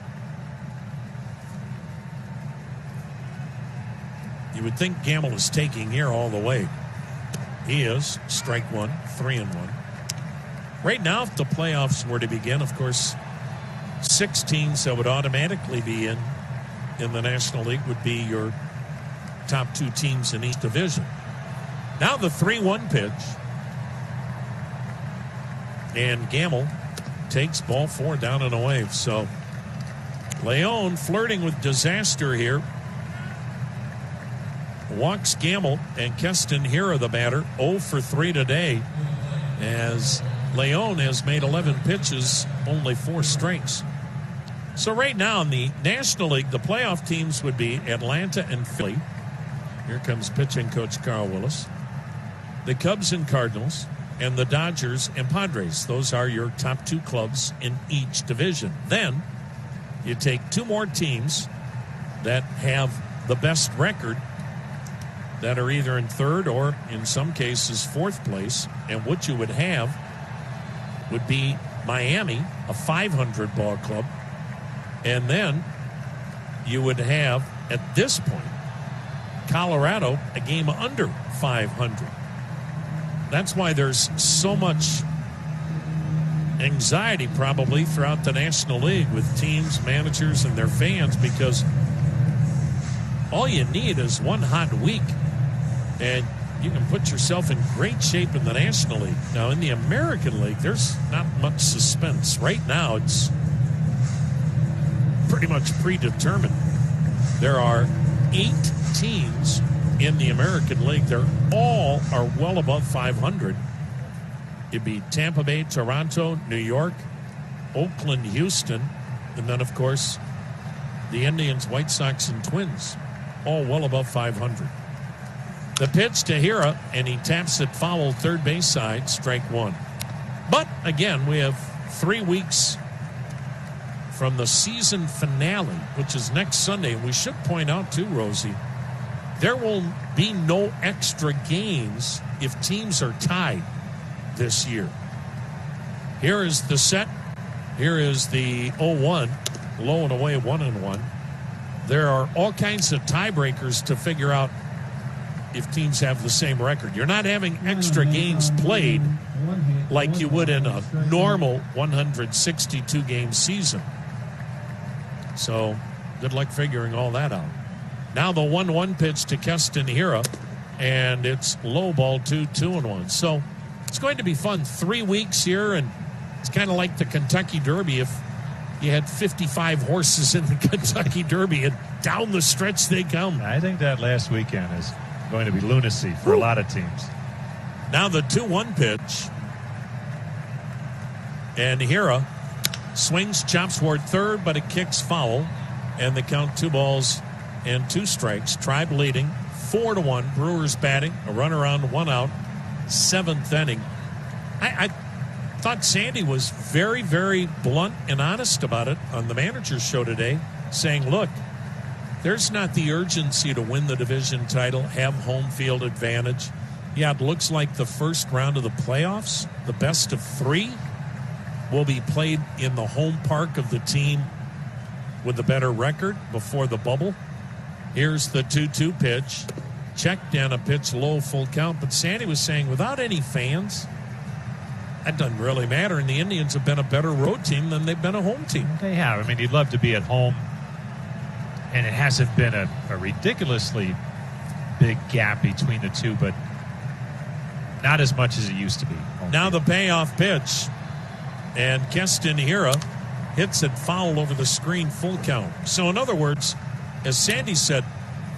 You would think Gamble is taking here all the way. He is. Strike 1, 3-1. Right now, if the playoffs were to begin, of course, 6 teams that would automatically be in the National League would be your top 2 teams in each division. Now the 3-1 pitch. And Gamble takes ball 4 down and away. So Leon flirting with disaster here. Walks Gamble, and Keston Hiura, the batter, 0 for 3 today, as Leon has made 11 pitches, only 4 strikes. So right now in the National League, the playoff teams would be Atlanta and Philly. Here comes pitching coach Carl Willis. The Cubs and Cardinals, and the Dodgers and Padres. Those are your top 2 clubs in each division. Then you take 2 more teams that have the best record, that are either in 3rd or in some cases 4th place. And what you would have would be Miami, a 500 ball club. And then you would have, at this point, Colorado, a game under 500. That's why there's so much anxiety probably throughout the National League with teams, managers, and their fans, because all you need is one hot week and you can put yourself in great shape in the National League. Now, in the American League, there's not much suspense. Right now, it's pretty much predetermined. There are 8 teams in the American League. They're all are well above 500. It'd be Tampa Bay, Toronto, New York, Oakland, Houston, and then, of course, the Indians, White Sox, and Twins, all well above 500. The pitch to Hiura, and he taps it foul, third base side, strike 1. But, again, we have 3 weeks from the season finale, which is next Sunday. And we should point out, too, Rosie, there will be no extra games if teams are tied this year. Here is the set. Here is the 0-1, low and away, 1-1. There are all kinds of tiebreakers to figure out if teams have the same record. You're not having extra games played like you would in a normal 162-game season. So good luck figuring all that out. Now the 1-1 pitch to Keston Hiura, and it's low, ball 2, 2-1. So it's going to be fun. 3 weeks here, and it's kind of like the Kentucky Derby. If you had 55 horses in the Kentucky Derby, and down the stretch they come. I think that last weekend is going to be lunacy for a lot of teams. Now the 2-1 pitch. And Hira swings, chops toward third, but it kicks foul. And the count 2 balls and 2 strikes. Tribe leading 4-1. Brewers batting. A runner on, 1 out. 7th inning. I thought Sandy was very, very blunt and honest about it on the manager's show today, saying, look, there's not the urgency to win the division title, have home field advantage. Yeah, it looks like the first round of the playoffs, the best of 3, will be played in the home park of the team with the better record before the bubble. Here's the 2-2 pitch. Checked and a pitch low, full count. But Sandy was saying, without any fans, that doesn't really matter. And the Indians have been a better road team than they've been a home team. They have. I mean, you'd love to be at home. And it hasn't been a ridiculously big gap between the two, but not as much as it used to be. Now the payoff pitch. And Keston Hira hits it foul over the screen, full count. So in other words, as Sandy said,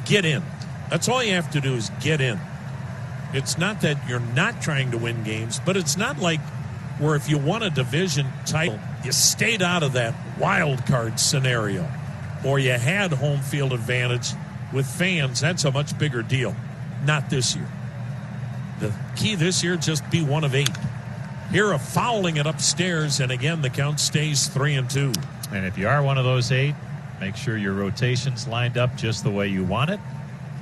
get in. That's all you have to do is get in. It's not that you're not trying to win games, but it's not like where if you won a division title, you stayed out of that wild card scenario, or you had home field advantage with fans. That's a much bigger deal. Not this year. The key this year, just be 1 of 8. Hira fouling it upstairs, and again, the count stays 3-2. And if you are one of those 8, make sure your rotation's lined up just the way you want it,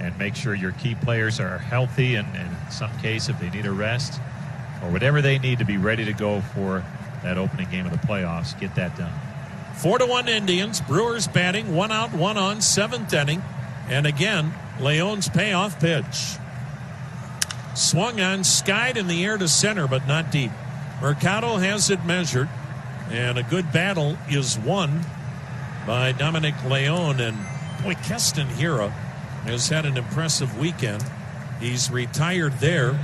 and make sure your key players are healthy, and in some case, if they need a rest or whatever they need to be ready to go for that opening game of the playoffs, get that done. 4-1 Indians. Brewers batting, 1 out, 1 on, 7th inning. And again, Leon's payoff pitch. Swung on, skied in the air to center, but not deep. Mercado has it measured, and a good battle is won by Dominic Leon. And boy, Keston Hira has had an impressive weekend. He's retired there.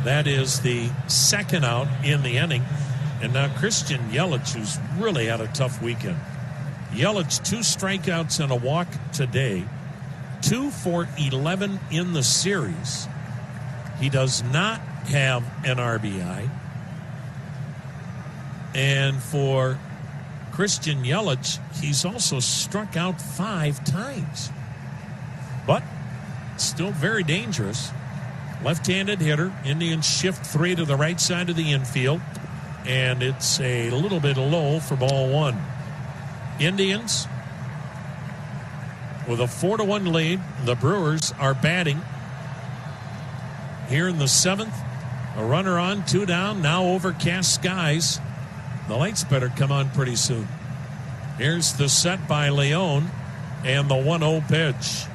That is the 2nd out in the inning. And now Christian Yelich, who's really had a tough weekend. Yelich, 2 strikeouts and a walk today. 2 for 11 in the series. He does not have an RBI. And for Christian Yelich, he's also struck out 5 times. But still very dangerous. Left-handed hitter. Indians shift 3 to the right side of the infield. And it's a little bit low for ball 1. Indians with a 4-1 lead. The Brewers are batting here in the 7th. A runner on, 2 down. Now overcast skies. The lights better come on pretty soon. Here's the set by Leon and the 1-0 pitch.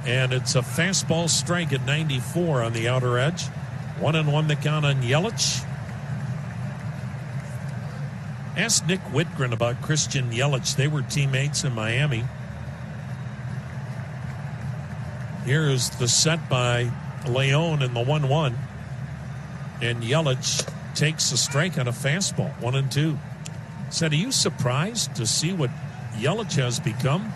And it's a fastball strike at 94 on the outer edge. 1-1 the count on Yelich. Ask Nick Whitgren about Christian Yelich. They were teammates in Miami. Here is the set by Leon in the 1-1. And Yelich takes a strike on a fastball, 1-2. Said, are you surprised to see what Yelich has become?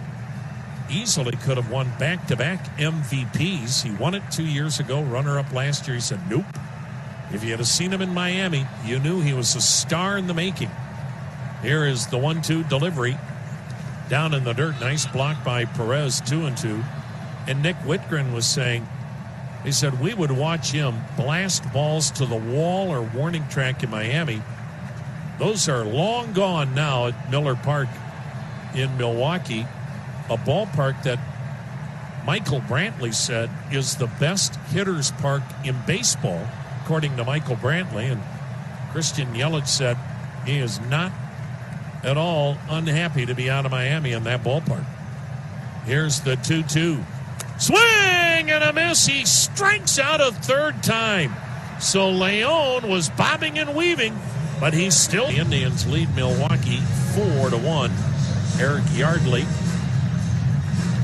Easily could have won back-to-back MVPs. He won it 2 years ago, runner-up last year. He said, nope. If you had seen him in Miami, you knew he was a star in the making. Here is the 1-2 delivery. Down in the dirt, nice block by Perez, 2-2. And Nick Whitgren was saying, he said, we would watch him blast balls to the wall or warning track in Miami. Those are long gone now at Miller Park in Milwaukee, a ballpark that Michael Brantley said is the best hitter's park in baseball, according to Michael Brantley. And Christian Yelich said he is not at all unhappy to be out of Miami in that ballpark. Here's the 2-2. Swing and a miss. He strikes out a 3rd time. So Leon was bobbing and weaving, but he's still. The Indians lead Milwaukee 4-1. Eric Yardley,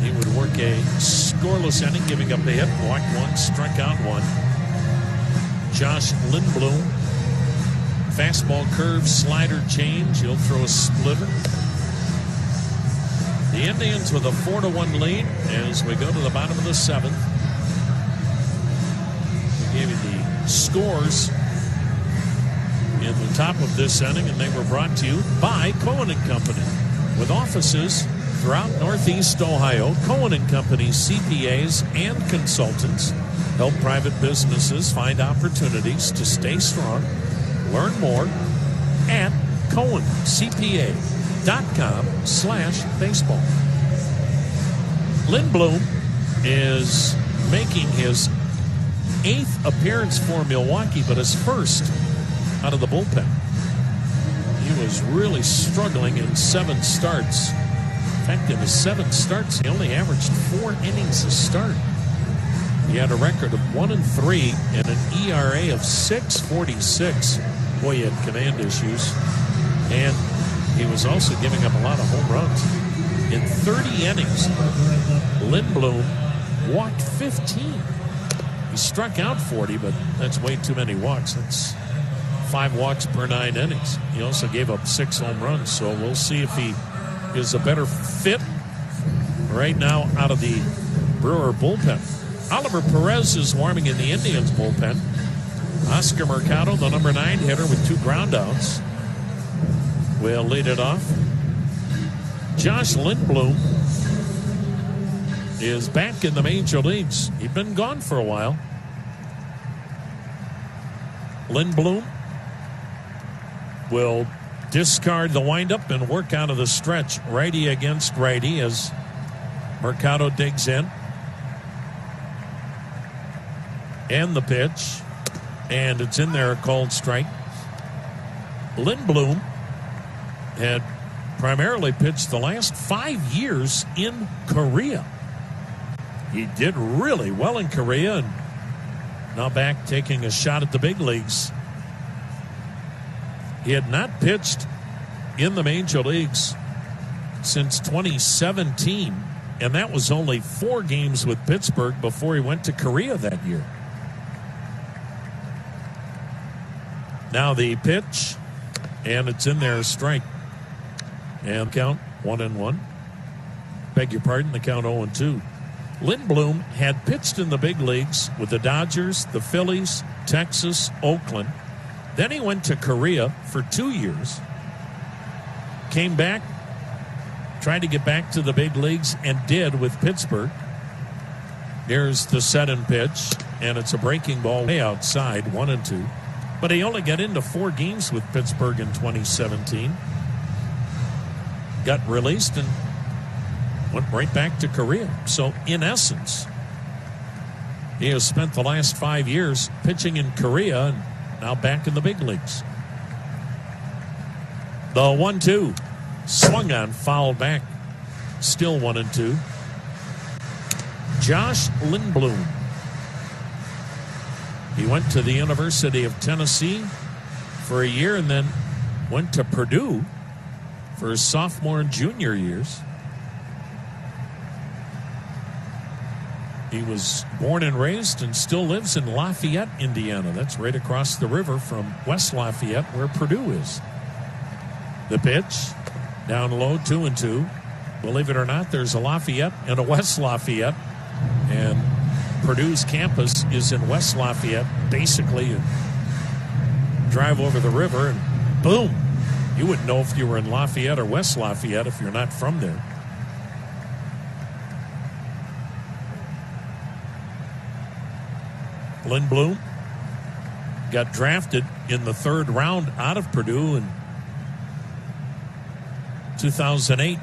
he would work a scoreless inning, giving up a hit, walked 1, struck out 1. Josh Lindblom, fastball, curve, slider, change. He'll throw a splitter. The Indians with a 4-1 lead as we go to the bottom of the 7th. We gave you the scores in the top of this inning, and they were brought to you by Cohen & Company. With offices throughout Northeast Ohio, Cohen & Company CPAs and consultants help private businesses find opportunities to stay strong. Learn more at CohenCPA.com/baseball. Lindblom is making his 8th appearance for Milwaukee, but his first out of the bullpen. He was really struggling in 7 starts. In fact, in his 7 starts, he only averaged 4 innings a start. He had a record of 1-3 and an ERA of 6.46. Boy, he had command issues. And he was also giving up a lot of home runs. In 30 innings, Lindblom walked 15. He struck out 40, but that's way too many walks. That's 5 walks per 9 innings. He also gave up 6 home runs, so we'll see if he is a better fit right now out of the Brewer bullpen. Oliver Perez is warming in the Indians bullpen. Oscar Mercado, the number 9 hitter with 2 groundouts, will lead it off. Josh Lindblom is back in the major leagues. He'd been gone for a while. Lindblom will discard the windup and work out of the stretch. Righty against righty as Mercado digs in. And the pitch. And it's in there, a called strike. Lindblom had primarily pitched the last 5 years in Korea. He did really well in Korea and now back taking a shot at the big leagues. He had not pitched in the major leagues since 2017, and that was only 4 games with Pittsburgh before he went to Korea that year. Now the pitch, and it's in there, a strike. And count 1-1. Beg your pardon, the count 0-2. Lindblom had pitched in the big leagues with the Dodgers, the Phillies, Texas, Oakland. Then he went to Korea for 2 years. Came back, tried to get back to the big leagues, and did with Pittsburgh. Here's the set and pitch, and it's a breaking ball way outside, 1-2. But he only got into 4 games with Pittsburgh in 2017. Got released and went right back to Korea. So, in essence, he has spent the last 5 years pitching in Korea and now back in the big leagues. The 1-2 swung on, fouled back. Still 1-2. Josh Lindblom. He went to the University of Tennessee for a year and then went to Purdue for his sophomore and junior years. He was born and raised and still lives in Lafayette, Indiana. That's right across the river from West Lafayette, where Purdue is. The pitch, down low, 2-2. Believe it or not, there's a Lafayette and a West Lafayette. And Purdue's campus is in West Lafayette. Basically, you drive over the river and boom, you wouldn't know if you were in Lafayette or West Lafayette if you're not from there. Lindblom got drafted in the 3rd round out of Purdue in 2008.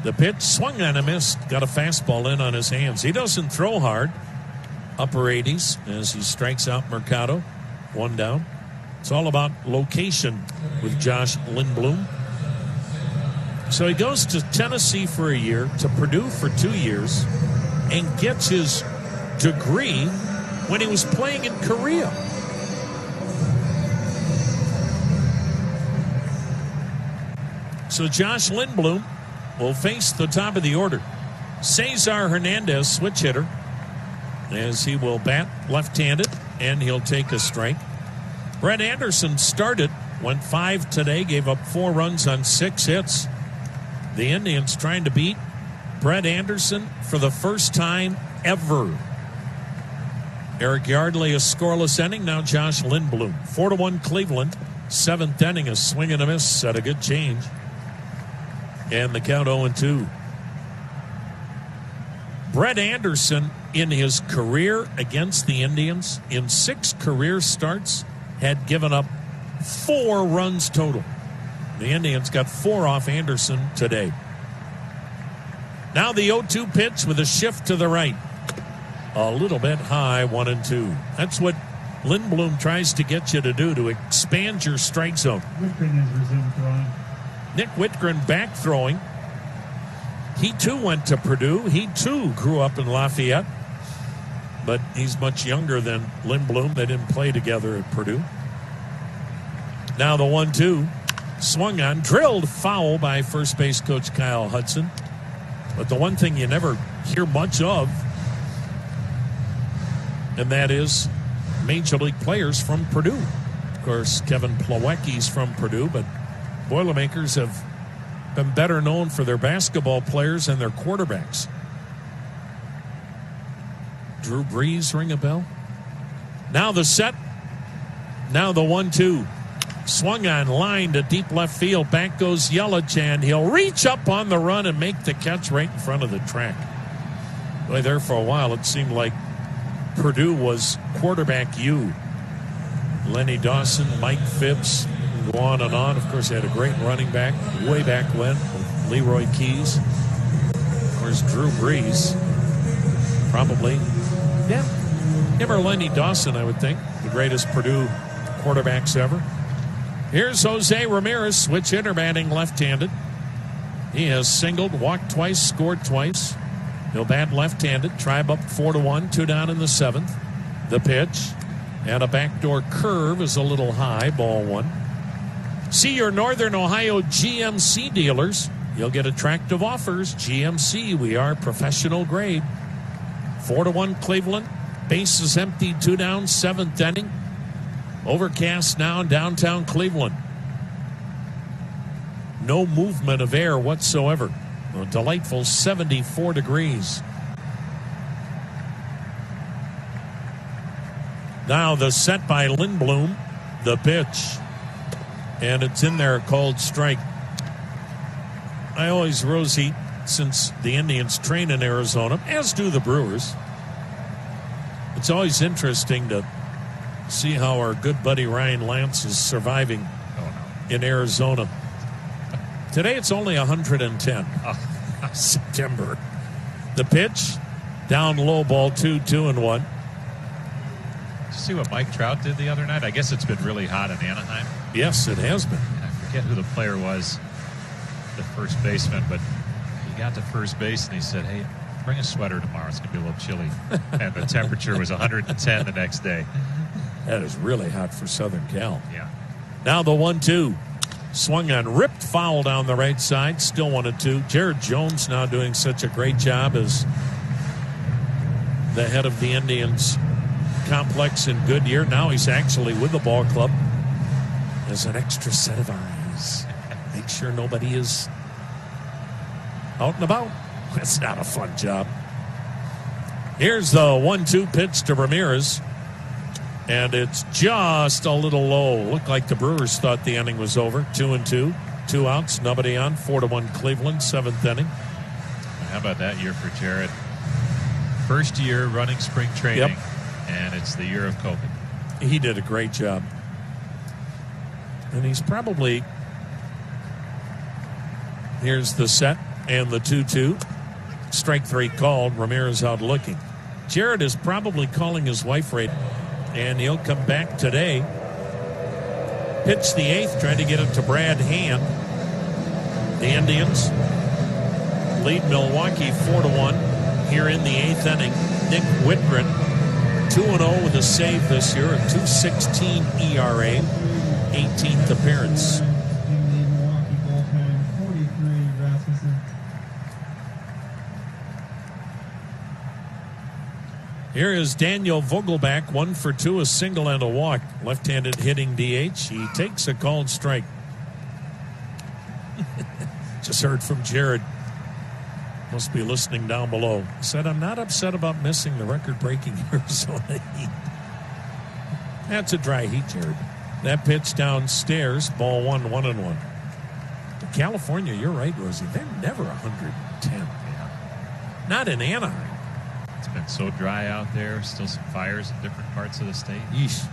The pitch swung on and missed. Got a fastball in on his hands. He doesn't throw hard. Upper 80s as he strikes out Mercado. 1 down. It's all about location with Josh Lindblom. So he goes to Tennessee for a year, to Purdue for 2 years, and gets his degree when he was playing in Korea. So Josh Lindblom will face the top of the order. Cesar Hernandez, switch hitter, as he will bat left-handed, and he'll take a strike. Brett Anderson started, went 5 today, gave up 4 runs on 6 hits. The Indians trying to beat Brett Anderson for the first time ever. Eric Yardley, a scoreless inning. Now Josh Lindblom. 4-1 Cleveland. 7th inning, a swing and a miss at a good change. And the count 0-2. Brett Anderson, in his career against the Indians, in 6 career starts, had given up 4 runs total. The Indians got 4 off Anderson today. Now the 0-2 pitch with a shift to the right. A little bit high, 1-2. That's what Lindblom tries to get you to do, to expand your strike zone. Whitgren has resumed throwing. Nick Whitgren back throwing. He too went to Purdue. He too grew up in Lafayette. But he's much younger than Lindblom. They didn't play together at Purdue. Now the 1-2. Swung on, drilled foul by first base coach Kyle Hudson. But the one thing you never hear much of, and that is major league players from Purdue. Of course, Kevin Plawecki's from Purdue, but Boilermakers have been better known for their basketball players and their quarterbacks. Drew Brees ring a bell? Now the set. Now the 1-2. Swung on, line to deep left field. Back goes Yelich, and he'll reach up on the run and make the catch right in front of the track. Boy, there for a while, it seemed like Purdue was quarterback U. Lenny Dawson, Mike Phipps, go on and on. Of course, they had a great running back way back when with Leroy Keys. Of course, Drew Brees, probably, him or Lenny Dawson, I would think, the greatest Purdue quarterbacks ever. Here's Jose Ramirez, switch hitter, batting left-handed. He has singled, walked twice, scored twice. He'll bat left-handed. Tribe up 4-1, 2 down in the 7th. The pitch and a backdoor curve is a little high, ball 1. See your Northern Ohio GMC dealers. You'll get attractive offers. GMC, we are professional grade. 4-1 Cleveland. Base is empty, 2 down, 7th inning. Overcast now in downtown Cleveland. No movement of air whatsoever. A delightful 74 degrees. Now the set by Lindblom. The pitch. And it's in there, called strike. I always rose heat since the Indians train in Arizona, as do the Brewers. It's always interesting to see how our good buddy Ryan Lance is surviving in Arizona. Today it's only 110. September. The pitch, down low, ball 2, 2-1. Did you see what Mike Trout did the other night? I guess it's been really hot in Anaheim. Yes, it has been. I forget who the player was, the first baseman, but he got to first base and he said, "Hey, bring a sweater tomorrow. It's going to be a little chilly." And the temperature was 110 the next day. That is really hot for Southern Cal. Yeah. Now the 1-2. Swung on, ripped foul down the right side. Still 1-2. Jared Jones now doing such a great job as the head of the Indians complex in Goodyear. Now he's actually with the ball club. There's an extra set of eyes. Make sure nobody is out and about. That's not a fun job. Here's the 1-2 pitch to Ramirez. And it's just a little low. Looked like the Brewers thought the inning was over. 2-2. 2 outs, nobody on. 4-1 Cleveland, 7th inning. How about that year for Jared? First year running spring training, and it's the year of COVID. He did a great job. And he's probably... Here's the set and the 2-2. Strike 3 called. Ramirez out looking. Jared is probably calling his wife right now. And he'll come back today. Pitch the 8th, trying to get it to Brad Hand. The Indians lead Milwaukee 4-1 here in the 8th inning. Nick Whitgren, 2-0 with a save this year, a 2.16 ERA, 18th appearance. Here is Daniel Vogelbach, 1 for 2, a single and a walk. Left-handed hitting DH. He takes a called strike. Just heard from Jared. Must be listening down below. Said, I'm not upset about missing the record-breaking Arizona Heat. That's a dry heat, Jared. That pitch downstairs, ball 1-1. California, you're right, Rosie. They're never 110. Yeah. Not in Anaheim. It's been so dry out there. Still some fires in different parts of the state. Yeesh.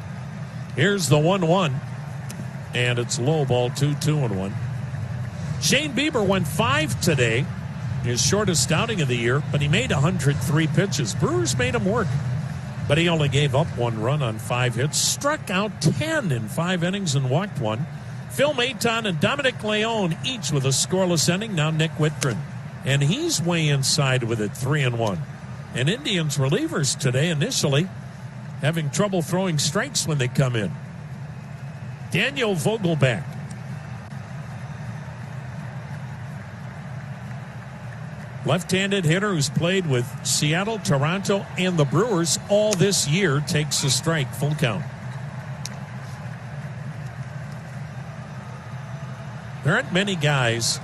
Here's the 1-1. And it's low ball 2-1. Shane Bieber went 5 today. His shortest outing of the year, but he made 103 pitches. Brewers made him work, but he only gave up 1 run on 5 hits, struck out 10 in 5 innings and walked 1. Phil Maton and Dominic Leone each with a scoreless inning. Now Nick Whitgren, and he's way inside with it, 3-1. And Indians relievers today initially having trouble throwing strikes when they come in. Daniel Vogelback. Left-handed hitter who's played with Seattle, Toronto, and the Brewers all this year, takes a strike, full count. There aren't many guys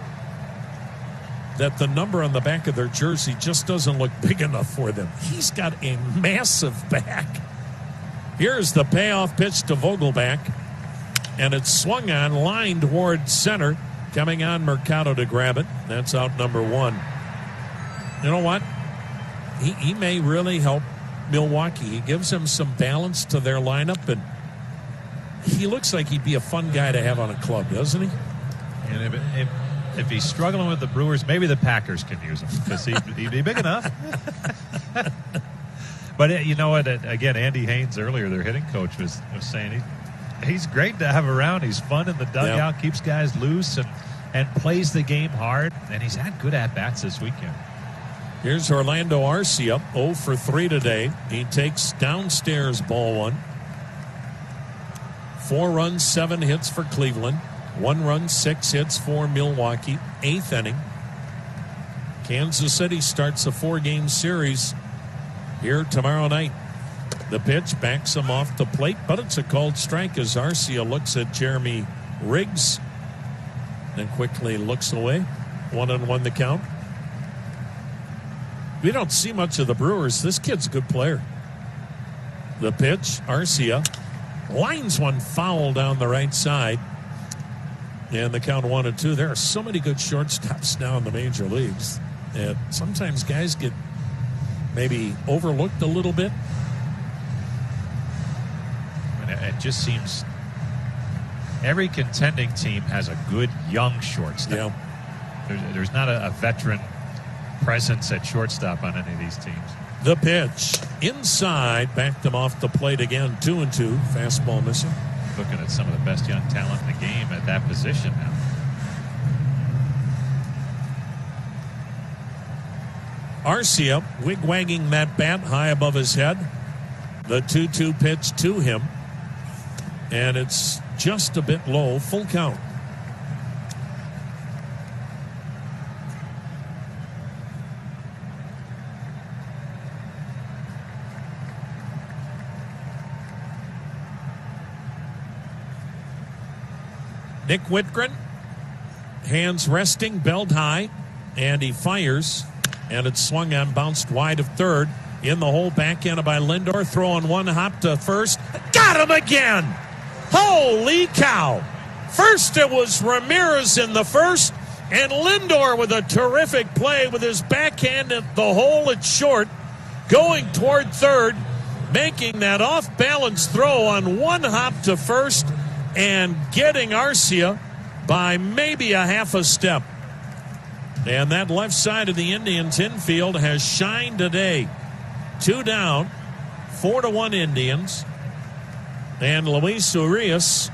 that the number on the back of their jersey just doesn't look big enough for them. He's got a massive back. Here's the payoff pitch to Vogelback, and it's swung on, line toward center, coming on Mercado to grab it. That's out number 1. You know what? He may really help Milwaukee. He gives them some balance to their lineup, and he looks like he'd be a fun guy to have on a club, doesn't he? And if he's struggling with the Brewers, maybe the Packers can use him because he'd be big enough. But you know what? Again, Andy Haynes earlier, their hitting coach, was saying he's great to have around. He's fun in the dugout, keeps guys loose, and plays the game hard. And he's had good at-bats this weekend. Here's Orlando Arcia, 0 for 3 today. He takes downstairs, ball 1. 4 runs, 7 hits for Cleveland. 1 run, 6 hits for Milwaukee. 8th inning. Kansas City starts a 4-game series here tomorrow night. The pitch backs him off the plate, but it's a called strike as Arcia looks at Jeremy Riggs, then quickly looks away. 1-1 the count. We don't see much of the Brewers. This kid's a good player. The pitch, Arcia lines one foul down the right side. And the count 1-2. There are so many good shortstops now in the major leagues. And sometimes guys get maybe overlooked a little bit. And it just seems every contending team has a good young shortstop. Yeah. There's not a veteran presence at shortstop on any of these teams. The pitch inside, backed him off the plate again. 2-2. Fastball missing. Looking at some of the best young talent in the game at that position now. Arcia wig-wagging that bat high above his head. The 2-2 pitch to him. And it's just a bit low. Full count. Nick Whitgren, hands resting, belt high, and he fires, and it's swung on, bounced wide of third. In the hole, backhanded by Lindor, throwing 1 hop to first. Got him again! Holy cow! First it was Ramirez in the first, and Lindor with a terrific play with his backhand at the hole at short, going toward third, making that off-balance throw on 1 hop to first, and getting Arcia by maybe a half a step. And that left side of the Indians infield has shined today. 2 down, 4-1 Indians. And Luis Urias,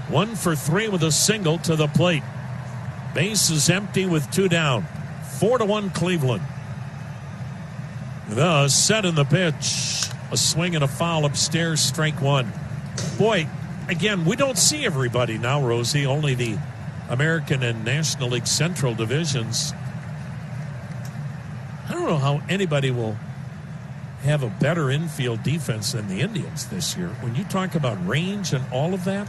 1 for 3 with a single to the plate. Base is empty with 2 down. 4-1 Cleveland. The set in the pitch. A swing and a foul upstairs, strike 1. Boy, again, we don't see everybody now, Rosie. Only the American and National League Central divisions. I don't know how anybody will have a better infield defense than the Indians this year. When you talk about range and all of that.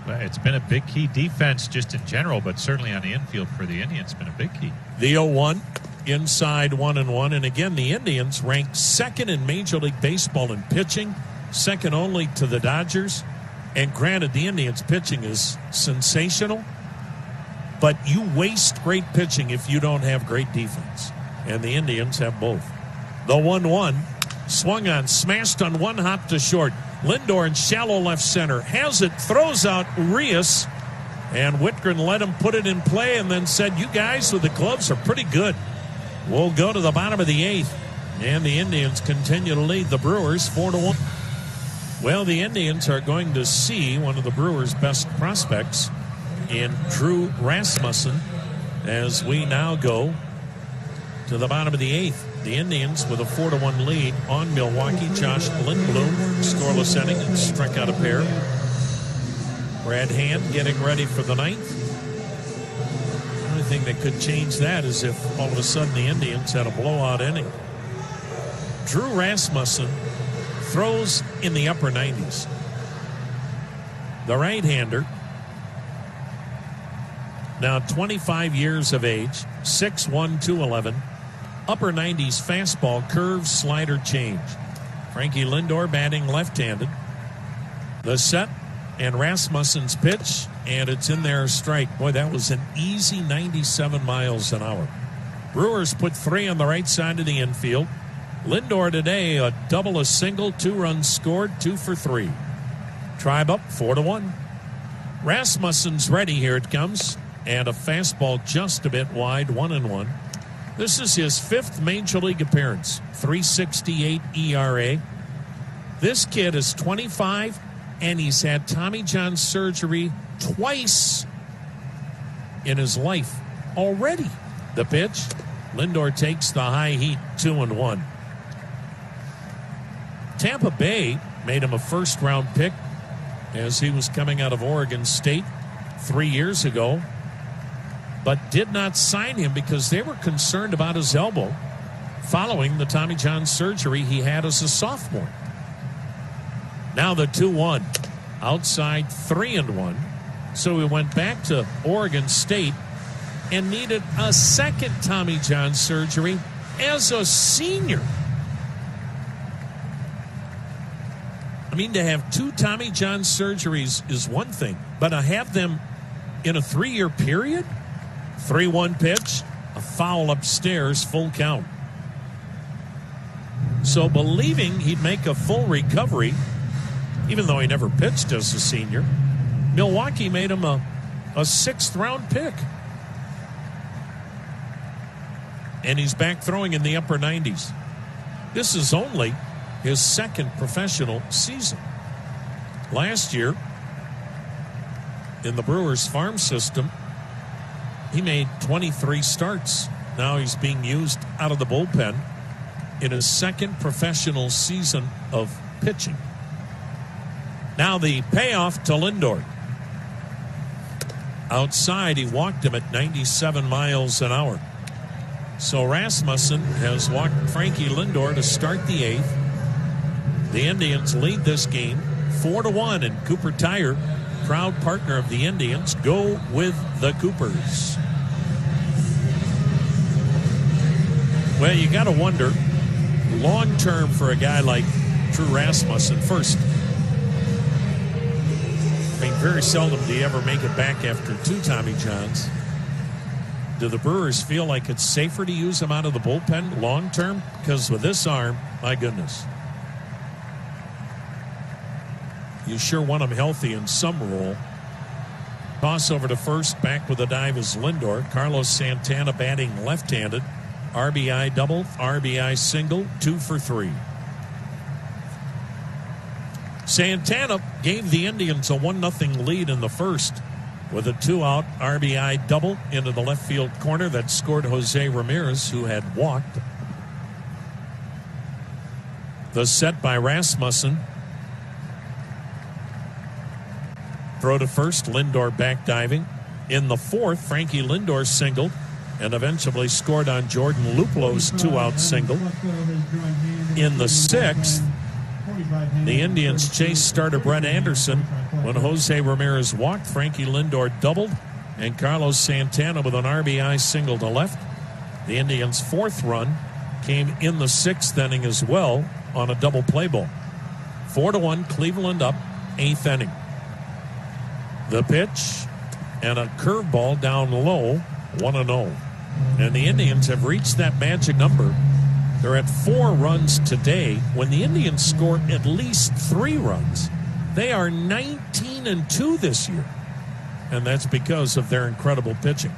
Well, it's been a big key defense just in general, but certainly on the infield for the Indians, it's been a big key. The 0-1. inside 1-1. And again, the Indians ranked second in Major League Baseball in pitching, second only to the Dodgers. And granted, the Indians' pitching is sensational, but you waste great pitching if you don't have great defense. And the Indians have both. The 1-1, swung on, smashed on one hop to short. Lindor in shallow left center, has it, throws out Urias, and Whitgren let him put it in play and then said, you guys with the gloves are pretty good. We'll go to the bottom of the 8th, and the Indians continue to lead the Brewers 4-1. Well, the Indians are going to see one of the Brewers' best prospects in Drew Rasmussen as we now go to the bottom of the 8th. The Indians with a 4-1 lead on Milwaukee. Josh Lindblom, scoreless inning, and struck out a pair. Brad Hand getting ready for the 9th. The only thing that could change that is if all of a sudden the Indians had a blowout inning. Drew Rasmussen throws in the upper 90s. The right-hander, now 25 years of age, 6'1", 211. Upper 90s fastball, curve, slider, change. Frankie Lindor batting left-handed. The set and Rasmussen's pitch, and it's in there, a strike. Boy, that was an easy 97 miles an hour. Brewers put 3 on the right side of the infield. Lindor today, a double, a single, 2 runs scored, 2 for 3. Tribe up 4-1. Rasmussen's ready, here it comes, and a fastball just a bit wide, 1-1. This is his 5th Major League appearance, 3.68 ERA. This kid is 25, and he's had Tommy John surgery twice in his life already. The pitch, Lindor takes the high heat, 2-1. Tampa Bay made him a first-round pick as he was coming out of Oregon State 3 years ago, but did not sign him because they were concerned about his elbow following the Tommy John surgery he had as a sophomore. Now the 2-1, outside 3-1. So he went back to Oregon State and needed a second Tommy John surgery as a senior. I mean, to have 2 Tommy John surgeries is one thing, but to have them in a 3-year period? 3-1 pitch, a foul upstairs, full count. So believing he'd make a full recovery, even though he never pitched as a senior, Milwaukee made him a 6th-round pick. And he's back throwing in the upper 90s. This is only his 2nd professional season. Last year, in the Brewers farm system, he made 23 starts. Now he's being used out of the bullpen in his 2nd professional season of pitching. Now the payoff to Lindor. Outside, he walked him at 97 miles an hour. So Rasmussen has walked Frankie Lindor to start the 8th. The Indians lead this game 4-1, and Cooper Tire, proud partner of the Indians, go with the Coopers. Well, you got to wonder, long term for a guy like Drew Rasmussen. First, I mean, very seldom do you ever make it back after 2 Tommy Johns. Do the Brewers feel like it's safer to use him out of the bullpen long term? Because with this arm, my goodness, you sure want him healthy in some role. Toss over to first, back with a dive is Lindor. Carlos Santana batting left-handed. RBI double, RBI single, 2 for 3. Santana gave the Indians a 1-0 lead in the first with a 2-out RBI double into the left field corner that scored Jose Ramirez, who had walked. The set by Rasmussen. Throw to first, Lindor back diving. In the 4th, Frankie Lindor singled and eventually scored on Jordan Luplo's 2-out single. In the 6th, the Indians chased starter Brett Anderson when Jose Ramirez walked. Frankie Lindor doubled, and Carlos Santana with an RBI single to left. The Indians' fourth run came in the sixth inning as well on a double play ball. 4-1, Cleveland up, eighth inning. The pitch and a curveball down low, 1-0. And the Indians have reached that magic number. They're at 4 runs today. When the Indians score at least 3 runs, they are 19-2 this year. And that's because of their incredible pitching.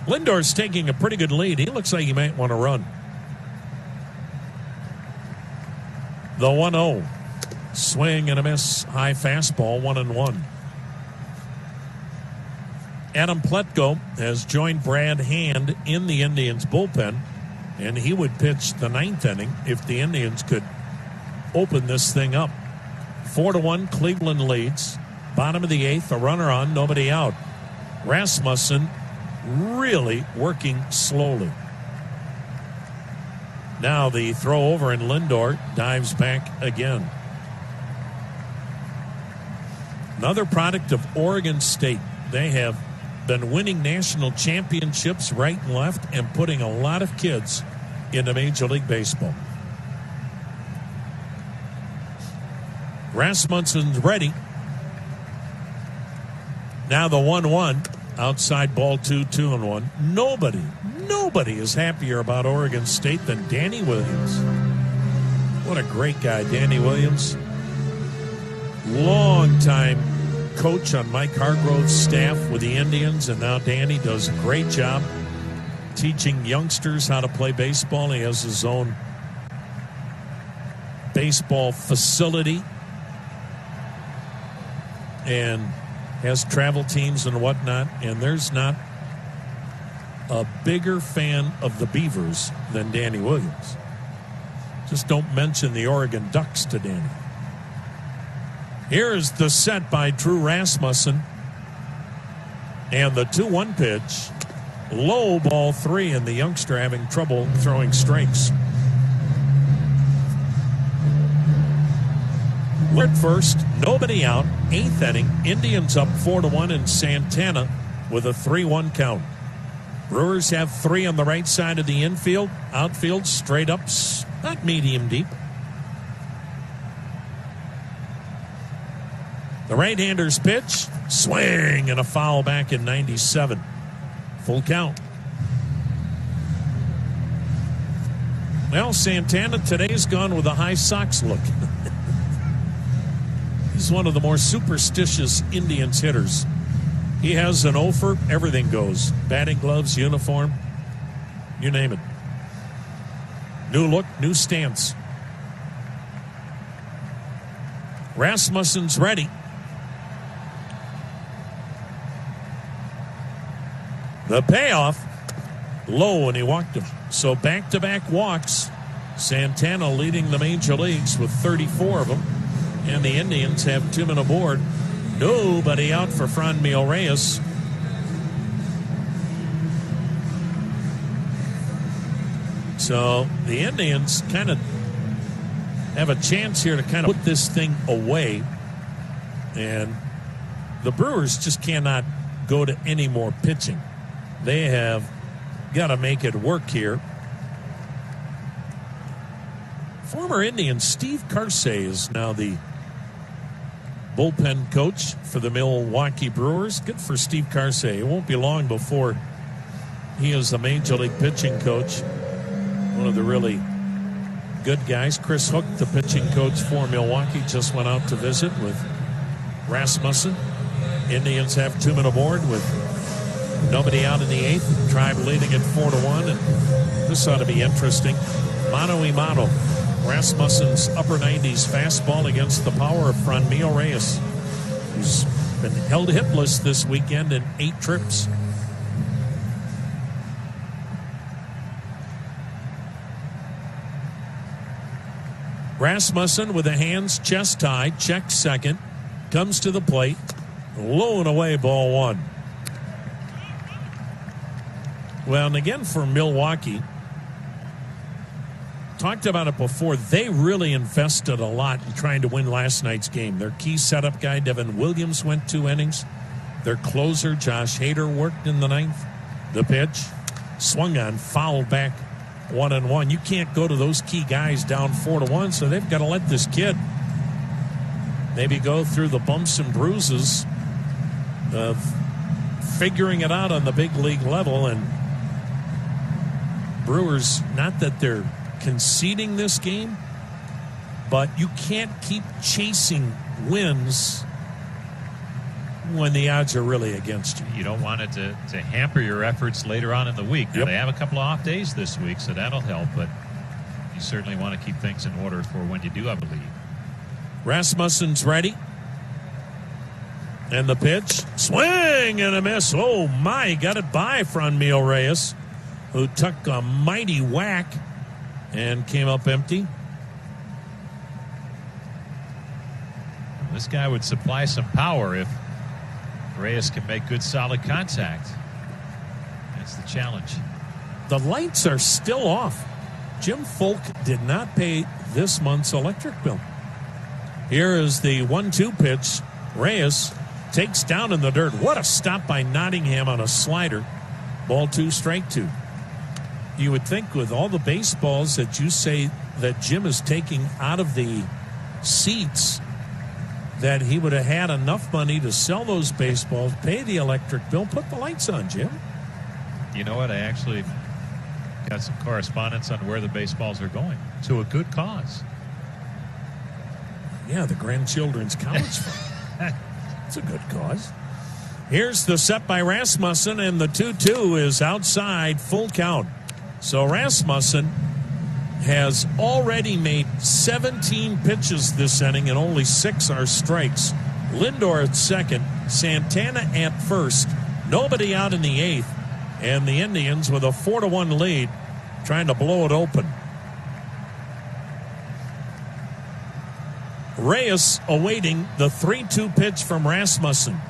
Lindor's taking a pretty good lead. He looks like he might want to run. The 1-0. Swing and a miss. High fastball, 1-1. Adam Pletko has joined Brad Hand in the Indians' bullpen, and he would pitch the 9th inning if the Indians could open this thing up. 4-1, Cleveland leads. Bottom of the 8th, a runner on, nobody out. Rasmussen really working slowly. Now the throw over, and Lindor dives back again. Another product of Oregon State. They have been winning national championships right and left and putting a lot of kids into Major League Baseball. Rasmussen's ready. Now the 1-1. Outside ball 2-1. Nobody is happier about Oregon State than Danny Williams. What a great guy, Danny Williams. Long-time coach on Mike Hargrove's staff with the Indians, and now Danny does a great job teaching youngsters how to play baseball. He has his own baseball facility and has travel teams and whatnot, and there's not a bigger fan of the Beavers than Danny Williams. Just don't mention the Oregon Ducks to Danny. Here's the set by Drew Rasmussen, and the 2-1 pitch. Low, ball 3, and the youngster having trouble throwing strikes. We're at first, nobody out, 8th inning. Indians up 4-1 in Santana with a 3-1 count. Brewers have 3 on the right side of the infield. Outfield straight up, not medium deep. The right-hander's pitch, swing, and a foul back in 97. Full count. Well, Santana today's gone with a high socks look. He's one of the more superstitious Indians hitters. He has an offer, everything goes. Batting gloves, uniform, you name it. New look, new stance. Rasmussen's ready. The payoff, low, and he walked him. So back-to-back walks. Santana leading the major leagues with 34 of them. And the Indians have 2 men aboard. Nobody out for Franmil Reyes. So the Indians kind of have a chance here to kind of put this thing away. And the Brewers just cannot go to any more pitching. They have got to make it work here. Former Indian Steve Carsey is now the bullpen coach for the Milwaukee Brewers. Good for Steve Carsey. It won't be long before he is the major league pitching coach. One of the really good guys. Chris Hook, the pitching coach for Milwaukee, just went out to visit with Rasmussen. Indians have 2 men aboard with nobody out in the 8th. Tribe leading at 4-1, and this ought to be interesting. Mano a mano. Rasmussen's upper 90s fastball against the power of Franmil Reyes, who's been held hitless this weekend in 8 trips. Rasmussen with a hands chest tie, checks second, comes to the plate, low and away, ball 1. Well, and again for Milwaukee, talked about it before, they really invested a lot in trying to win last night's game. Their key setup guy, Devin Williams, went 2 innings. Their closer, Josh Hader, worked in the 9th. The pitch, swung on, fouled back 1-1. You can't go to those key guys down 4-1, so they've got to let this kid maybe go through the bumps and bruises of figuring it out on the big league level. And Brewers, not that they're conceding this game, but you can't keep chasing wins when the odds are really against you. You don't want it to hamper your efforts later on in the week. Now, they have a couple of off days this week, so that'll help, but you certainly want to keep things in order for when you do have a lead. Rasmussen's ready. And the pitch. Swing and a miss. Oh, my. Got it by Franmil Reyes, who took a mighty whack and came up empty. This guy would supply some power if Reyes can make good, solid contact. That's the challenge. The lights are still off. Jim Folk did not pay this month's electric bill. Here is the 1-2 pitch. Reyes takes down in the dirt. What a stop by Nottingham on a slider. Ball 2, strike 2. You would think with all the baseballs that you say that Jim is taking out of the seats that he would have had enough money to sell those baseballs, pay the electric bill, put the lights on, Jim. You know what? I actually got some correspondence on where the baseballs are going. To a good cause. Yeah, the grandchildren's college fund. It's a good cause. Here's the set by Rasmussen, and the 2-2 is outside, full count. So Rasmussen has already made 17 pitches this inning, and only 6 are strikes. Lindor at second, Santana at first, nobody out in the 8th, and the Indians with a 4-1 lead trying to blow it open. Reyes awaiting the 3-2 pitch from Rasmussen.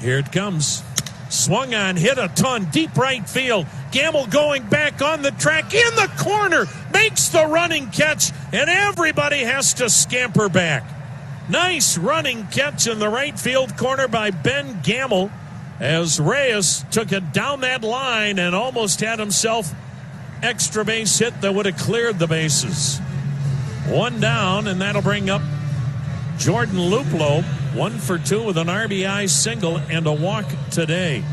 Here it comes. Swung on, hit a ton, deep right field. Gamble going back on the track, in the corner, makes the running catch, and everybody has to scamper back. Nice running catch in the right field corner by Ben Gamble as Reyes took it down that line and almost had himself extra base hit that would have cleared the bases. 1 down, and that'll bring up Jordan Luplow, 1 for 2 with an RBI single and a walk today.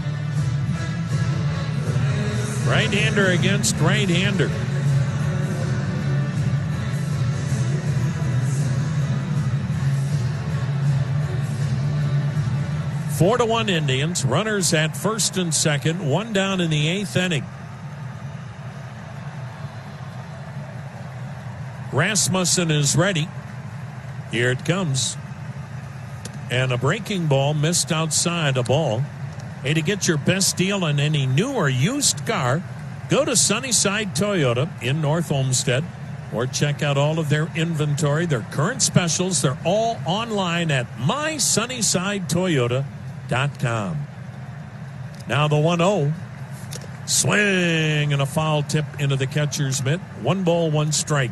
Right-hander against right-hander. Four to 1 Indians. Runners at first and second. 1 down in the 8th inning. Rasmussen is ready. Here it comes. And a breaking ball missed outside a ball. Hey, to get your best deal on any new or used car, go to Sunnyside Toyota in North Olmsted or check out all of their inventory, their current specials. They're all online at mysunnysidetoyota.com. Now the 1-0. Swing and a foul tip into the catcher's mitt. 1 ball, 1 strike.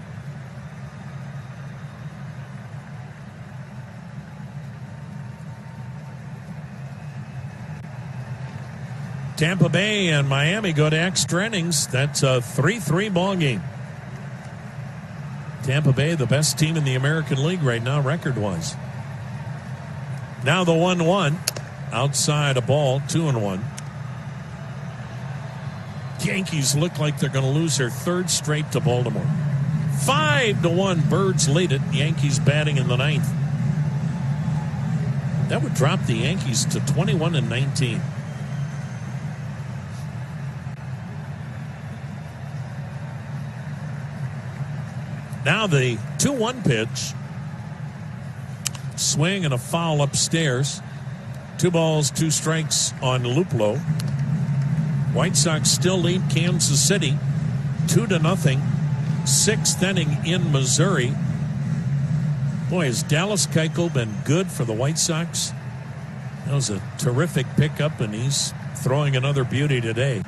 Tampa Bay and Miami go to extra innings. That's a 3-3 ball game. Tampa Bay, the best team in the American League right now, record-wise. Now the 1-1. Outside a ball, 2-1. Yankees look like they're going to lose their 3rd straight to Baltimore. 5-1, Birds lead it. Yankees batting in the 9th. That would drop the Yankees to 21-19. Now the 2-1 pitch. Swing and a foul upstairs. 2 balls, 2 strikes on Luplow. White Sox still lead Kansas City 2-0. 6th inning in Missouri. Boy, has Dallas Keuchel been good for the White Sox? That was a terrific pickup, and he's throwing another beauty today.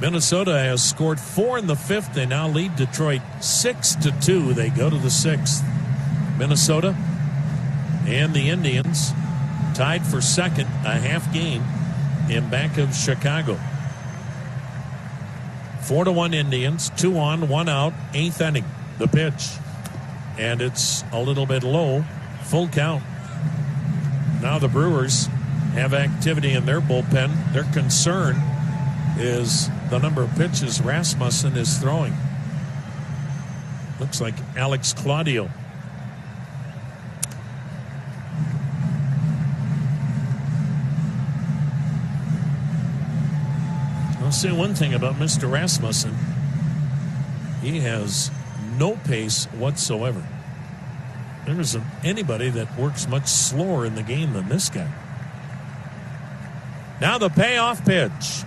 Minnesota has scored 4 in the 5th. They now lead Detroit 6-2. They go to the 6th. Minnesota and the Indians tied for second, a half game in back of Chicago. 4-1 Indians, 2 on, 1 out, 8th inning. The pitch. And it's a little bit low, full count. Now the Brewers have activity in their bullpen. Their concern is the number of pitches Rasmussen is throwing. Looks like Alex Claudio. I'll say one thing about Mr. Rasmussen. He has no pace whatsoever. There isn't anybody that works much slower in the game than this guy. Now the payoff pitch.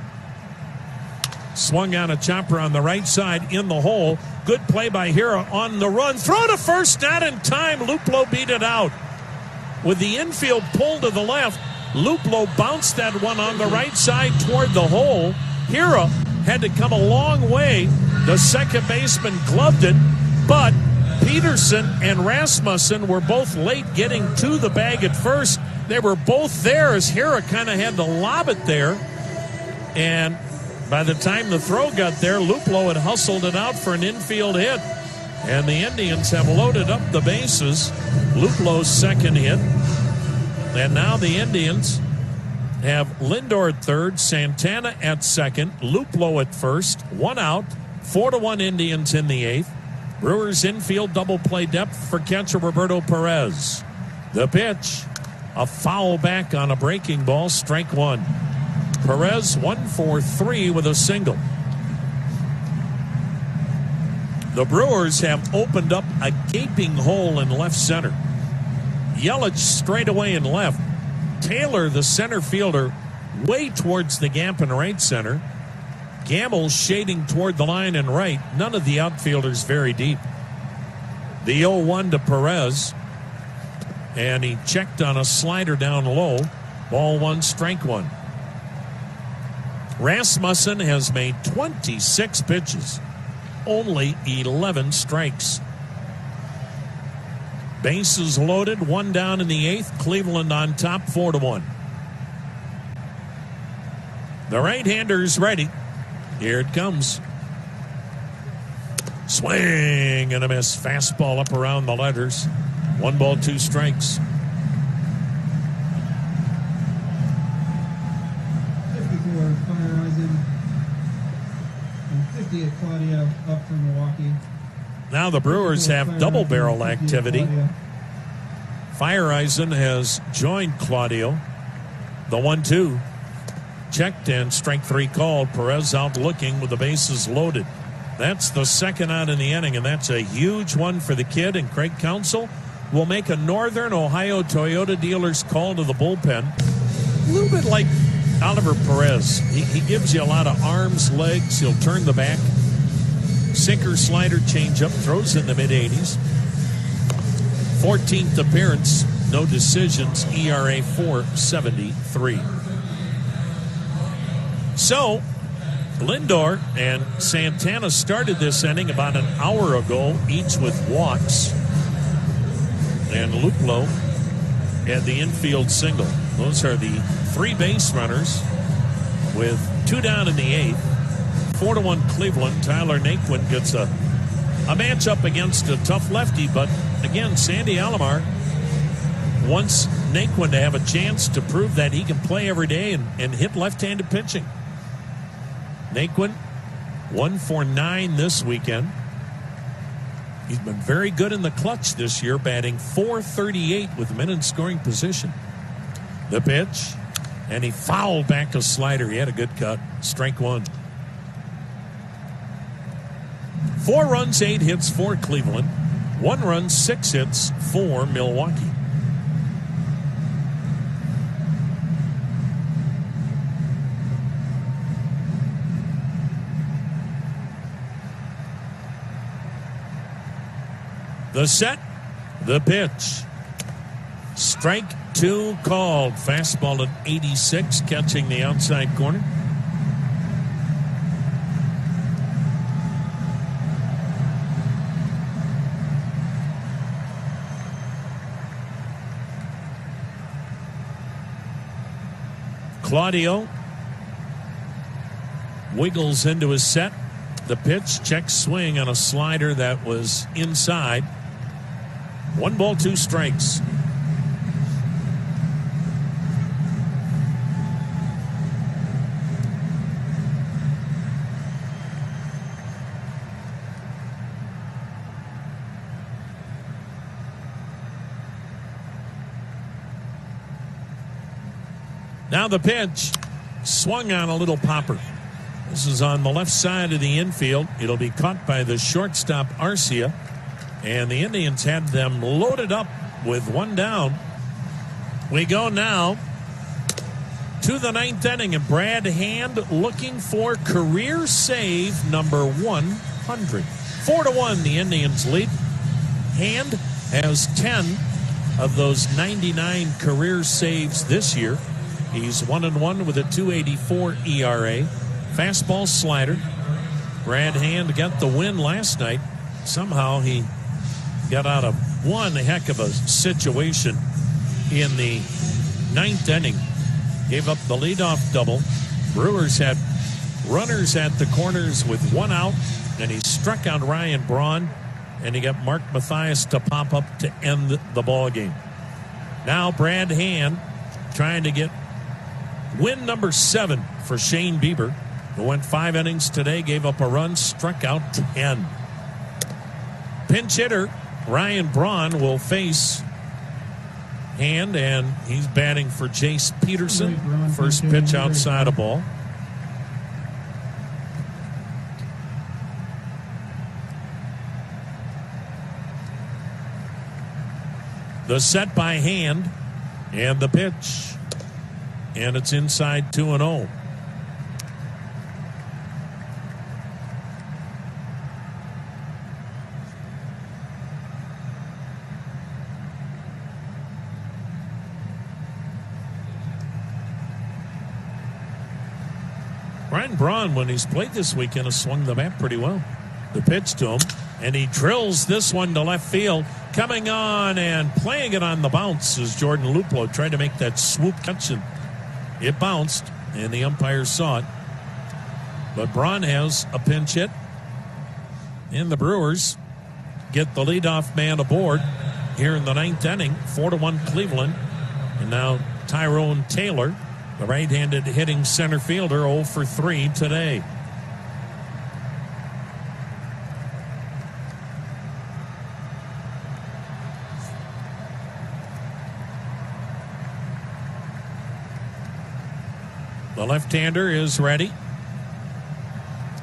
Swung on a chopper on the right side in the hole. Good play by Hira on the run. Throw to first, not in time. Luplow beat it out. With the infield pull to the left, Luplow bounced that one on the right side toward the hole. Hira had to come a long way. The second baseman gloved it, but Peterson and Rasmussen were both late getting to the bag at first. They were both there as Hira kind of had to lob it there. And by the time the throw got there, Luplow had hustled it out for an infield hit. And the Indians have loaded up the bases. Luplow's second hit. And now the Indians have Lindor at third, Santana at second, Luplow at first, 1 out, 4-1 Indians in the 8th. Brewers infield double play depth for catcher Roberto Perez. The pitch, a foul back on a breaking ball, strike 1. Perez 1 for 3 with a single. The Brewers have opened up a gaping hole in left center. Yelich straight away in left. Taylor, the center fielder, way towards the gap in right center. Gamble shading toward the line in right. None of the outfielders very deep. The 0-1 to Perez. And he checked on a slider down low. Ball 1, strike 1. Rasmussen has made 26 pitches. Only 11 strikes. Bases loaded, 1 down in the 8th. Cleveland on top, 4-1. The right-hander's ready. Here it comes. Swing and a miss. Fastball up around the letters. 1 ball, 2 strikes. 54 Fire Eisen and 58 Claudio up from Milwaukee. Now the Brewers have double barrel activity. Fireeisen has joined Claudio. The 1-2 checked and strike 3 called. Perez out looking with the bases loaded. That's the second out in the inning, and that's a huge one for the kid. And Craig Counsell will make a Northern Ohio Toyota dealer's call to the bullpen. A little bit like Oliver Perez. He gives you a lot of arms, legs. He'll turn the back. Sinker, slider, changeup, throws in the mid-80s. 14th appearance, no decisions, ERA 4.73. So, Lindor and Santana started this inning about an hour ago, each with walks. And Luplow had the infield single. Those are the 3 base runners with 2 down in the 8th. 4-1 Cleveland. Tyler Naquin gets a matchup against a tough lefty, but again, Sandy Alomar wants Naquin to have a chance to prove that he can play every day and hit left-handed pitching. Naquin, 1 for 9 this weekend. He's been very good in the clutch this year, batting .438 with men in scoring position. The pitch, and he fouled back a slider. He had a good cut. Strike 1. 4 runs, 8 hits for Cleveland. 1 run, 6 hits for Milwaukee. The set, the pitch. Strike 2 called. Fastball at 86, catching the outside corner. Claudio wiggles into his set. The pitch, check swing on a slider that was inside. 1 ball, 2 strikes. Now the pitch, swung on a little popper. This is on the left side of the infield. It'll be caught by the shortstop, Arcia. And the Indians had them loaded up with 1 down. We go now to the 9th inning, and Brad Hand looking for career save number 100. 4-1, the Indians lead. Hand has 10 of those 99 career saves this year. He's 1-1 with a 2.84 ERA. Fastball slider. Brad Hand got the win last night. Somehow he got out of one heck of a situation in the 9th inning. Gave up the leadoff double. Brewers had runners at the corners with 1 out, and he struck out Ryan Braun, and he got Mark Mathias to pop up to end the ball game. Now Brad Hand trying to get win number 7 for Shane Bieber, who went 5 innings today, gave up a run, struck out 10. Pinch hitter Ryan Braun will face Hand, and he's batting for Jace Peterson. First pitch outside a ball. The set by Hand, and the pitch. And it's inside 2-0. Ryan Braun, when he's played this weekend, has swung the bat pretty well. The pitch to him, and he drills this one to left field. Coming on and playing it on the bounce as Jordan Luplow tried to make that swoop catch, and it bounced, and the umpire saw it. But Braun has a pinch hit, and the Brewers get the leadoff man aboard here in the 9th inning. 4-1 Cleveland. And now Tyrone Taylor, the right-handed hitting center fielder, 0 for 3 today. The left-hander is ready.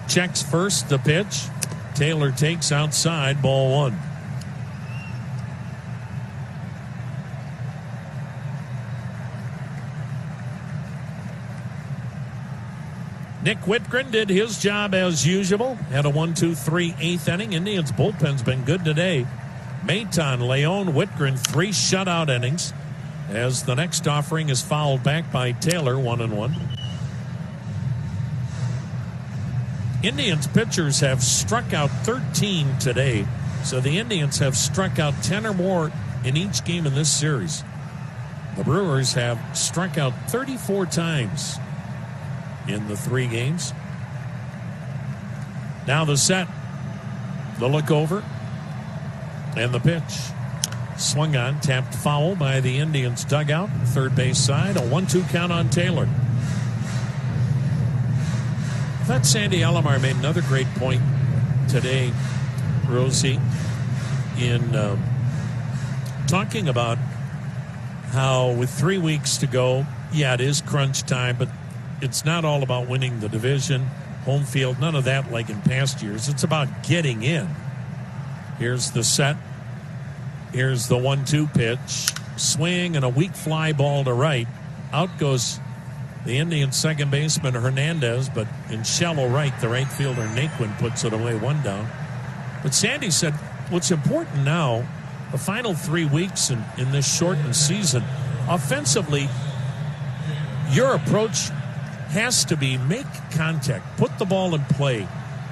Checks first, the pitch. Taylor takes outside, ball 1. Nick Whitgren did his job as usual. Had a 1-2-3 8th inning. Indians bullpen's been good today. Maton, Leon, Whitgren, 3 shutout innings, as the next offering is fouled back by Taylor, 1-1. Indians pitchers have struck out 13 today, so the Indians have struck out 10 or more in each game in this series. The Brewers have struck out 34 times in the 3 games. Now the set, the look over, and the pitch. Swung on, tapped foul by the Indians dugout, third base side, a 1-2 count on Taylor. I thought Sandy Alomar made another great point today, Rosie, in talking about how with 3 weeks to go, yeah, it is crunch time, but it's not all about winning the division, home field, none of that like in past years. It's about getting in. Here's the set. Here's the 1-2 pitch. Swing and a weak fly ball to right. Out goes the Indian second baseman Hernandez, but in shallow right, the right fielder Naquin puts it away, 1 down. But Sandy said what's important now, the final 3 weeks in this shortened season, offensively, your approach has to be make contact, put the ball in play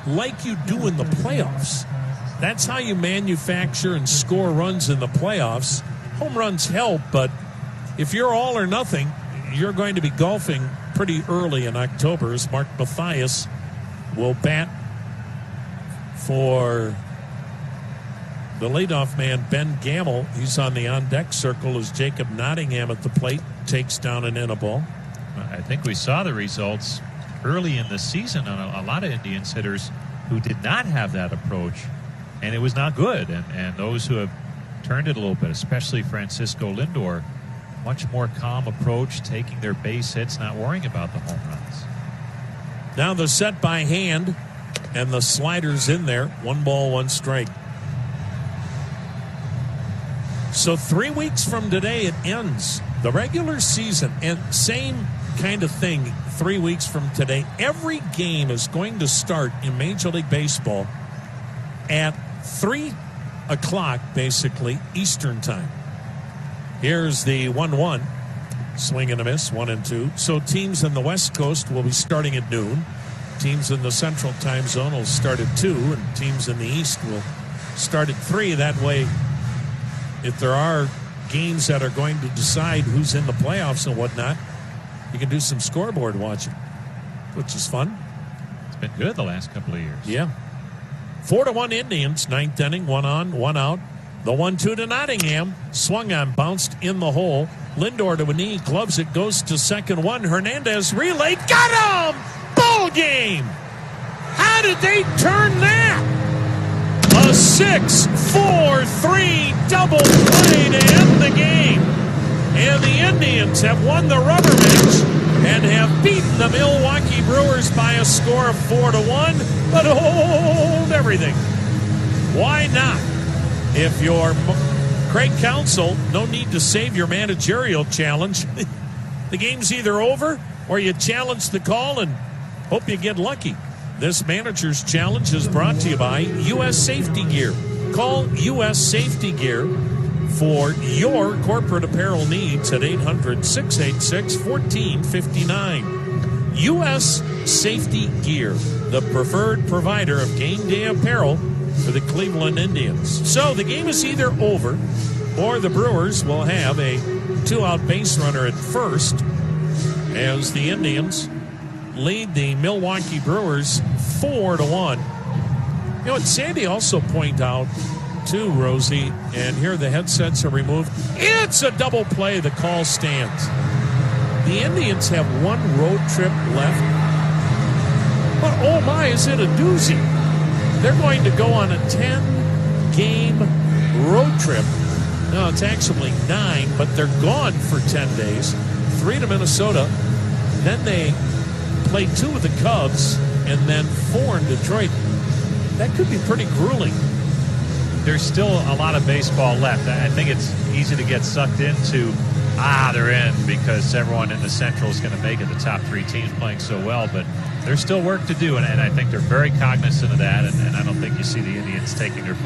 like you do in the playoffs. That's how you manufacture and score runs in the playoffs. Home runs help, but if you're all or nothing, you're going to be golfing pretty early in October as Mark Mathias will bat for the leadoff man, Ben Gamble. He's on the on-deck circle as Jacob Nottingham at the plate takes down an in a ball. I think we saw the results early in the season on a lot of Indians hitters who did not have that approach, and it was not good. And those who have turned it a little bit, especially Francisco Lindor, much more calm approach, taking their base hits, not worrying about the home runs. Now the set by hand, and the slider's in there. 1 ball, 1 strike. So 3 weeks from today, it ends the regular season. And same kind of thing 3 weeks from today. Every game is going to start in Major League Baseball at 3 o'clock, basically, Eastern time. Here's the 1-1. Swing and a miss, 1-2. So teams in the West Coast will be starting at noon. Teams in the Central time zone will start at 2, and teams in the East will start at 3. That way, if there are games that are going to decide who's in the playoffs and whatnot, you can do some scoreboard watching, which is fun. It's been good the last couple of years. Yeah. 4-1 Indians, 9th inning, 1 on, 1 out. The 1-2 to Nottingham, swung on, bounced in the hole. Lindor to a knee, gloves it, goes to second one. Hernandez relayed, got him! Ball game! How did they turn that? A 6-4-3 double play to end the game. And the Indians have won the rubber match and have beaten the Milwaukee Brewers by a score of 4-1. But hold everything. Why not? If you're Craig Counsell, no need to save your managerial challenge. The game's either over or you challenge the call and hope you get lucky. This manager's challenge is brought to you by U.S. Safety Gear. Call U.S. Safety Gear for your corporate apparel needs at 800-686-1459. U.S. Safety Gear, the preferred provider of game day apparel for the Cleveland Indians. So the game is either over or the Brewers will have a 2-out base runner at first as the Indians lead the Milwaukee Brewers 4-1. You know what Sandy also pointed out too, Rosie, and here the headsets are removed. It's a double play. The call stands. The Indians have 1 road trip left. But oh my, is it a doozy? They're going to go on a 10-game road trip. No, it's actually 9, but they're gone for 10 days. 3 to Minnesota. Then they play 2 with the Cubs, and then 4 in Detroit. That could be pretty grueling. There's still a lot of baseball left. I think it's easy to get sucked into, they're in because everyone in the Central is going to make it, the top 3 teams playing so well. But there's still work to do, and I think they're very cognizant of that, and I don't think you see the Indians taking their foot